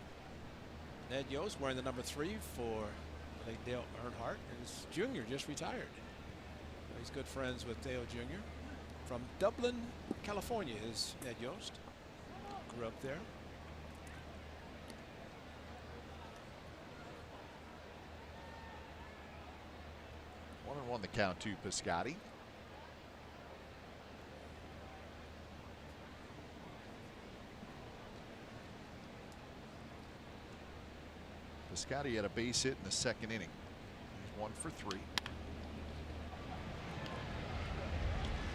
[SPEAKER 4] Ned Yost, wearing the number 3 for I think Dale Earnhardt. His junior just retired. He's good friends with Dale Jr. From Dublin, California is Ned Yost. Grew up there.
[SPEAKER 1] 1-1 the count to Piscotty. Piscotty had a base hit in the 2nd inning. He's 1 for 3.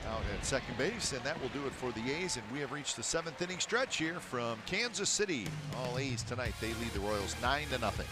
[SPEAKER 1] Out at second base, and that will do it for the A's, and we have reached the 7th inning stretch here from Kansas City. All A's tonight. They lead the Royals 9-0.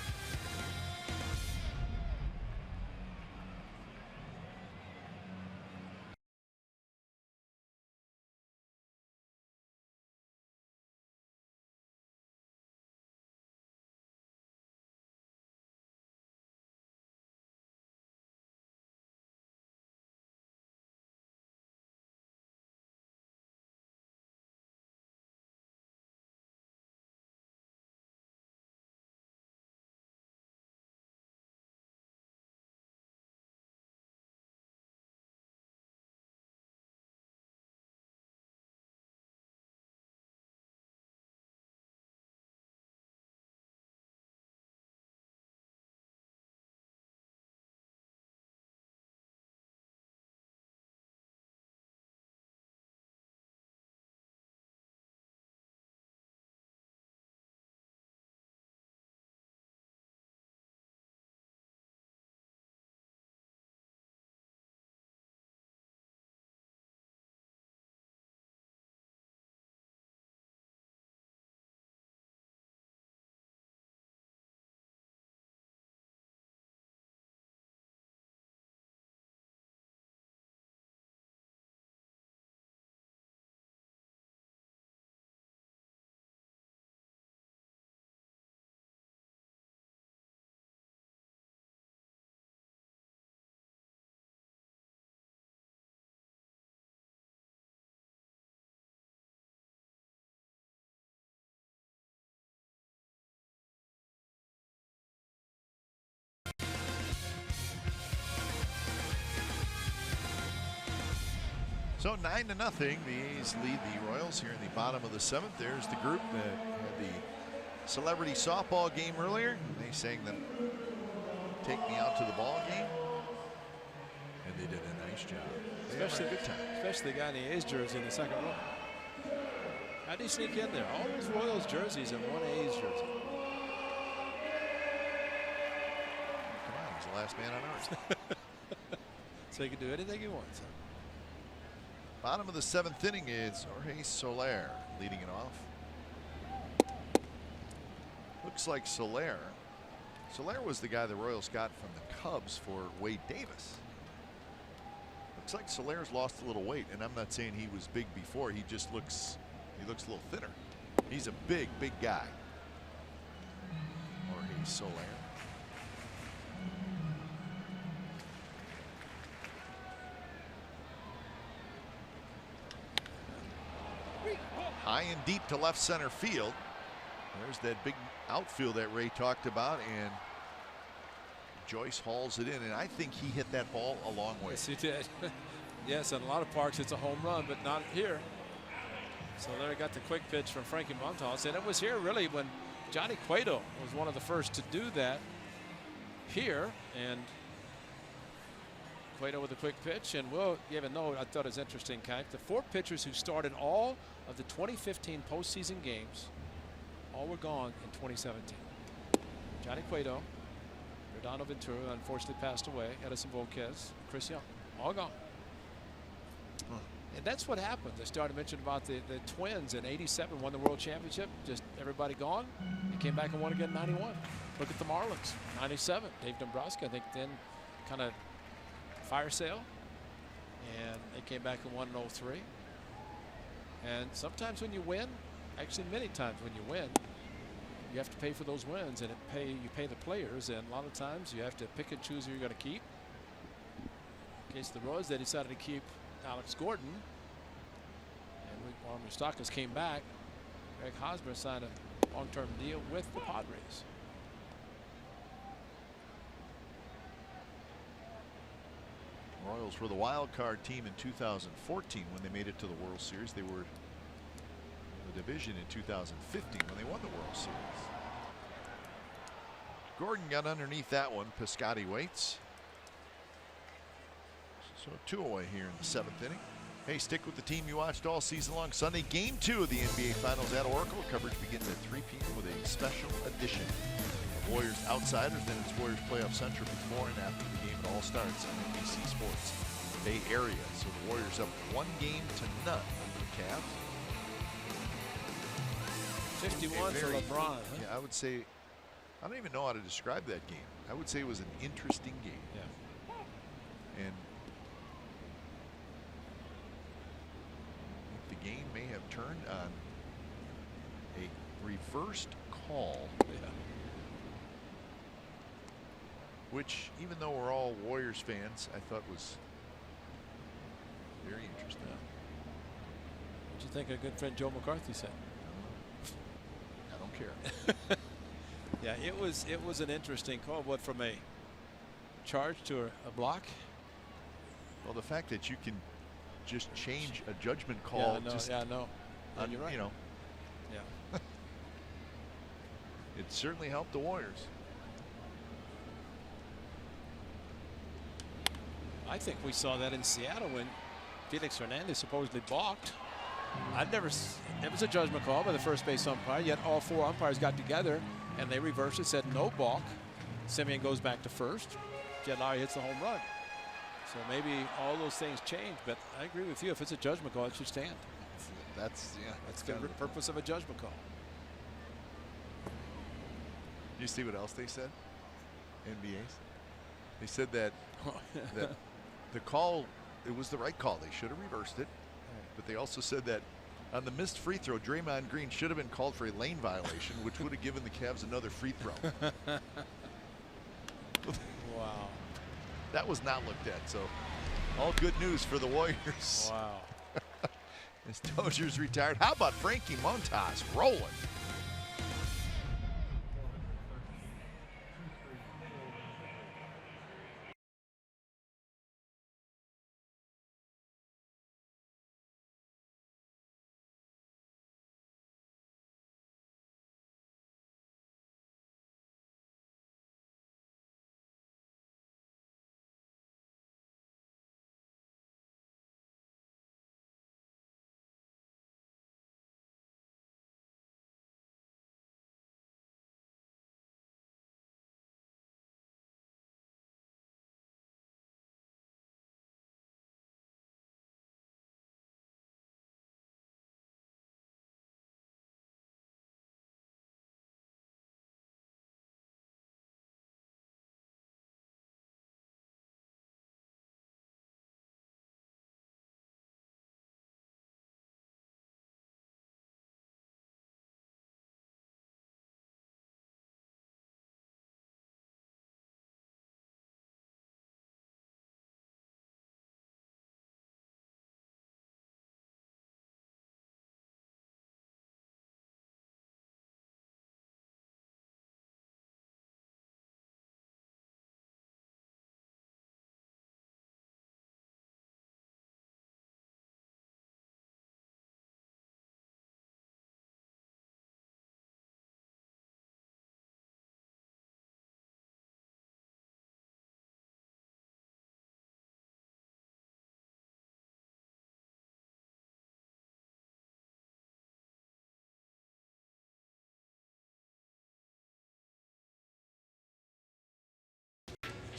[SPEAKER 1] So 9-0. The A's lead the Royals here in the bottom of the 7th. There's the group that had the celebrity softball game earlier. They sang them "Take Me Out to the Ball Game," and they did a nice job.
[SPEAKER 4] Especially
[SPEAKER 1] a good time.
[SPEAKER 4] Especially the guy in the A's jersey in the second row. How did he sneak in there? All those Royals jerseys and one A's jersey.
[SPEAKER 1] Come on, he's the last man on earth.
[SPEAKER 4] So he can do anything he wants.
[SPEAKER 1] Bottom of the 7th inning is Jorge Soler leading it off. Looks like Soler was the guy the Royals got from the Cubs for Wade Davis. Looks like Soler's lost a little weight, and I'm not saying he was big before. He looks a little thinner. He's a big guy. Jorge Soler. High and deep to left center field. There's that big outfield that Ray talked about, and Joyce hauls it in, and I think he hit that ball a long way.
[SPEAKER 4] Yes, he did. Yes, in a lot of parks it's a home run, but not here. So there got the quick pitch from Frankie Montas, and it was here really when Johnny Cueto was one of the first to do that here, and Cueto with a quick pitch. And Will gave a note I thought was interesting, Kite. The 4 pitchers who started all of the 2015 postseason games all were gone in 2017. Johnny Cueto, Rodano Ventura unfortunately passed away, Edison Volquez, Chris Young, all gone. And that's what happened. I started mentioning about the Twins in '87 won the World Championship. Just everybody gone. They came back and won again in '91. Look at the Marlins, '97. Dave Dombrowski, I think, then kind of fire sale. And they came back and won in '03. And sometimes when you win, actually many times when you win, you have to pay for those wins, and you pay the players, and a lot of times you have to pick and choose who you're going to keep. In case of the Royals, they decided to keep Alex Gordon, and Warren Moustakas came back. Greg Hosmer signed a long-term deal with the Padres.
[SPEAKER 1] Royals were the wild card team in 2014 when they made it to the World Series. They were in the division in 2015 when they won the World Series. Gordon got underneath that one. Piscotty waits. So 2 away here in the 7th inning. Hey, stick with the team you watched all season long. Sunday, Game 2 of the NBA Finals at Oracle. Coverage begins at 3 p.m. with a special edition of Warriors Outsiders. Then it's Warriors Playoff Central before and after the game. It all starts on NBC Sports Bay Area. So the Warriors up 1 game to none over the Cavs.
[SPEAKER 4] 51 for LeBron. Huh?
[SPEAKER 1] Yeah, I would say, I don't even know how to describe that game. I would say it was an interesting game.
[SPEAKER 4] Yeah.
[SPEAKER 1] And the game may have turned on a reversed call.
[SPEAKER 4] Yeah.
[SPEAKER 1] Which, even though we're all Warriors fans, I thought was very interesting.
[SPEAKER 4] What do you think our good friend Joe McCarthy said?
[SPEAKER 1] I don't care.
[SPEAKER 4] Yeah, it was an interesting call, but from a charge to a block.
[SPEAKER 1] Well, the fact that you can just change a judgment call.
[SPEAKER 4] Yeah, no. Yeah, you're right.
[SPEAKER 1] You know.
[SPEAKER 4] Yeah.
[SPEAKER 1] It certainly helped the Warriors.
[SPEAKER 4] I think we saw that in Seattle when Felix Hernandez supposedly balked. It was a judgment call by the first base umpire, yet all 4 umpires got together and they reversed it, said no balk. Simeon goes back to first. Jed Lowry hits the home run. So maybe all those things change, but I agree with you. If it's a judgment call, it should stand.
[SPEAKER 1] That's
[SPEAKER 4] the purpose of a judgment call.
[SPEAKER 1] You see what else they said? NBA's. They said that that the call, it was the right call. They should have reversed it. But they also said that on the missed free throw, Draymond Green should have been called for a lane violation, which would have given the Cavs another free throw.
[SPEAKER 4] Wow.
[SPEAKER 1] That was not looked at. So all good news for the Warriors.
[SPEAKER 4] Wow.
[SPEAKER 1] As Dozier's retired. How about Frankie Montas rolling?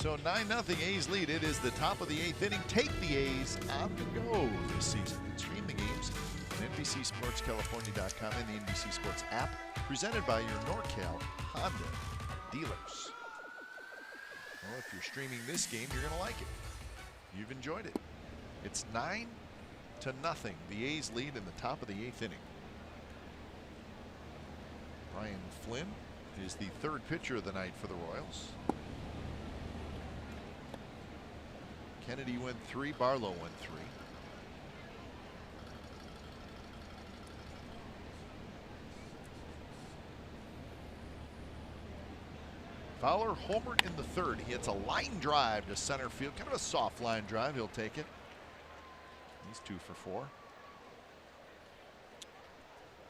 [SPEAKER 1] So 9-0 A's lead. It is the top of the 8th inning. Take the A's on the go this season. Stream the games on NBCSportsCalifornia.com and the NBC Sports app, presented by your NorCal Honda dealers. Well, if you're streaming this game, you're going to like it. You've enjoyed it. It's 9-0. The A's lead in the top of the 8th inning. Ryan Flynn is the third pitcher of the night for the Royals. Kennedy went 3, Barlow went 3. Fowler homered in the third. He hits a line drive to center field, kind of a soft line drive. He'll take it. He's 2 for 4.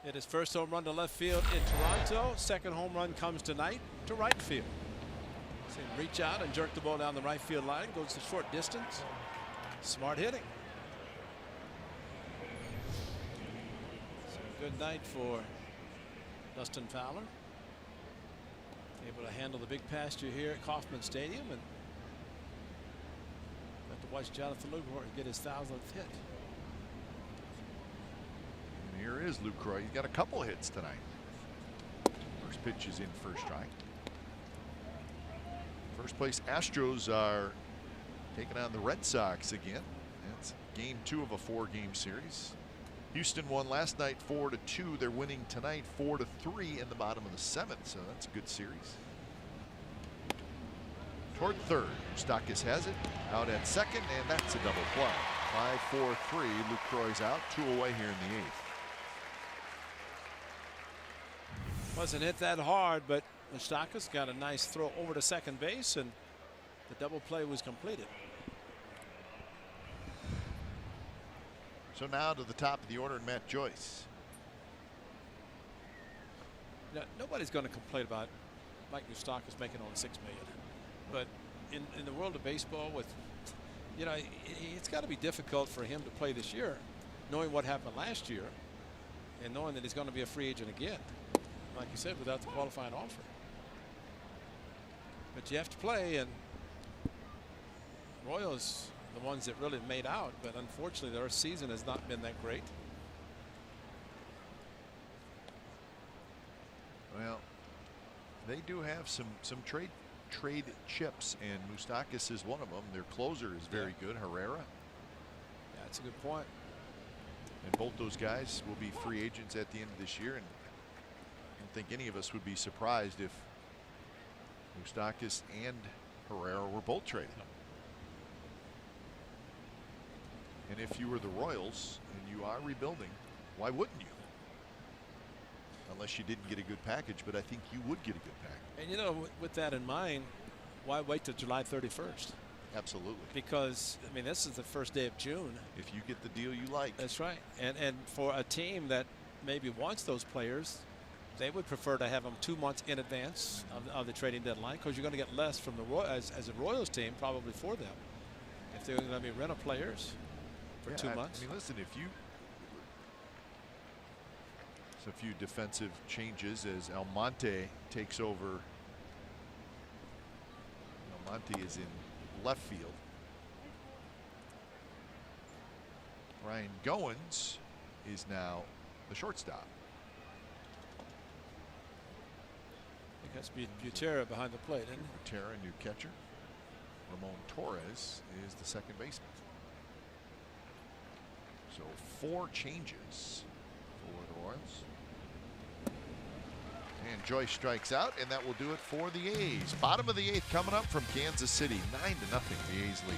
[SPEAKER 4] Hit his first home run to left field in Toronto. Second home run comes tonight to right field. See him reach out and jerk the ball down the right field line. Goes the short distance. Smart hitting. So good night for Dustin Fowler. Able to handle the big pasture here at Kauffman Stadium, and got to watch Jonathan Lucroy get his 1000th hit.
[SPEAKER 1] And here is Lucroy. He's got a couple hits tonight. First pitch is in for a strike. First place Astros are taking on the Red Sox again. That's game 2 of a 4-game series. Houston won last night 4-2. They're winning tonight 4-3 in the bottom of the 7th, so that's a good series. Toward third, Moustakis has it out at second, and that's a double play. 5-4-3. Lucroy's out, 2 away here in the 8th.
[SPEAKER 4] Wasn't hit that hard, but Moustakis got a nice throw over to second base, and the double play was completed.
[SPEAKER 1] So now to the top of the order, Matt Joyce.
[SPEAKER 4] You know, nobody's going to complain about Mike Moustakis making only $6 million, but in the world of baseball, with it's got to be difficult for him to play this year, knowing what happened last year, and knowing that he's going to be a free agent again, like you said, without the qualifying offer. But you have to play, and Royals, the ones that really made out, but unfortunately their season has not been that great.
[SPEAKER 1] Well, they do have some trade chips, and Moustakis is one of them. Their closer is very good, Herrera.
[SPEAKER 4] Yeah, that's a good point.
[SPEAKER 1] And both those guys will be free agents at the end of this year, and I don't think any of us would be surprised if Moustakis and Herrera were both traded. And if you were the Royals and you are rebuilding, why wouldn't you? Unless you didn't get a good package, but I think you would get a good package.
[SPEAKER 4] And with that in mind, why wait till July 31st?
[SPEAKER 1] Absolutely.
[SPEAKER 4] Because, I mean, this is the first day of June.
[SPEAKER 1] If you get the deal you like.
[SPEAKER 4] That's right. And for a team that maybe wants those players, they would prefer to have them 2 months in advance of the trading deadline, because you're going to get less from the as a Royals team probably for them. If they're going to be rental players for 2 months.
[SPEAKER 1] I mean, listen, a few defensive changes as Almonte takes over. Almonte is in left field. Ryan Goins is now the shortstop.
[SPEAKER 4] I think that's Butera behind the plate, isn't it?
[SPEAKER 1] Butera, new catcher. Ramon Torres is the second baseman. So 4 changes for the Royals. And Joyce strikes out, and that will do it for the A's. Bottom of the 8th coming up from Kansas City. 9-0, the A's lead.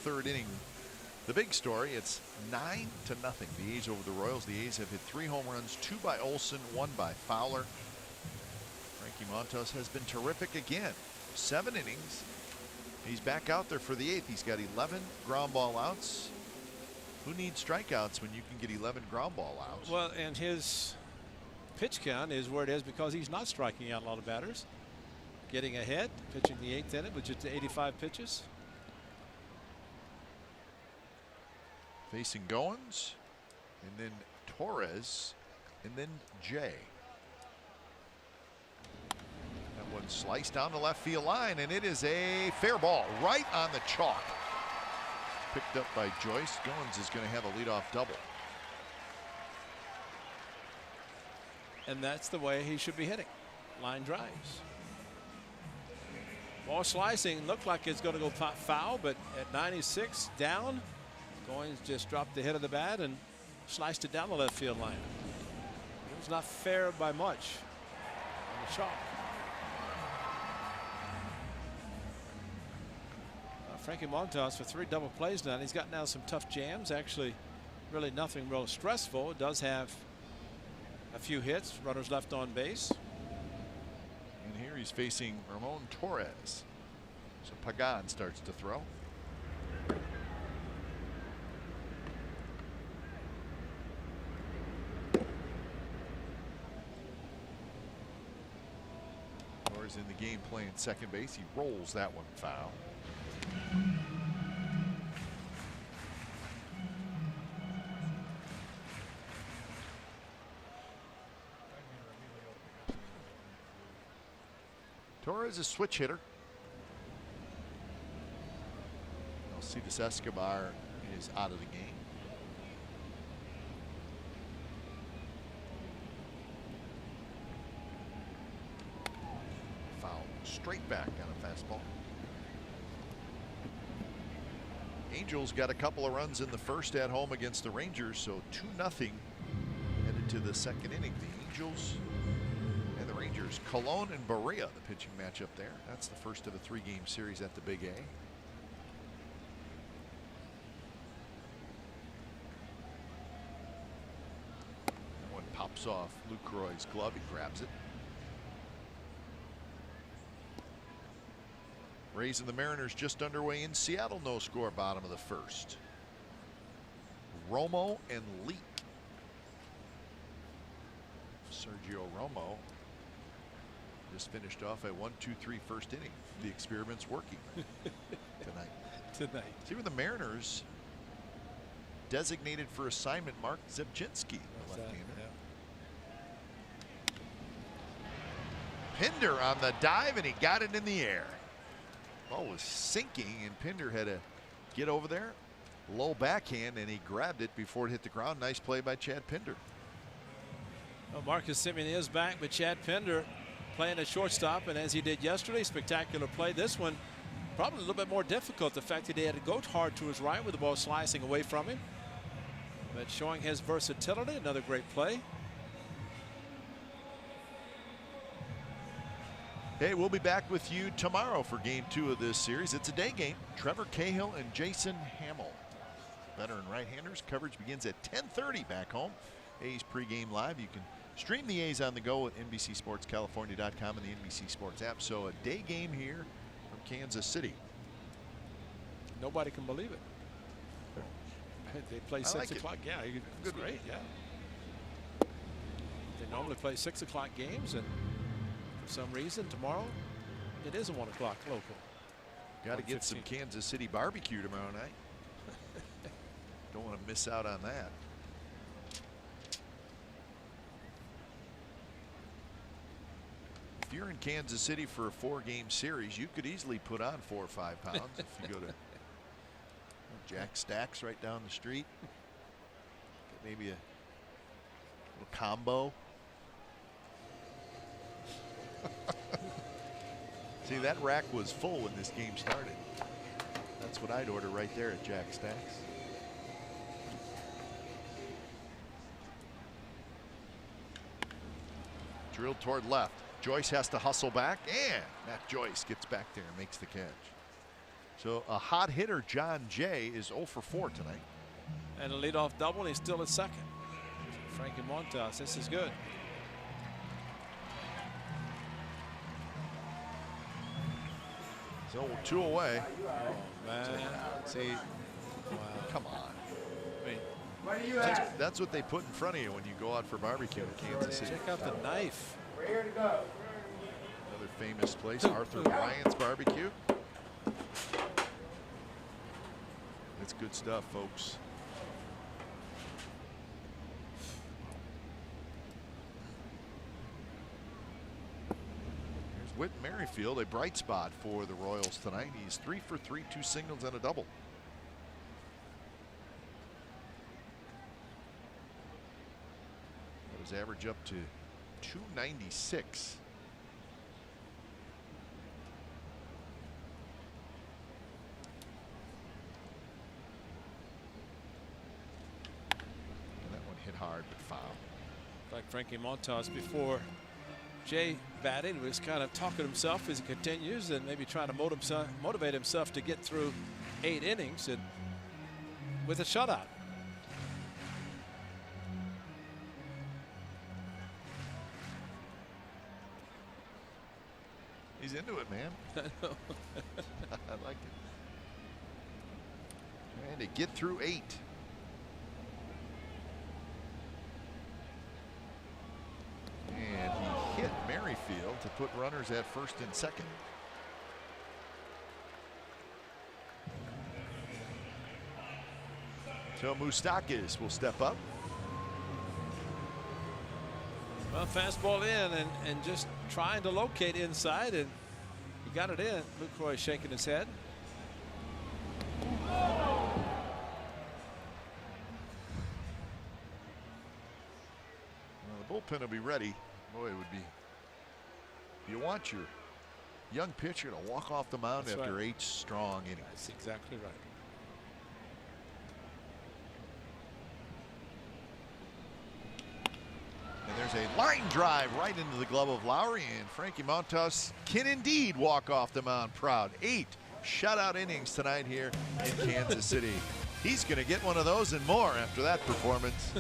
[SPEAKER 1] Third inning. The big story, it's 9-0. The A's over the Royals. The A's have hit 3 home runs, 2 by Olson, 1 by Fowler. Frankie Montas has been terrific again. 7 innings. He's back out there for the 8th. He's got 11 ground ball outs. Who needs strikeouts when you can get 11 ground ball outs?
[SPEAKER 4] Well, and his pitch count is where it is because he's not striking out a lot of batters. Getting ahead, pitching the 8th inning with just 85 pitches.
[SPEAKER 1] Facing Goins, and then Torres, and then Jay. That one sliced down the left field line, and it is a fair ball right on the chalk. Picked up by Joyce. Goins is going to have a leadoff double.
[SPEAKER 4] And that's the way he should be hitting. Line drives. Ball slicing looked like it's going to go foul, but at 96 down, Goins just dropped the head of the bat and sliced it down the left field line. It was not fair by much on the chalk. Frankie Montas for 3 double plays now. He's got now some tough jams. Actually, really nothing real stressful. It does have a few hits, runners left on base.
[SPEAKER 1] And here he's facing Ramon Torres. So Pagan starts to throw. Torres in the game playing second base. He rolls that one foul. Torres is a switch hitter. Alcides Escobar is out of the game. Foul straight back on a fastball. Angels got a couple of runs in the first at home against the Rangers, so 2-0 headed to the second inning. The Angels and the Rangers. Colon and Berea, the pitching matchup there. That's the first of a 3-game series at the Big A. That one pops off Lucroy's glove. He grabs it. Rays and the Mariners just underway in Seattle. No score, bottom of the first. Romo and Leake. Sergio Romo just finished off a 1-2-3 first inning. The experiment's working tonight. See where the Mariners designated for assignment Mark Zebczynski, the left-hander. Pinder on the dive, and he got it in the air. Ball was sinking, and Pinder had to get over there. Low backhand, and he grabbed it before it hit the ground. Nice play by Chad Pinder.
[SPEAKER 4] Well, Marcus Semien is back, but Chad Pinder playing at shortstop, and as he did yesterday, spectacular play. This one probably a little bit more difficult. The fact that he had to go hard to his right with the ball slicing away from him, but showing his versatility. Another great play.
[SPEAKER 1] Hey, we'll be back with you tomorrow for game 2 of this series. It's a day game. Trevor Cahill and Jason Hamill. Veteran right-handers. Coverage begins at 10:30 back home. A's pregame live. You can stream the A's on the go at NBCSportsCalifornia.com and the NBC Sports app. So a day game here from Kansas City.
[SPEAKER 4] Nobody can believe it. They play 6 o'clock. Yeah, it's great. Yeah. They normally play 6 o'clock games, and for some reason tomorrow it is a 1 o'clock local.
[SPEAKER 1] Got to get some Kansas City barbecue tomorrow night. Don't want to miss out on that. If you're in Kansas City for a 4-game series, you could easily put on 4 or 5 pounds if you go to Jack Stacks right down the street. Get maybe a little combo. See, that rack was full when this game started. That's what I'd order right there at Jack Stacks. Drilled toward left. Joyce has to hustle back, and Matt Joyce gets back there and makes the catch. So a hot hitter, John Jay, is 0 for 4 tonight.
[SPEAKER 4] And a leadoff double, and he's still at second. Frankie Montas, this is good.
[SPEAKER 1] So 2 away.
[SPEAKER 4] Oh, man.
[SPEAKER 1] See,
[SPEAKER 4] Wow.
[SPEAKER 1] come on.
[SPEAKER 4] I mean,
[SPEAKER 1] That's what they put in front of you when you go out for barbecue in Kansas City.
[SPEAKER 4] check out the knife.
[SPEAKER 1] Another famous place, Arthur Bryant's Barbecue. It's good stuff, folks. Here's Whit Merrifield, a bright spot for the Royals tonight. He's 3 for 3, 2 singles and a double. Got his average up to 296. Hit hard but foul.
[SPEAKER 4] Like Frankie Montas before Jay batted was kind of talking to himself as he continues and maybe trying to motivate himself to get through 8 innings and with a shutout.
[SPEAKER 1] He's into it, man. I like it. Trying to get through 8. And he hit Merrifield to put runners at first and second. So Moustakas will step up.
[SPEAKER 4] Well, fastball in and just trying to locate inside, and he got it in. Lucroy shaking his head.
[SPEAKER 1] Well, the bullpen will be ready. Boy, it would be. You want your young pitcher to walk off the mound
[SPEAKER 4] That's
[SPEAKER 1] after
[SPEAKER 4] right.
[SPEAKER 1] 8 strong innings.
[SPEAKER 4] That's exactly right.
[SPEAKER 1] And there's a line drive right into the glove of Lowry, and Frankie Montas can indeed walk off the mound proud. 8 shutout innings tonight here in Kansas City. He's going to get one of those and more after that performance.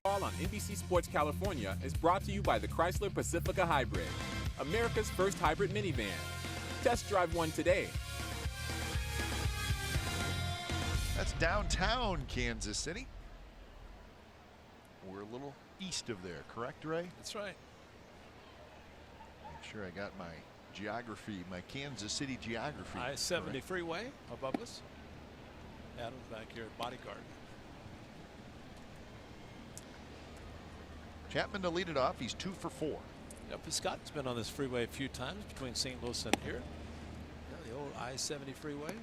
[SPEAKER 3] All on NBC Sports California is brought to you by the Chrysler Pacifica Hybrid, America's first hybrid minivan. Test drive one today.
[SPEAKER 1] That's downtown Kansas City. We're a little east of there, correct, Ray?
[SPEAKER 4] That's right.
[SPEAKER 1] Make sure I got my geography, my Kansas City geography.
[SPEAKER 4] I-70
[SPEAKER 1] correct.
[SPEAKER 4] freeway above us. Adam's back here at Bodyguard.
[SPEAKER 1] Chapman to lead it off. He's 2 for 4.
[SPEAKER 4] Piscotty's been on this freeway a few times between St. Louis and here. Yeah, the old I-70 freeway.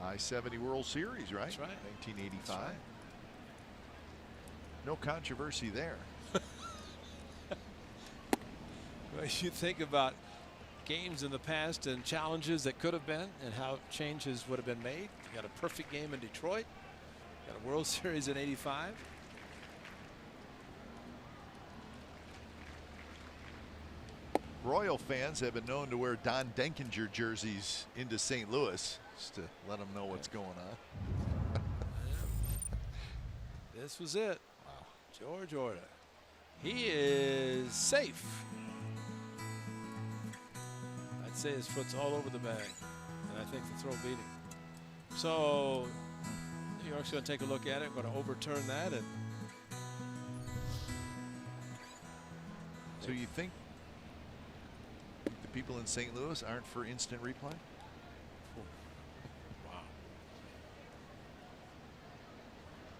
[SPEAKER 1] I-70 World Series, right?
[SPEAKER 4] That's right.
[SPEAKER 1] 1985.
[SPEAKER 4] That's right.
[SPEAKER 1] No controversy there.
[SPEAKER 4] Well, you think about games in the past and challenges that could have been and how changes would have been made. You got a perfect game in Detroit. You got a World Series in '85.
[SPEAKER 1] Royal fans have been known to wear Don Denkinger jerseys into St. Louis just to let them know what's going on.
[SPEAKER 4] This was it. Wow. George Orta. He is safe. I'd say his foot's all over the bag, and I think the throw beat him. So New York's going to take a look at it, going to overturn that. And
[SPEAKER 1] so you think the people in St. Louis aren't for instant replay?
[SPEAKER 4] wow.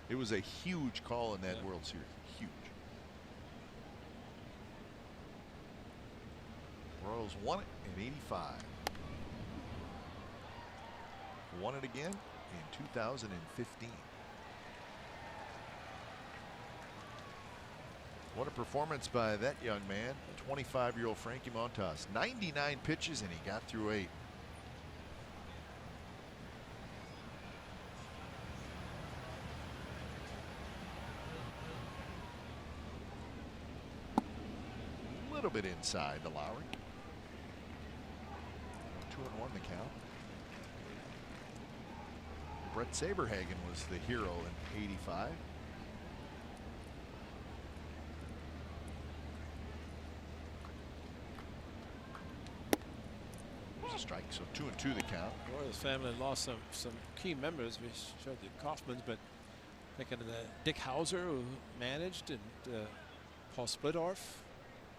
[SPEAKER 1] It was a huge call in that World Series. Huge. Royals won it in '85. Won it again in 2015. What a performance by that young man, 25-year-old Frankie Montas. 99 pitches and he got through 8. A little bit inside to Lowry. 2-1 the count. Brett Saberhagen was the hero in '85. Strike, so 2-2 the count.
[SPEAKER 4] Royals family lost some key members. We showed the Kaufmans, but thinking of the Dick Hauser, who managed, and Paul Splittorff,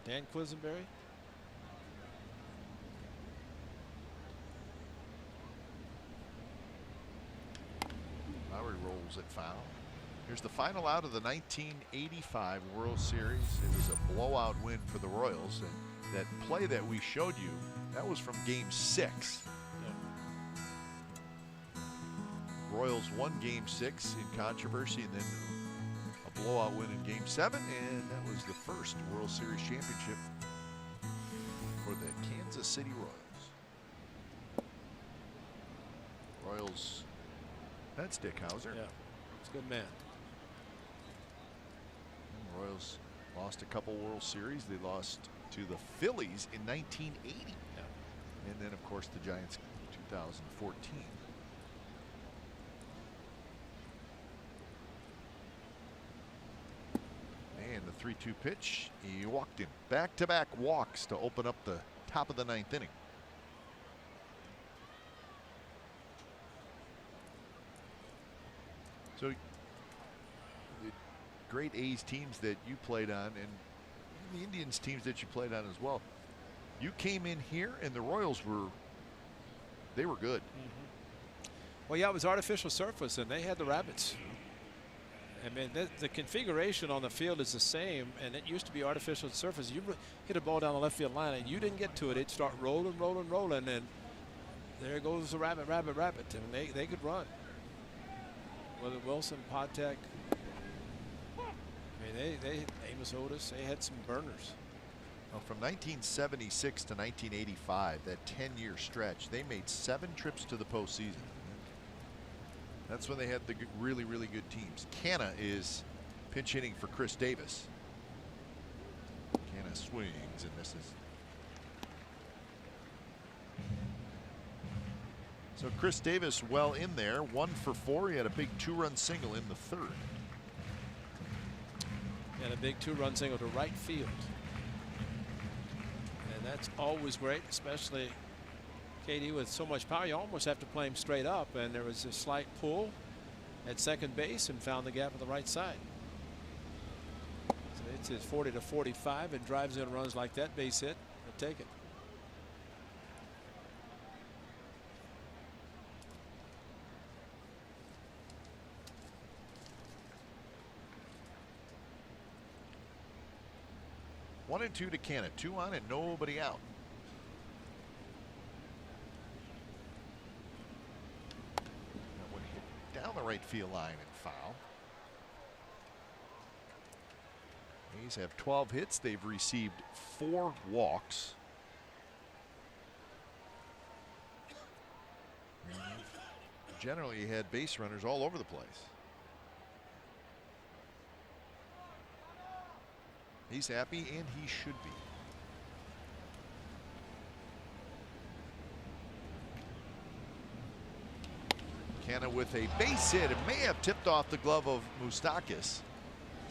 [SPEAKER 4] Dan Quisenberry.
[SPEAKER 1] Lowry rolls at foul. Here's the final out of the 1985 World Series. It was a blowout win for the Royals. And that play that we showed you, that was from Game 6. Royals won Game 6 in controversy, and then a blowout win in Game 7, and that was the first World Series championship for the Kansas City Royals. Royals, that's Dick Hauser.
[SPEAKER 4] Yeah, he's a good man.
[SPEAKER 1] And Royals lost a couple World Series. They lost to the Phillies in 1980.
[SPEAKER 4] Yeah.
[SPEAKER 1] And then, of course, the Giants 2014. And the 3-2 pitch, he walked him. Back-to-back walks to open up the top of the 9th inning. So the great A's teams that you played on, and the Indians teams that you played on as well, you came in here and the Royals were good.
[SPEAKER 4] Well, yeah, it was artificial surface, and they had the rabbits. I mean, the configuration on the field is the same, and it used to be artificial surface. You hit a ball down the left field line, and you didn't get to it. It'd start rolling, and there goes the rabbit, and they could run. Whether Wilson, Patek, I mean, Amos Otis, they had some burners.
[SPEAKER 1] Well, from 1976 to 1985, that 10-year stretch, they made 7 trips to the postseason. That's when they had the really, really good teams. Canna is pinch hitting for Chris Davis. Canna swings and misses. So Chris Davis well in there, 1 for 4. He had a big 2-run single in the 3rd.
[SPEAKER 4] And a big 2-run single to right field. And that's always great, especially KD with so much power. You almost have to play him straight up, and there was a slight pull at second base and found the gap on the right side. So it's his 40 to 45 and drives in runs like that. Base hit, he'll take it.
[SPEAKER 1] 1-2 to Canna. 2 on and nobody out. That one hit down the right field line and foul. A's have 12 hits. They've received 4 walks. Generally had base runners all over the place. He's happy, and he should be. Canna with a base hit. It may have tipped off the glove of Moustakis.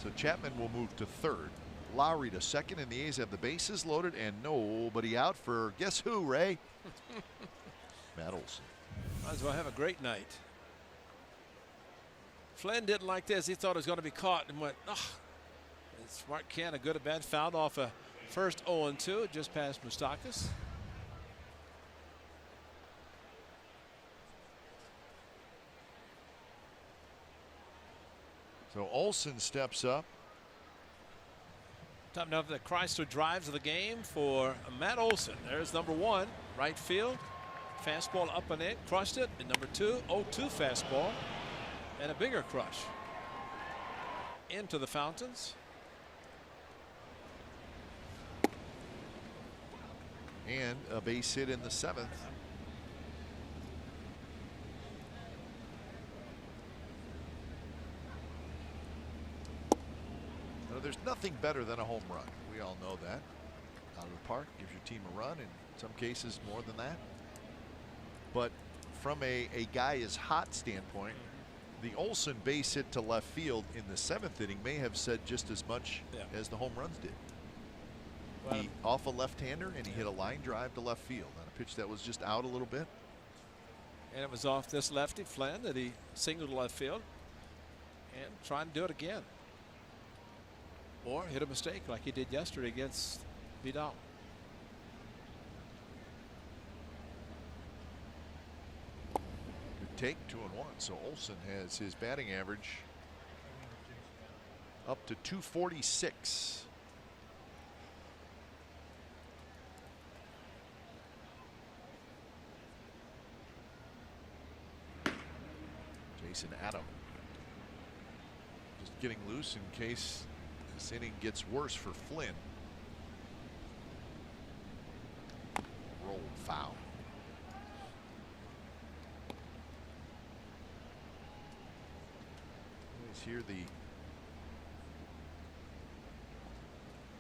[SPEAKER 1] So Chapman will move to third. Lowry to second, and the A's have the bases loaded and nobody out for guess who, Ray? Matt Olson.
[SPEAKER 4] Might as well have a great night. Flynn didn't like this. He thought it was going to be caught and went, ugh. Smart Canna, good at bat, fouled off a first 0-2 just past Moustakis.
[SPEAKER 1] So Olson steps up.
[SPEAKER 4] Top enough that Chrysler drives the game for Matt Olson. There's number 1, right field. Fastball up and in, crushed it. And number 2, 0-2 fastball. And a bigger crush. Into the fountains.
[SPEAKER 1] And a base hit in the 7th. Now, there's nothing better than a home run. We all know that. Out of the park, gives your team a run, in some cases more than that. But from a guy is hot standpoint, the Olson base hit to left field in the 7th inning may have said just as much as the home runs did.
[SPEAKER 4] Well,
[SPEAKER 1] He off a left-hander, and he hit a line drive to left field on a pitch that was just out a little bit.
[SPEAKER 4] and it was off this lefty, Flynn, that he singled to left field. And trying to do it again. Or hit a mistake like he did yesterday against Vidal.
[SPEAKER 1] Good take, 2-1. So Olson has his batting average up to 246. Jason Adam just getting loose in case this inning gets worse for Flynn. Rolled foul. Always hear the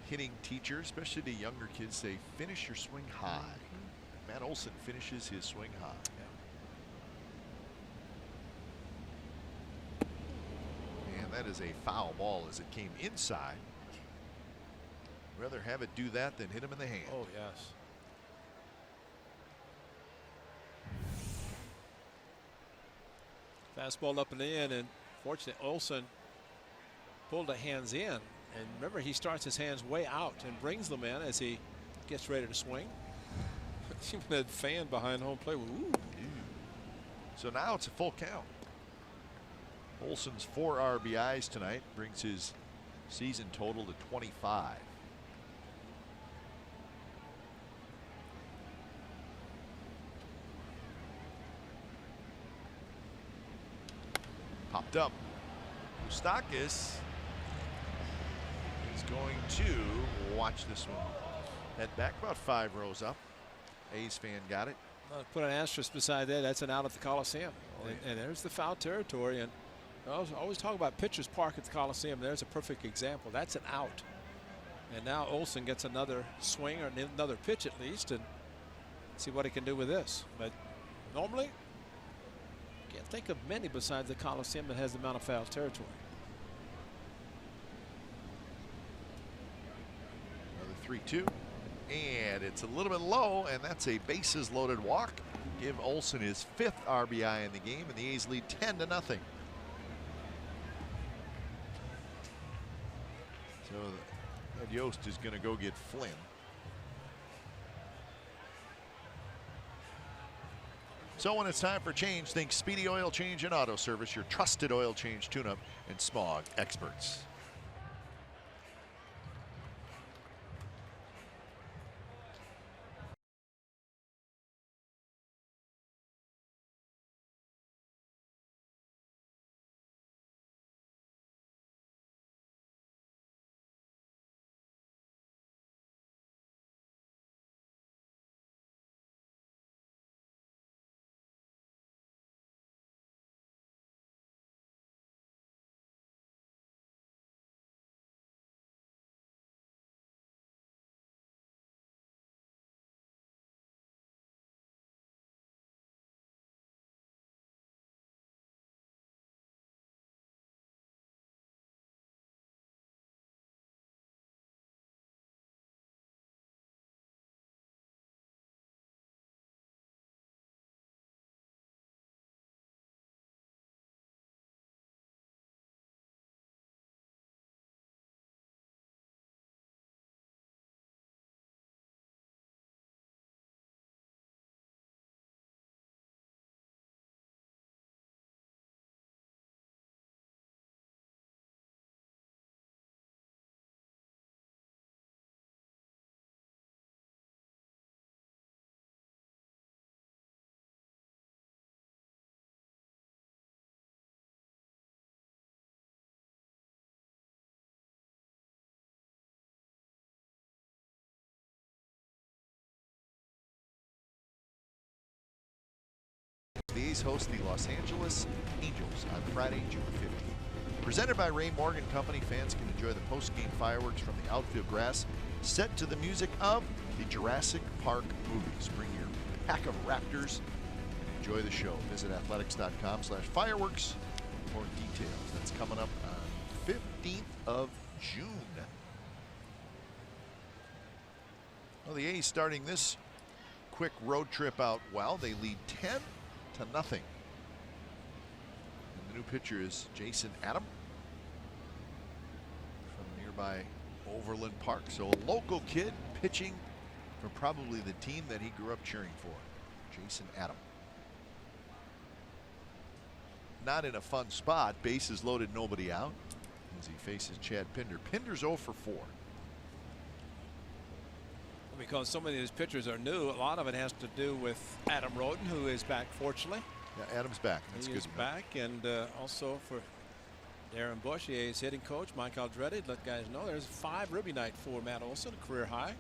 [SPEAKER 1] hitting teacher, especially the younger kids, say, finish your swing high. Matt Olson finishes his swing high. And that is a foul ball as it came inside. Rather have it do that than hit him in the hand.
[SPEAKER 4] Oh, yes. Fastball up and in, and fortunately Olson pulled the hands in. And remember, he starts his hands way out and brings them in as he gets ready to swing. Even that fan behind home plate. Ooh.
[SPEAKER 1] So now it's a full count. Olson's 4 RBIs tonight brings his season total to 25. Popped up. Moustakis is going to watch this one. Head back about 5 rows up. A's fan got it.
[SPEAKER 4] Put an asterisk beside that. That's an out at the Coliseum.
[SPEAKER 1] Oh, yeah.
[SPEAKER 4] And there's the foul territory. And I always talk about pitchers park at the Coliseum. There's a perfect example. That's an out. And now Olson gets another swing or another pitch at least, and see what he can do with this. But normally, can't think of many besides the Coliseum that has the amount of foul territory.
[SPEAKER 1] Another 3-2. And it's a little bit low, and that's a bases loaded walk. Give Olson his 5th RBI in the game, and the A's lead 10-0. So Ed Yost is going to go get Flynn. So when it's time for change, think Speedy Oil Change and Auto Service, your trusted oil change tune-up and smog experts. A's host the Los Angeles Angels on Friday, June 15th. Presented by Ray Morgan Company, fans can enjoy the post-game fireworks from the outfield grass set to the music of the Jurassic Park movies. Bring your pack of Raptors and enjoy the show. Visit athletics.com/fireworks for details. That's coming up on 15th of June. Well, the A's starting this quick road trip out well. They lead 10-0. And the new pitcher is Jason Adam from nearby Overland Park. So a local kid pitching for probably the team that he grew up cheering for, Jason Adam. Not in a fun spot. Bases loaded, nobody out as he faces Chad Pinder. Pinder's 0 for 4.
[SPEAKER 4] Because so many of these pitchers are new, a lot of it has to do with Adam Roden, who is back, fortunately.
[SPEAKER 1] Yeah, Adam's back. That's
[SPEAKER 4] he
[SPEAKER 1] good.
[SPEAKER 4] Is back, and also for Darren Bush, the A's hitting coach, Mike Aldretti, let guys know there's 5 Ruby Night for Matt Olson, a career high.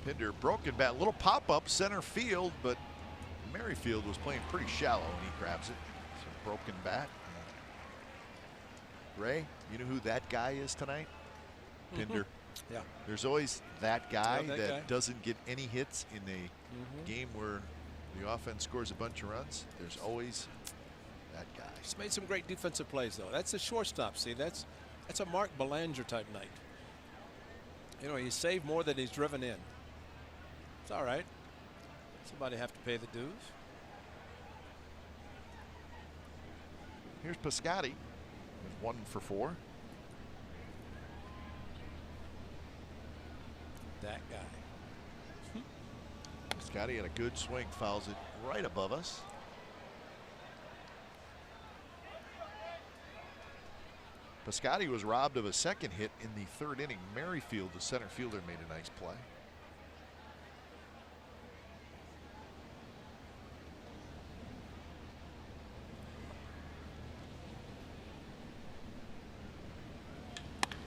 [SPEAKER 1] Pinder, broken bat, little pop-up center field, but Merrifield was playing pretty shallow and he grabs it. So broken bat. Ray, you know who that guy is tonight? Pinder.
[SPEAKER 4] Yeah.
[SPEAKER 1] There's always that guy
[SPEAKER 4] that
[SPEAKER 1] that
[SPEAKER 4] guy.
[SPEAKER 1] doesn't get any hits in a game where the offense scores a bunch of runs. There's always that guy.
[SPEAKER 4] He's made some great defensive plays, though. That's a shortstop. See, that's a Mark Belanger type night. You know, he saved more than he's driven in. It's all right. Somebody have to pay the dues.
[SPEAKER 1] Here's Piscotty. 1 for 4.
[SPEAKER 4] That guy.
[SPEAKER 1] Piscotty had a good swing, fouls it right above us. Piscotty was robbed of a second hit in the 3rd inning. Merrifield, the center fielder, made a nice play.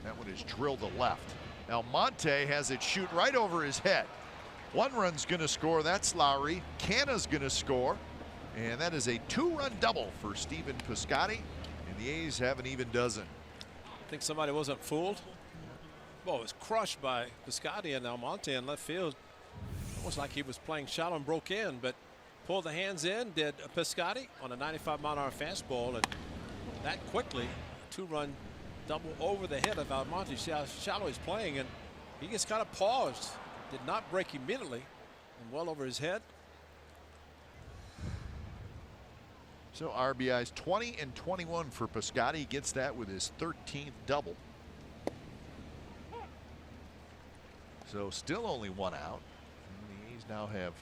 [SPEAKER 1] That one is drilled to left. Now Monte has it shoot right over his head. 1 run's going to score. That's Lowry. Canna's going to score. And that is a 2-run double for Stephen Piscotty. And the A's have an even dozen.
[SPEAKER 4] I think somebody wasn't fooled. Well, it was crushed by Piscotty and Almonte in left field. Almost like he was playing shallow and broke in, but pulled the hands in, did Piscotty on a 95-mile-an-hour fastball, and that quickly, 2-run double over the head of Almonte. See how shallow he's playing, and he just kind of paused. Did not break immediately, and well over his head.
[SPEAKER 1] So RBIs 20 and 21 for Piscotty. He gets that with his 13th double. So still only 1 out. And the A's now have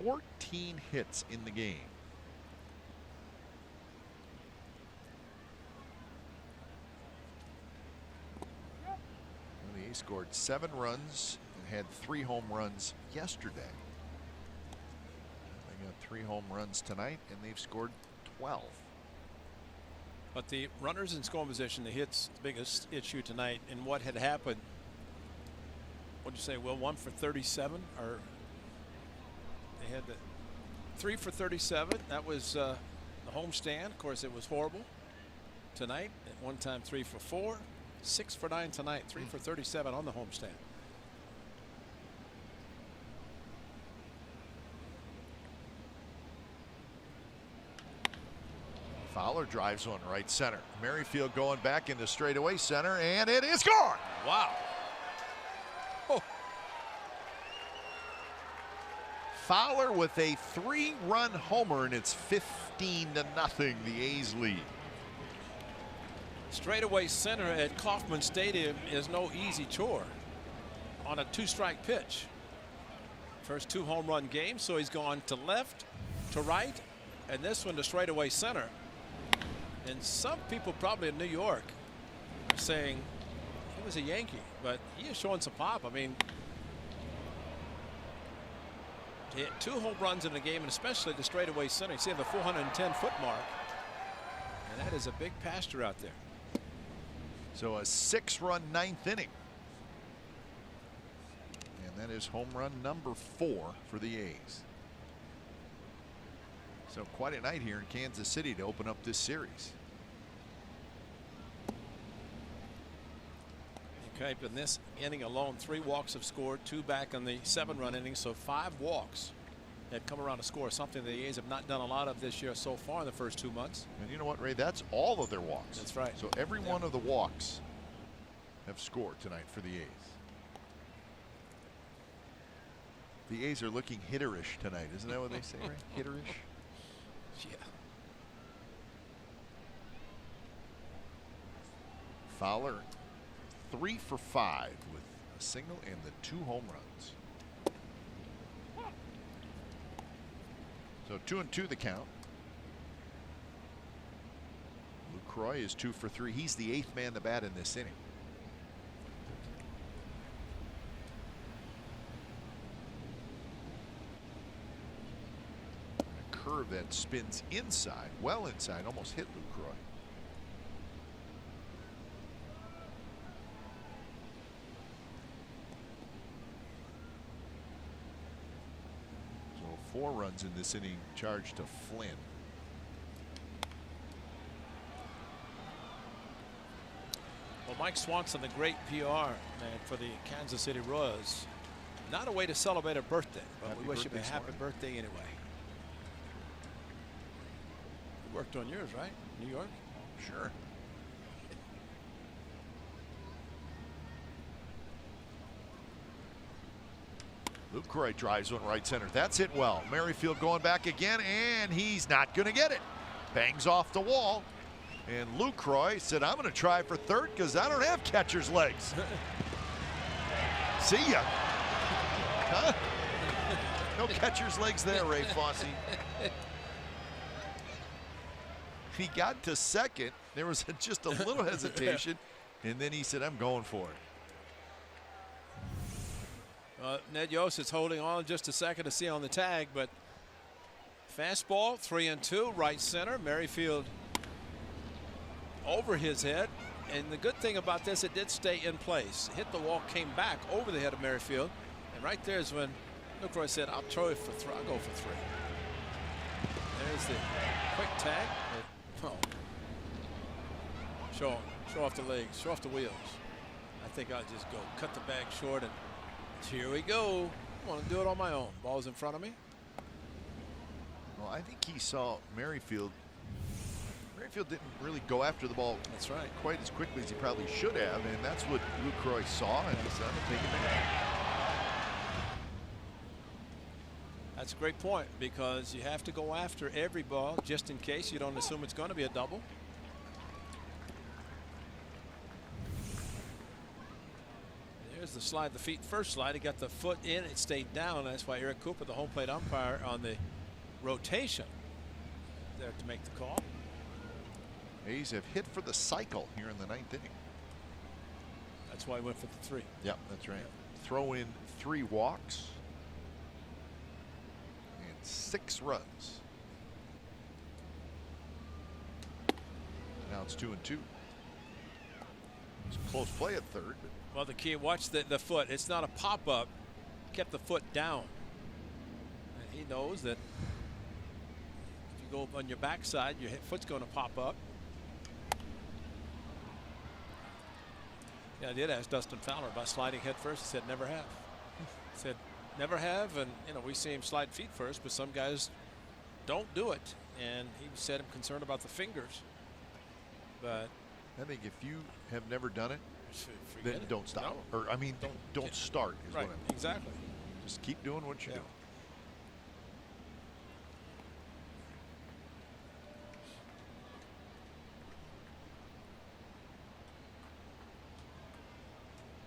[SPEAKER 1] 14 hits in the game. And the A's scored 7 runs and had 3 home runs yesterday. They got 3 home runs tonight, and they've scored 12.
[SPEAKER 4] But the runners in scoring position, the hits, the biggest issue tonight, and what had happened. What'd you say, Will? 1 for 37, or they had the 3 for 37. That was the homestand. Of course, it was horrible tonight. At one time, 3 for 4, 6 for 9 tonight, 3 for 37 on the homestand.
[SPEAKER 1] Fowler drives one right center. Merrifield going back into straightaway center, and it is gone.
[SPEAKER 4] Wow. Oh.
[SPEAKER 1] Fowler with a 3-run homer, and it's 15-0. The A's lead.
[SPEAKER 4] Straightaway center at Kauffman Stadium is no easy chore on a 2-strike pitch. First 2 home run games, so he's gone to left, to right, and this one to straightaway center. And some people probably in New York are saying he was a Yankee, but he is showing some pop. I mean, to hit 2 home runs in a game, and especially the straightaway center, you see the 410-foot mark, and that is a big pasture out there.
[SPEAKER 1] So a 6-run 9th inning. And that is home run number 4 for the A's. So quite a night here in Kansas City to open up this series.
[SPEAKER 4] Okay, in this inning alone, 3 walks have scored, 2 back in the 7-run inning, so 5 walks have come around to score, something the A's have not done a lot of this year so far in the first 2 months.
[SPEAKER 1] And you know what, Ray? That's all of their walks.
[SPEAKER 4] That's right.
[SPEAKER 1] So every one of the walks have scored tonight for the A's. The A's are looking hitterish tonight. Isn't that what they say, Ray? Hitterish?
[SPEAKER 4] Yeah.
[SPEAKER 1] Fowler 3 for 5 with a single and the 2 home runs. So 2-2 the count. Lucroy is 2 for 3. He's the 8th man to bat in this inning. A curve that spins inside, well inside, almost hit Lucroy. So 4 runs in this inning charged to Flynn.
[SPEAKER 4] Well, Mike Swanson, the great PR man for the Kansas City Royals. Not a way to celebrate a birthday, but
[SPEAKER 1] Happy
[SPEAKER 4] we wish him a
[SPEAKER 1] birthday,
[SPEAKER 4] happy
[SPEAKER 1] Swan.
[SPEAKER 4] birthday anyway. You worked on yours, right? New York?
[SPEAKER 1] Sure. Lucroy drives one right center. That's hit well. Merrifield going back again, and he's not going to get it. Bangs off the wall. And Lucroy said, I'm going to try for third because I don't have catcher's legs. See ya. Huh? No catcher's legs there, Ray Fosse. He got to second. There was just a little hesitation, and then he said, I'm going for it.
[SPEAKER 4] Ned Yost is holding on just a second to see on the tag, but fastball 3-2 right center. Merrifield over his head, and the good thing about this, it did stay in place. Hit the wall, came back over the head of Merrifield, and right there is when Lucroy said, I'll throw it for 3. I'll go for 3. There's the quick tag. Oh. Show off the legs, show off the wheels. I think I'll just go cut the bag short, and here we go. I want to do it on my own. Ball's in front of me.
[SPEAKER 1] Well, I think he saw Merrifield. Merrifield didn't really go after the ball.
[SPEAKER 4] That's right.
[SPEAKER 1] Quite as quickly as he probably should have, and that's what Lucroy saw, and he said, I'm going to take it back.
[SPEAKER 4] That's a great point, because you have to go after every ball just in case you don't assume it's going to be a double. There's the slide, the feet first slide. He got the foot in, it stayed down. That's why Eric Cooper, the home plate umpire, on the rotation there to make the call.
[SPEAKER 1] A's have hit for the cycle here in the 9th inning.
[SPEAKER 4] That's why he went for the 3.
[SPEAKER 1] Yep, that's right. Throw in 3 walks and 6 runs. Now it's 2-2. It's a close play at third. But
[SPEAKER 4] well, the key, watch the foot. It's not a pop-up. Kept the foot down. And he knows that if you go on your backside, your foot's going to pop up. Yeah, I did ask Dustin Fowler about sliding head first. He said, never have. He said, never have. And, you know, we see him slide feet first, but some guys don't do it. And he said I'm concerned about the fingers. But
[SPEAKER 1] I think if you have never done it,
[SPEAKER 4] forget
[SPEAKER 1] then
[SPEAKER 4] it.
[SPEAKER 1] don't stop.
[SPEAKER 4] No.
[SPEAKER 1] Or, I mean, don't start is
[SPEAKER 4] Right,
[SPEAKER 1] what I mean.
[SPEAKER 4] exactly.
[SPEAKER 1] Just keep doing what you do.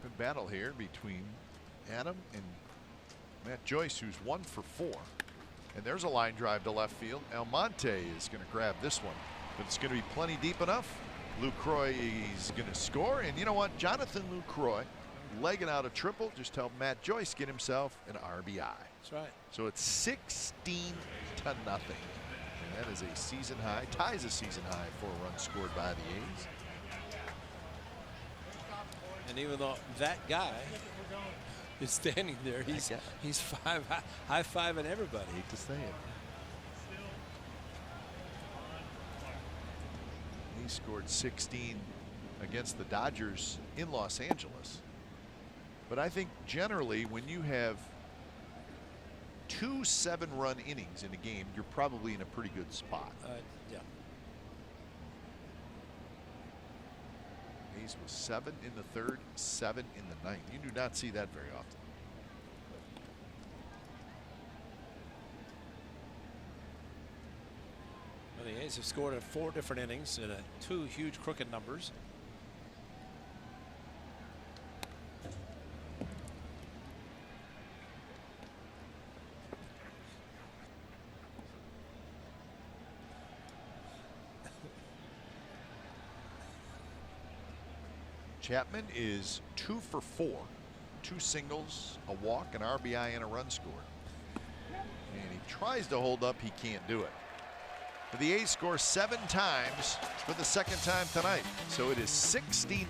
[SPEAKER 1] Good battle here between Adam and Matt Joyce, who's 1 for 4. And there's a line drive to left field. Almonte is going to grab this one, but it's going to be plenty deep enough. Lucroy is going to score, and you know what? Jonathan Lucroy legging out a triple just helped Matt Joyce get himself an RBI.
[SPEAKER 4] That's right.
[SPEAKER 1] So it's 16-0, and that is a season high, ties a season high for runs scored by the A's.
[SPEAKER 4] And even though that guy is standing there. He's high-fiving everybody.
[SPEAKER 1] I hate to say it. He scored 16 against the Dodgers in Los Angeles. But I think generally when you have 2 7-run innings in a game, you're probably in a pretty good spot.
[SPEAKER 4] Yeah.
[SPEAKER 1] Hayes was 7 in the 3rd, 7 in the 9th. You do not see that very often.
[SPEAKER 4] Well, the A's have scored in 4 different innings in 2 huge crooked numbers.
[SPEAKER 1] Chapman is 2 for 4. 2 singles, a walk, an RBI, and a run scored. And he tries to hold up. He can't do it. But the A's score 7 times for the 2nd time tonight. So it is 16-0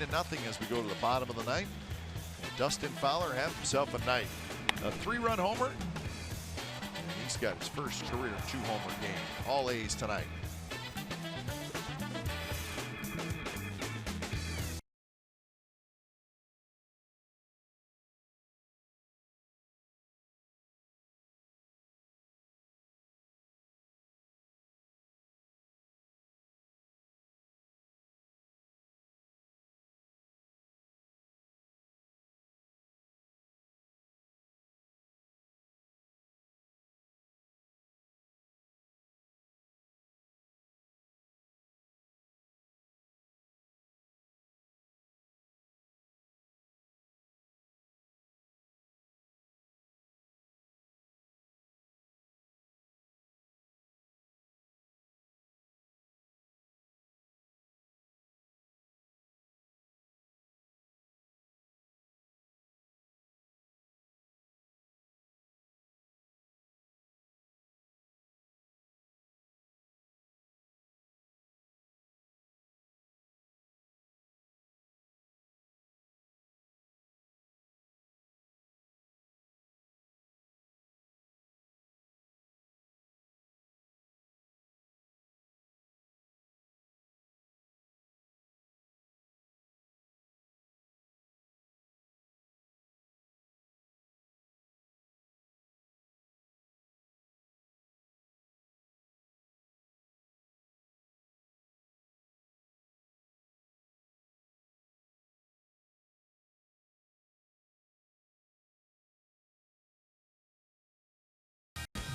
[SPEAKER 1] as we go to the bottom of the 9th. And Dustin Fowler has himself a night. A 3-run homer. And he's got his first career 2-homer game. All A's tonight.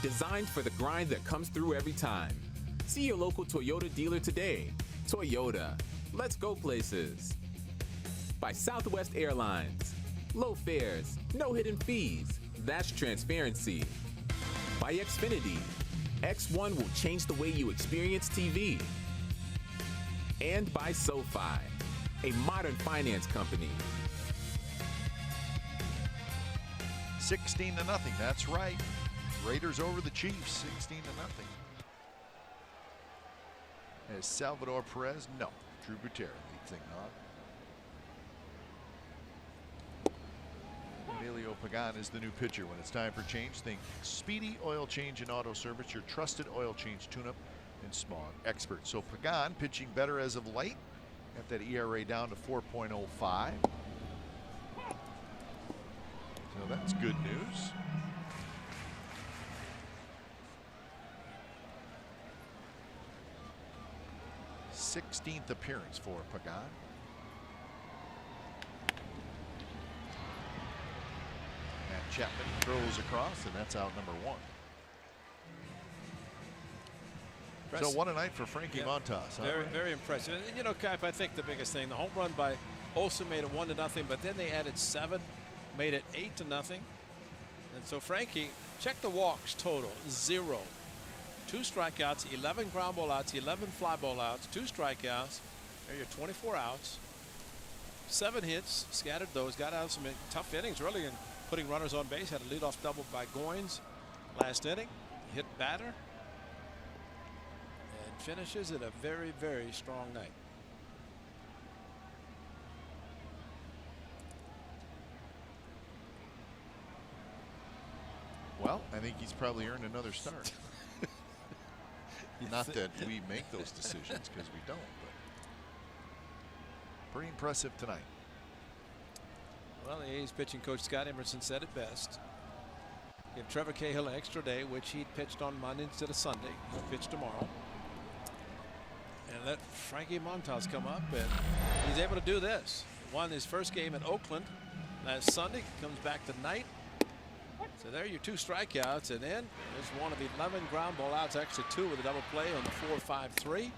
[SPEAKER 3] Designed for the grind that comes through every time. See your local Toyota dealer today. Toyota, let's go places. By Southwest Airlines. Low fares, no hidden fees. That's transparency. By Xfinity. X1 will change the way you experience TV. And by SoFi, a modern finance company.
[SPEAKER 1] 16-0. That's right. Raiders over the Chiefs, 16-0. As Salvador Perez, no. Drew Butera leads things on. Emilio Pagan is the new pitcher. When it's time for change, think Speedy Oil Change and Auto Service, your trusted oil change tune-up and smog expert. So Pagan pitching better as of late. Got that ERA down to 4.05. So that's good news. 16th appearance for Pagan. And Chapman throws across, and that's out number 1. So what a night for Frankie Montas.
[SPEAKER 4] Very impressive. And you know, Cap, I think the biggest thing, the home run by Olsen made it 1-0, but then they added 7, made it 8-0. And so Frankie, check the walks total, 0. 2 strikeouts, 11 ground ball outs, 11 fly ball outs, 2 strikeouts. There you're 24 outs. 7 hits, scattered those, got out of some tough innings really, and putting runners on base. Had a leadoff double by Goins last inning. Hit batter. And finishes it a very, very strong night.
[SPEAKER 1] Well, I think he's probably earned another start. Not that we make those decisions, because we don't, but pretty impressive tonight.
[SPEAKER 4] Well, the A's pitching coach Scott Emerson said it best. Give Trevor Cahill an extra day, which he pitched on Monday instead of Sunday. He'll pitch tomorrow. And let Frankie Montas come up, and he's able to do this. Won his first game in Oakland last Sunday. Comes back tonight. So there are your 2 strikeouts, and then there's one of 11 ground ball outs, actually 2 with a double play on the 4-5-3.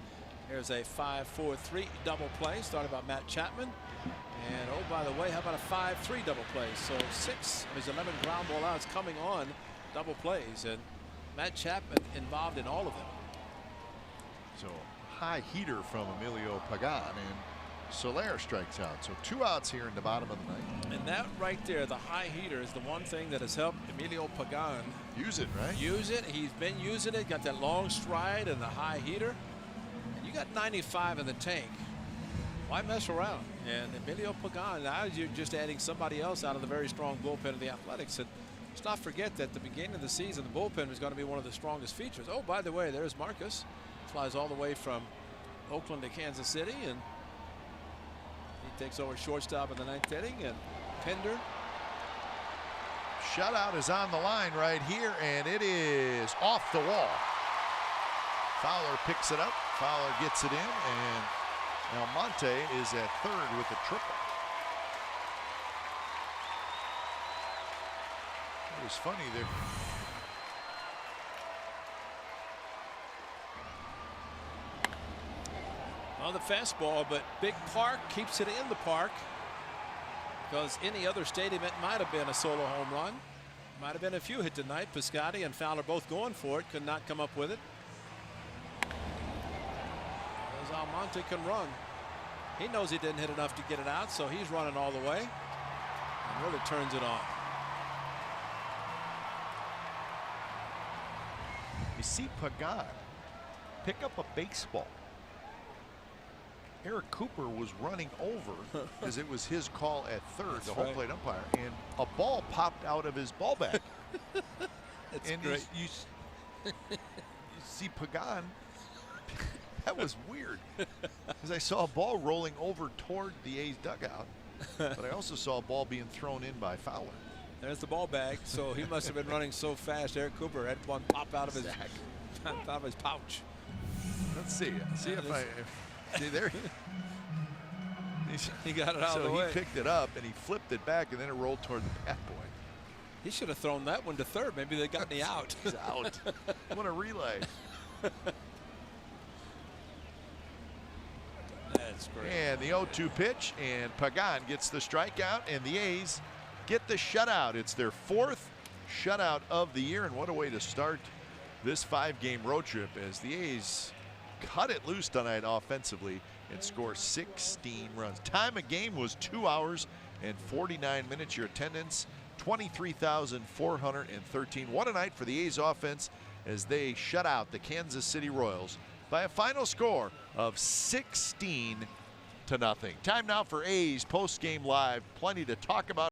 [SPEAKER 4] There's a 5-4-3 double play started by Matt Chapman. And oh, by the way, how about a 5-3 double play? So 6 of his 11 ground ball outs coming on double plays, and Matt Chapman involved in all of them.
[SPEAKER 1] So high heater from Emilio Pagan, and Soler strikes out. So 2 outs here in the bottom of the ninth.
[SPEAKER 4] And that right there, the high heater, is the one thing that has helped Emilio Pagan
[SPEAKER 1] Use it, right?
[SPEAKER 4] use it. He's been using it, got that long stride and the high heater. And you got 95 in the tank. Why mess around? And Emilio Pagan, now you're just adding somebody else out of the very strong bullpen of the Athletics. And let's not forget that at the beginning of the season, the bullpen was going to be one of the strongest features. Oh, by the way, there's Marcus. Flies all the way from Oakland to Kansas City, and he takes over shortstop in the 9th inning. And Pender.
[SPEAKER 1] Shutout is on the line right here, and it is off the wall. Fowler picks it up. Fowler gets it in, and Almonte is at third with a triple. It was funny there.
[SPEAKER 4] On the fastball, but Big Park keeps it in the park, because any other stadium it might have been a solo home run. Might have been a few hit tonight. Piscotty and Fowler both going for it, could not come up with it. As Almonte can run. He knows he didn't hit enough to get it out, so he's running all the way and really turns it on.
[SPEAKER 1] You see Pagan pick up a baseball. Eric Cooper was running over because it was his call at third, the home plate umpire, and a ball popped out of his ball bag.
[SPEAKER 4] That's
[SPEAKER 1] and
[SPEAKER 4] great.
[SPEAKER 1] You see Pagan. That was weird, because I saw a ball rolling over toward the A's dugout, but I also saw a ball being thrown in by Fowler.
[SPEAKER 4] There's the ball bag, so he must have been running so fast. Eric Cooper had one pop out of his pouch.
[SPEAKER 1] Let's see. See if I see there.
[SPEAKER 4] He got it out of the way.
[SPEAKER 1] So he picked it up and he flipped it back, and then it rolled toward the bat boy.
[SPEAKER 4] He should have thrown that one to third. Maybe they got me out.
[SPEAKER 1] He's out. What a relay.
[SPEAKER 4] That's great.
[SPEAKER 1] And the 0-2 pitch, and Pagan gets the strikeout, and the A's get the shutout. It's their 4th shutout of the year, and what a way to start this 5-game road trip, as the A's cut it loose tonight offensively and score 16 runs. Time of game was 2 hours and 49 minutes. Your attendance, 23,413. What a night for the A's offense as they shut out the Kansas City Royals by a final score of 16-0. Time now for A's post-game live. Plenty to talk about.